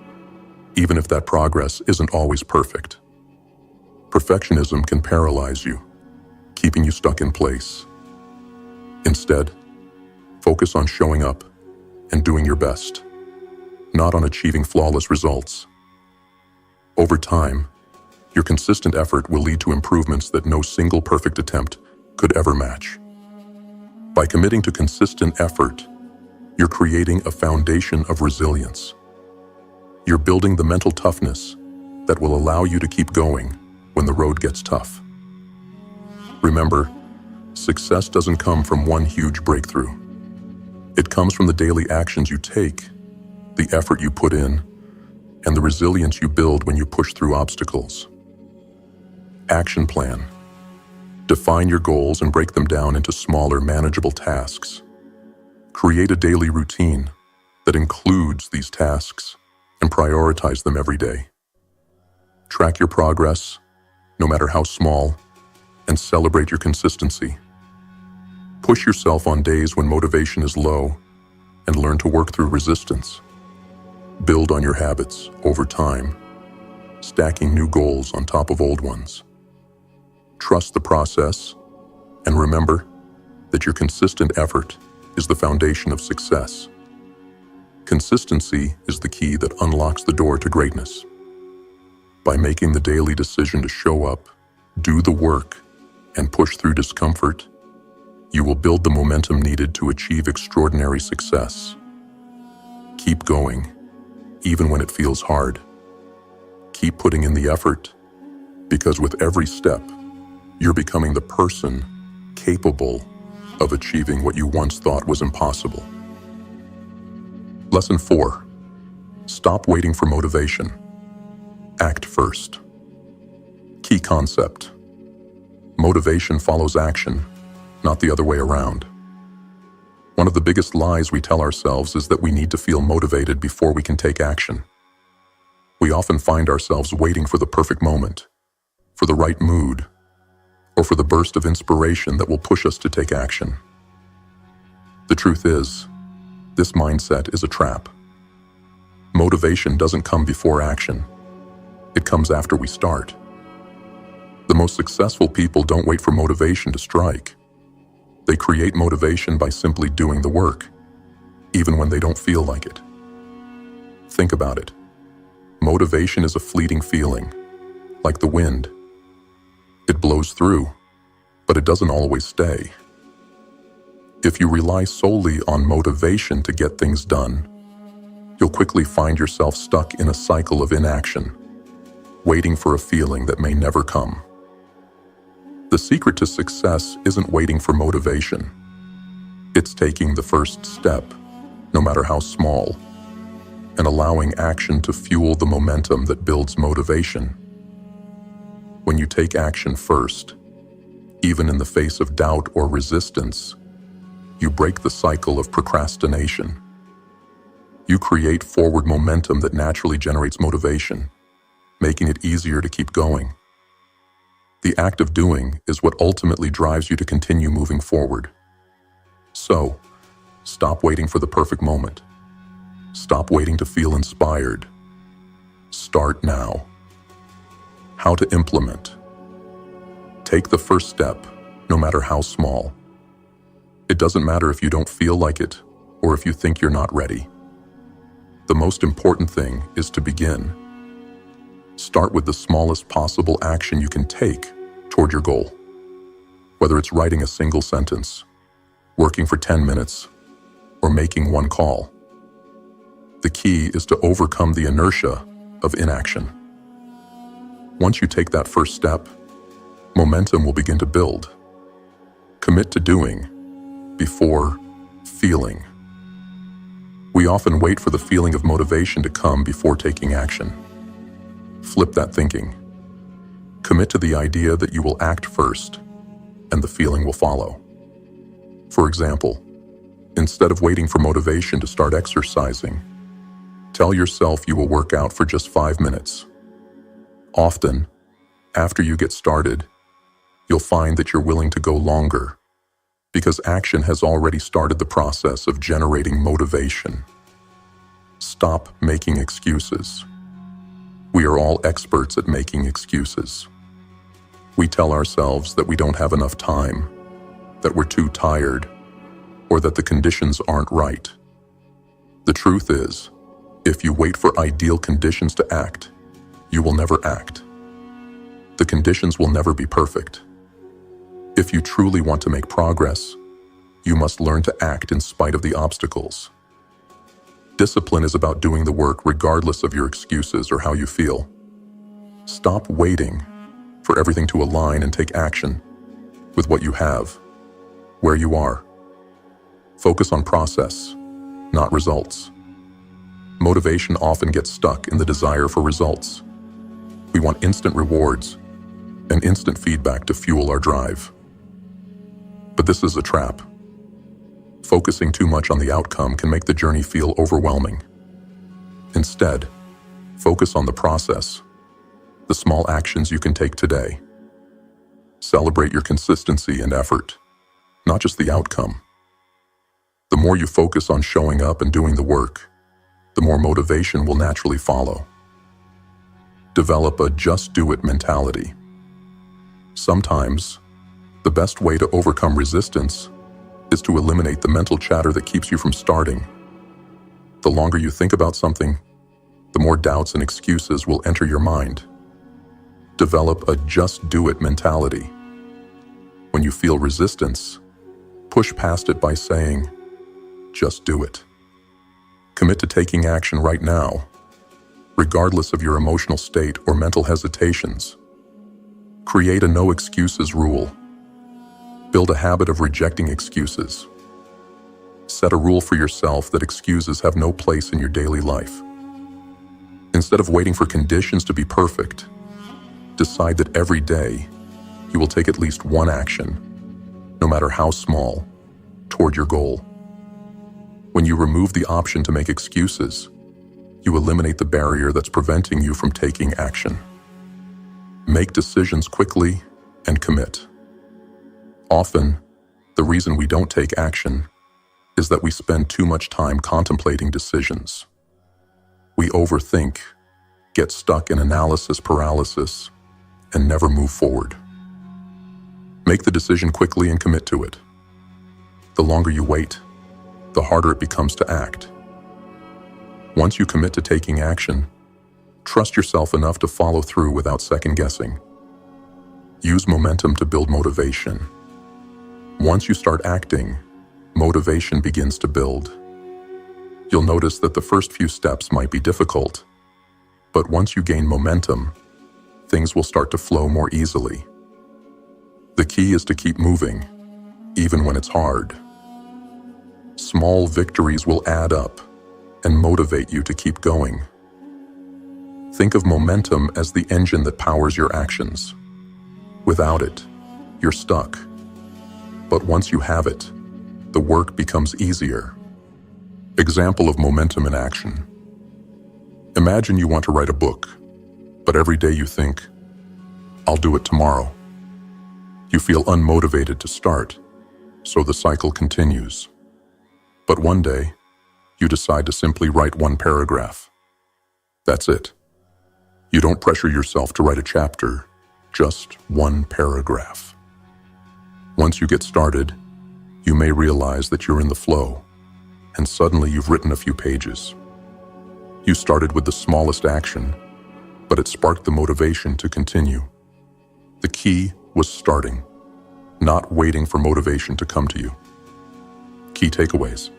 even if that progress isn't always perfect. Perfectionism can paralyze you, keeping you stuck in place. Instead, focus on showing up and doing your best, not on achieving flawless results. Over time, your consistent effort will lead to improvements that no single perfect attempt could ever match. By committing to consistent effort, you're creating a foundation of resilience. You're building the mental toughness that will allow you to keep going when the road gets tough. Remember, success doesn't come from one huge breakthrough. It comes from the daily actions you take, the effort you put in, and the resilience you build when you push through obstacles. Action plan. Define your goals and break them down into smaller, manageable tasks. Create a daily routine that includes these tasks and prioritize them every day. Track your progress, no matter how small, and celebrate your consistency. Push yourself on days when motivation is low and learn to work through resistance. Build on your habits over time, stacking new goals on top of old ones. Trust the process, and remember that your consistent effort is the foundation of success. Consistency is the key that unlocks the door to greatness. By making the daily decision to show up, do the work, and push through discomfort, you will build the momentum needed to achieve extraordinary success. Keep going, even when it feels hard. Keep putting in the effort, because with every step, you're becoming the person capable of achieving what you once thought was impossible. Lesson 4. Stop waiting for motivation. Act first. Key concept. Motivation follows action, not the other way around. One of the biggest lies we tell ourselves is that we need to feel motivated before we can take action. We often find ourselves waiting for the perfect moment, for the right mood, or for the burst of inspiration that will push us to take action. The truth is, this mindset is a trap. Motivation doesn't come before action. It comes after we start. The most successful people don't wait for motivation to strike. They create motivation by simply doing the work, even when they don't feel like it. Think about it. Motivation is a fleeting feeling, like the wind. It blows through, but it doesn't always stay. If you rely solely on motivation to get things done, you'll quickly find yourself stuck in a cycle of inaction, waiting for a feeling that may never come. The secret to success isn't waiting for motivation. It's taking the first step, no matter how small, and allowing action to fuel the momentum that builds motivation. When you take action first, even in the face of doubt or resistance, you break the cycle of procrastination. You create forward momentum that naturally generates motivation, making it easier to keep going. The act of doing is what ultimately drives you to continue moving forward. So, stop waiting for the perfect moment. Stop waiting to feel inspired. Start now. How to implement. Take the first step, no matter how small. It doesn't matter if you don't feel like it or if you think you're not ready. The most important thing is to begin. Start with the smallest possible action you can take toward your goal. Whether it's writing a single sentence, working for 10 minutes, or making one call. The key is to overcome the inertia of inaction. Once you take that first step, momentum will begin to build. Commit to doing before feeling. We often wait for the feeling of motivation to come before taking action. Flip that thinking. Commit to the idea that you will act first, and the feeling will follow. For example, instead of waiting for motivation to start exercising, tell yourself you will work out for just 5 minutes. Often, after you get started, you'll find that you're willing to go longer because action has already started the process of generating motivation. Stop making excuses. We are all experts at making excuses. We tell ourselves that we don't have enough time, that we're too tired, or that the conditions aren't right. The truth is, if you wait for ideal conditions to act, you will never act. The conditions will never be perfect. If you truly want to make progress, you must learn to act in spite of the obstacles. Discipline is about doing the work regardless of your excuses or how you feel. Stop waiting for everything to align and take action with what you have, where you are. Focus on process, not results. Motivation often gets stuck in the desire for results. We want instant rewards and instant feedback to fuel our drive. But this is a trap. Focusing too much on the outcome can make the journey feel overwhelming. Instead, focus on the process, the small actions you can take today. Celebrate your consistency and effort, not just the outcome. The more you focus on showing up and doing the work, the more motivation will naturally follow. Develop a just-do-it mentality. Sometimes, the best way to overcome resistance is to eliminate the mental chatter that keeps you from starting. The longer you think about something, the more doubts and excuses will enter your mind. Develop a just-do-it mentality. When you feel resistance, push past it by saying, just do it. Commit to taking action right now, regardless of your emotional state or mental hesitations. Create a no excuses rule. Build a habit of rejecting excuses. Set a rule for yourself that excuses have no place in your daily life. Instead of waiting for conditions to be perfect, decide that every day you will take at least one action, no matter how small, toward your goal. When you remove the option to make excuses, you eliminate the barrier that's preventing you from taking action. Make decisions quickly and commit. Often, the reason we don't take action is that we spend too much time contemplating decisions. We overthink, get stuck in analysis paralysis, and never move forward. Make the decision quickly and commit to it. The longer you wait, the harder it becomes to act. Once you commit to taking action, trust yourself enough to follow through without second-guessing. Use momentum to build motivation. Once you start acting, motivation begins to build. You'll notice that the first few steps might be difficult, but once you gain momentum, things will start to flow more easily. The key is to keep moving, even when it's hard. Small victories will add up and motivate you to keep going. Think of momentum as the engine that powers your actions. Without it, you're stuck. But once you have it, the work becomes easier. Example of momentum in action. Imagine you want to write a book, but every day you think, I'll do it tomorrow. You feel unmotivated to start, so the cycle continues. But one day, you decide to simply write one paragraph. That's it. You don't pressure yourself to write a chapter, just one paragraph. Once you get started, you may realize that you're in the flow, and suddenly you've written a few pages. You started with the smallest action, but it sparked the motivation to continue. The key was starting, not waiting for motivation to come to you. Key takeaways.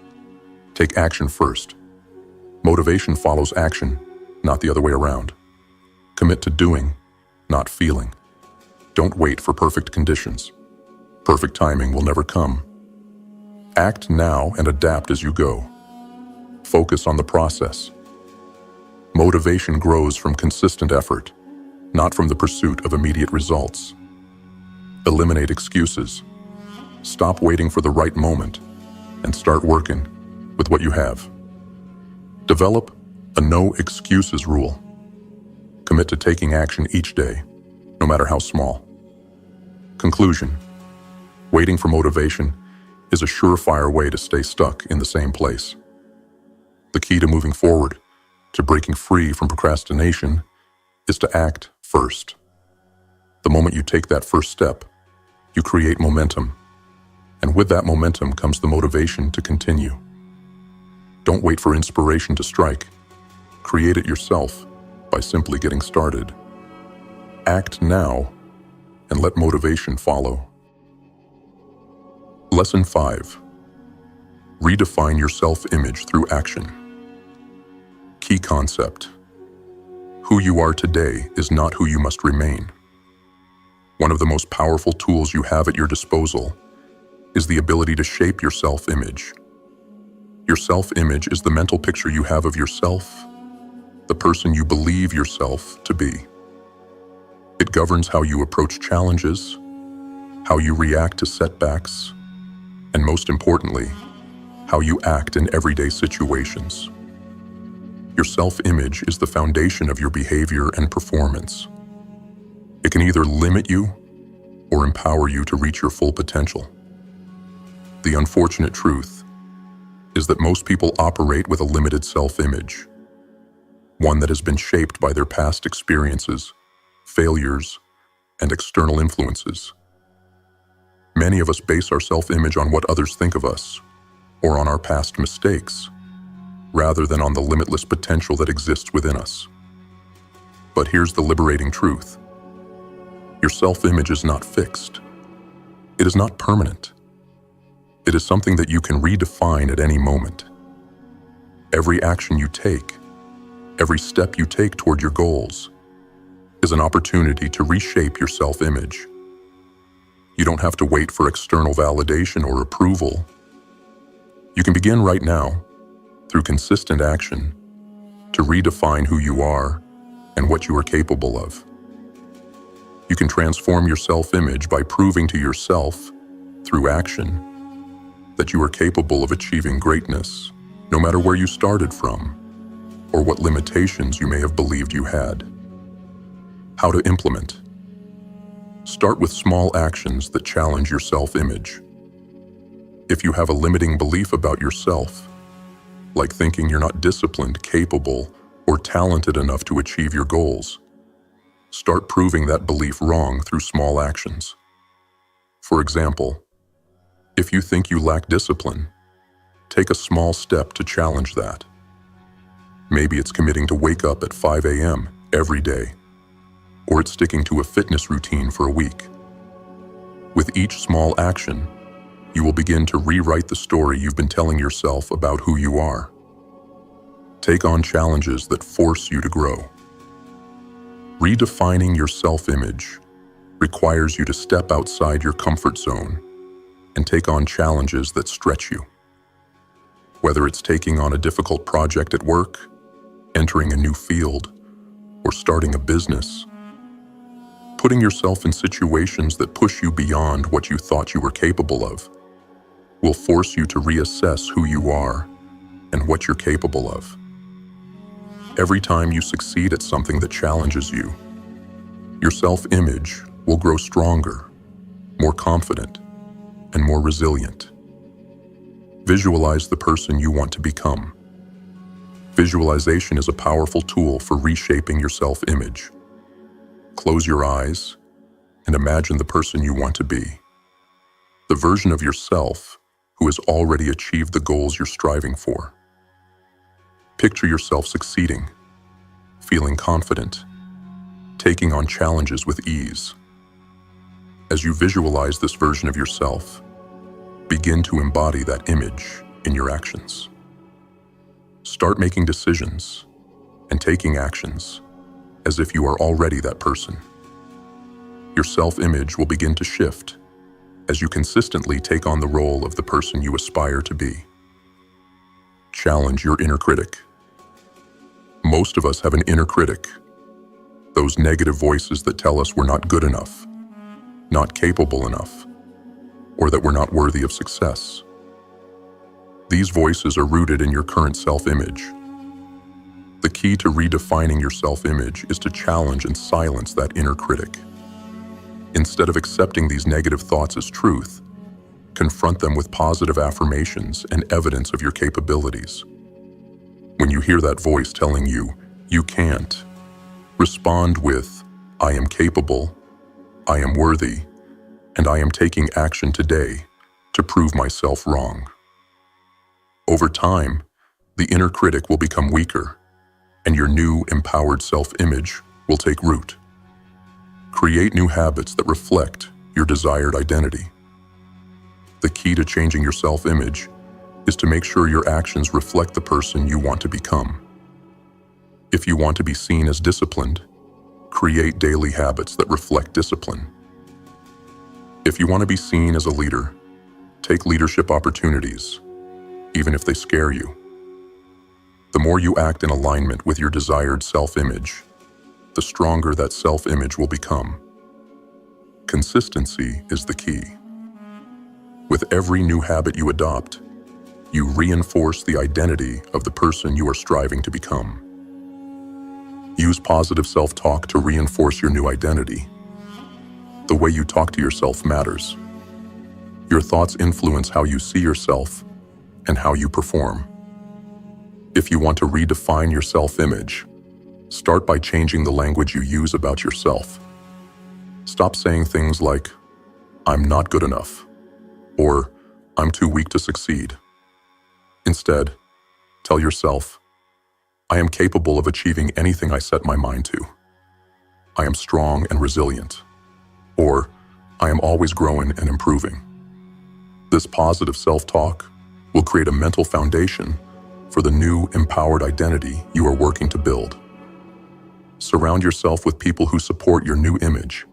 Take action first. Motivation follows action, not the other way around. Commit to doing, not feeling. Don't wait for perfect conditions. Perfect timing will never come. Act now and adapt as you go. Focus on the process. Motivation grows from consistent effort, not from the pursuit of immediate results. Eliminate excuses. Stop waiting for the right moment and start working with what you have. Develop a no excuses rule. Commit to taking action each day, no matter how small. Conclusion. Waiting for motivation is a surefire way to stay stuck in the same place. The key to moving forward, to breaking free from procrastination, is to act first. The moment you take that first step, you create momentum. And with that momentum comes the motivation to continue. Don't wait for inspiration to strike. Create it yourself by simply getting started. Act now and let motivation follow. Lesson 5. Redefine your self-image through action. Key concept. Who you are today is not who you must remain. One of the most powerful tools you have at your disposal is the ability to shape your self-image. Your self-image is the mental picture you have of yourself, the person you believe yourself to be. It governs how you approach challenges, how you react to setbacks, and most importantly, how you act in everyday situations. Your self-image is the foundation of your behavior and performance. It can either limit you or empower you to reach your full potential. The unfortunate truth is that most people operate with a limited self-image, one that has been shaped by their past experiences, failures, and external influences. Many of us base our self-image on what others think of us, or on our past mistakes, rather than on the limitless potential that exists within us. But here's the liberating truth. Your self-image is not fixed. It is not permanent. It is something that you can redefine at any moment. Every action you take, every step you take toward your goals, is an opportunity to reshape your self-image. You don't have to wait for external validation or approval. You can begin right now, through consistent action, to redefine who you are and what you are capable of. You can transform your self-image by proving to yourself, through action, that you are capable of achieving greatness, no matter where you started from, or what limitations you may have believed you had. How to implement. Start with small actions that challenge your self-image. If you have a limiting belief about yourself, like thinking you're not disciplined, capable, or talented enough to achieve your goals, start proving that belief wrong through small actions. For example, if you think you lack discipline, take a small step to challenge that. Maybe it's committing to wake up at 5 a.m. every day, or it's sticking to a fitness routine for a week. With each small action, you will begin to rewrite the story you've been telling yourself about who you are. Take on challenges that force you to grow. Redefining your self-image requires you to step outside your comfort zone and take on challenges that stretch you. Whether it's taking on a difficult project at work, entering a new field, or starting a business, putting yourself in situations that push you beyond what you thought you were capable of will force you to reassess who you are and what you're capable of. Every time you succeed at something that challenges you, your self-image will grow stronger, more confident, and more resilient. Visualize the person you want to become. Visualization is a powerful tool for reshaping your self-image. Close your eyes and imagine the person you want to be. The version of yourself who has already achieved the goals you're striving for. Picture yourself succeeding, feeling confident, taking on challenges with ease. As you visualize this version of yourself, begin to embody that image in your actions. Start making decisions and taking actions as if you are already that person. Your self-image will begin to shift as you consistently take on the role of the person you aspire to be. Challenge your inner critic. Most of us have an inner critic, those negative voices that tell us we're not good enough, not capable enough, or that we're not worthy of success. These voices are rooted in your current self-image. The key to redefining your self-image is to challenge and silence that inner critic. Instead of accepting these negative thoughts as truth, confront them with positive affirmations and evidence of your capabilities. When you hear that voice telling you, "You can't," respond with, "I am capable, I am worthy, and I am taking action today to prove myself wrong." Over time, the inner critic will become weaker, and your new, empowered self-image will take root. Create new habits that reflect your desired identity. The key to changing your self-image is to make sure your actions reflect the person you want to become. If you want to be seen as disciplined, create daily habits that reflect discipline. If you want to be seen as a leader, take leadership opportunities, even if they scare you. The more you act in alignment with your desired self-image, the stronger that self-image will become. Consistency is the key. With every new habit you adopt, you reinforce the identity of the person you are striving to become. Use positive self-talk to reinforce your new identity. The way you talk to yourself matters. Your thoughts influence how you see yourself and how you perform. If you want to redefine your self-image, start by changing the language you use about yourself. Stop saying things like, "I'm not good enough," or "I'm too weak to succeed." Instead, tell yourself, "I am capable of achieving anything I set my mind to. I am strong and resilient," or "I am always growing and improving." This positive self-talk will create a mental foundation for the new, empowered identity you are working to build. Surround yourself with people who support your new image.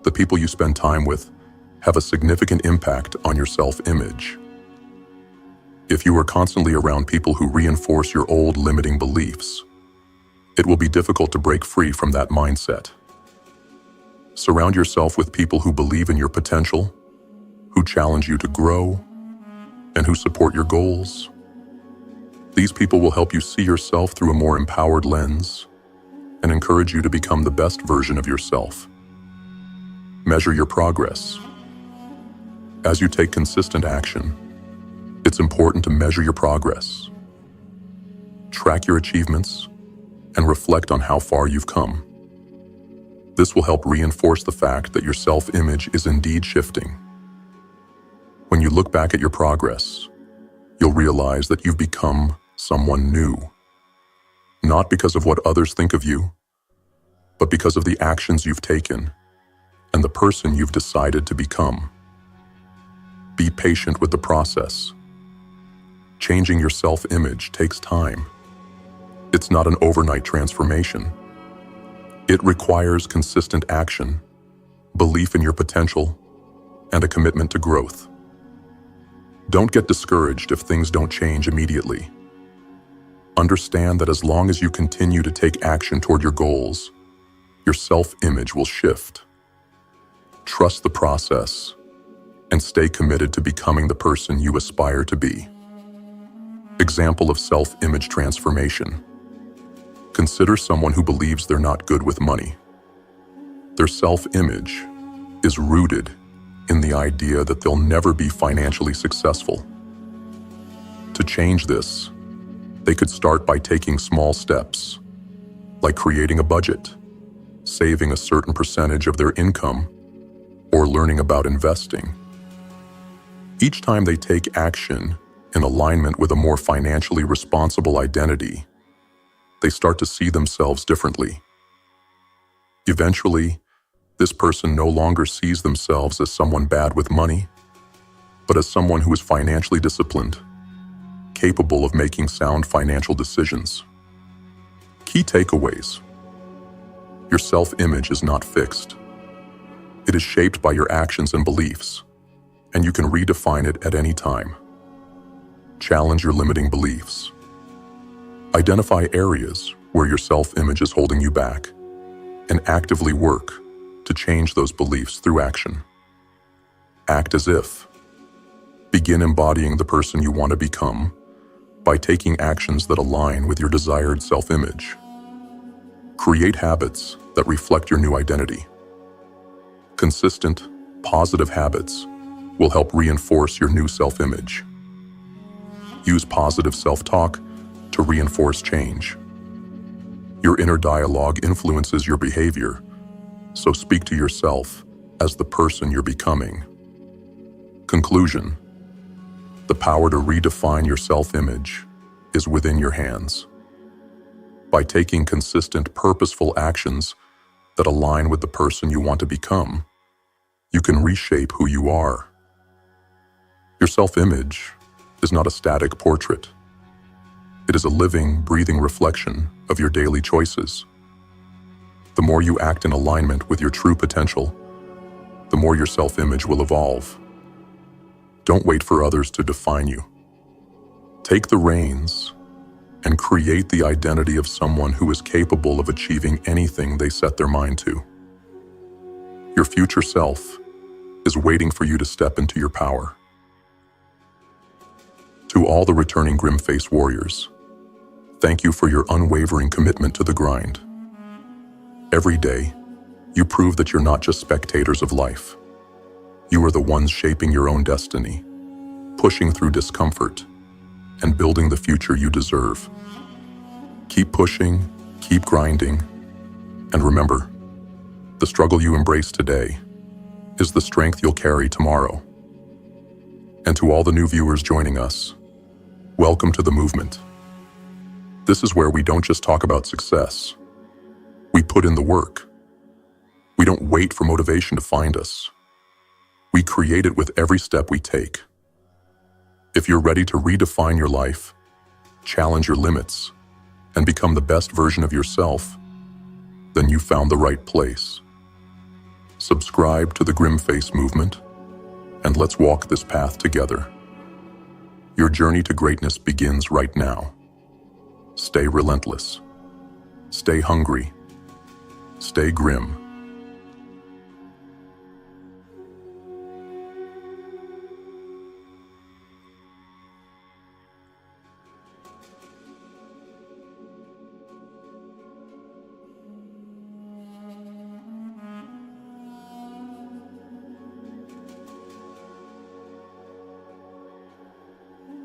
The people you spend time with have a significant impact on your self-image. If you are constantly around people who reinforce your old limiting beliefs, it will be difficult to break free from that mindset. Surround yourself with people who believe in your potential, who challenge you to grow, and who support your goals. These people will help you see yourself through a more empowered lens and encourage you to become the best version of yourself. Measure your progress. As you take consistent action, it's important to measure your progress. Track your achievements and reflect on how far you've come. This will help reinforce the fact that your self-image is indeed shifting. When you look back at your progress, you'll realize that you've become someone new. Not because of what others think of you, but because of the actions you've taken and the person you've decided to become. Be patient with the process. Changing your self-image takes time. It's not an overnight transformation. It requires consistent action, belief in your potential, and a commitment to growth. Don't get discouraged if things don't change immediately. Understand that as long as you continue to take action toward your goals, your self-image will shift. Trust the process and stay committed to becoming the person you aspire to be. Example of self-image transformation. Consider someone who believes they're not good with money. Their self-image is rooted in the idea that they'll never be financially successful. To change this, they could start by taking small steps, like creating a budget, saving a certain percentage of their income, or learning about investing. Each time they take action in alignment with a more financially responsible identity, they start to see themselves differently. Eventually, this person no longer sees themselves as someone bad with money, but as someone who is financially disciplined, capable of making sound financial decisions. Key takeaways. Your self-image is not fixed. It is shaped by your actions and beliefs, and you can redefine it at any time. Challenge your limiting beliefs. Identify areas where your self-image is holding you back, and actively work to change those beliefs through action. Act as if. Begin embodying the person you want to become by taking actions that align with your desired self-image. Create habits that reflect your new identity. Consistent, positive habits will help reinforce your new self-image. Use positive self-talk to reinforce change. Your inner dialogue influences your behavior, so speak to yourself as the person you're becoming. Conclusion. The power to redefine your self-image is within your hands. By taking consistent, purposeful actions that align with the person you want to become, you can reshape who you are. Your self-image is not a static portrait. It is a living, breathing reflection of your daily choices. The more you act in alignment with your true potential, the more your self-image will evolve. Don't wait for others to define you. Take the reins and create the identity of someone who is capable of achieving anything they set their mind to. Your future self is waiting for you to step into your power. To all the returning GrimFace warriors, thank you for your unwavering commitment to the grind. Every day, you prove that you're not just spectators of life. You are the ones shaping your own destiny, pushing through discomfort, and building the future you deserve. Keep pushing, keep grinding, and remember, the struggle you embrace today is the strength you'll carry tomorrow. And to all the new viewers joining us, welcome to the movement. This is where we don't just talk about success. We put in the work. We don't wait for motivation to find us. We create it with every step we take. If you're ready to redefine your life, challenge your limits, and become the best version of yourself, then you found the right place. Subscribe to the GrimFace movement, and let's walk this path together. Your journey to greatness begins right now. Stay relentless. Stay hungry. Stay grim.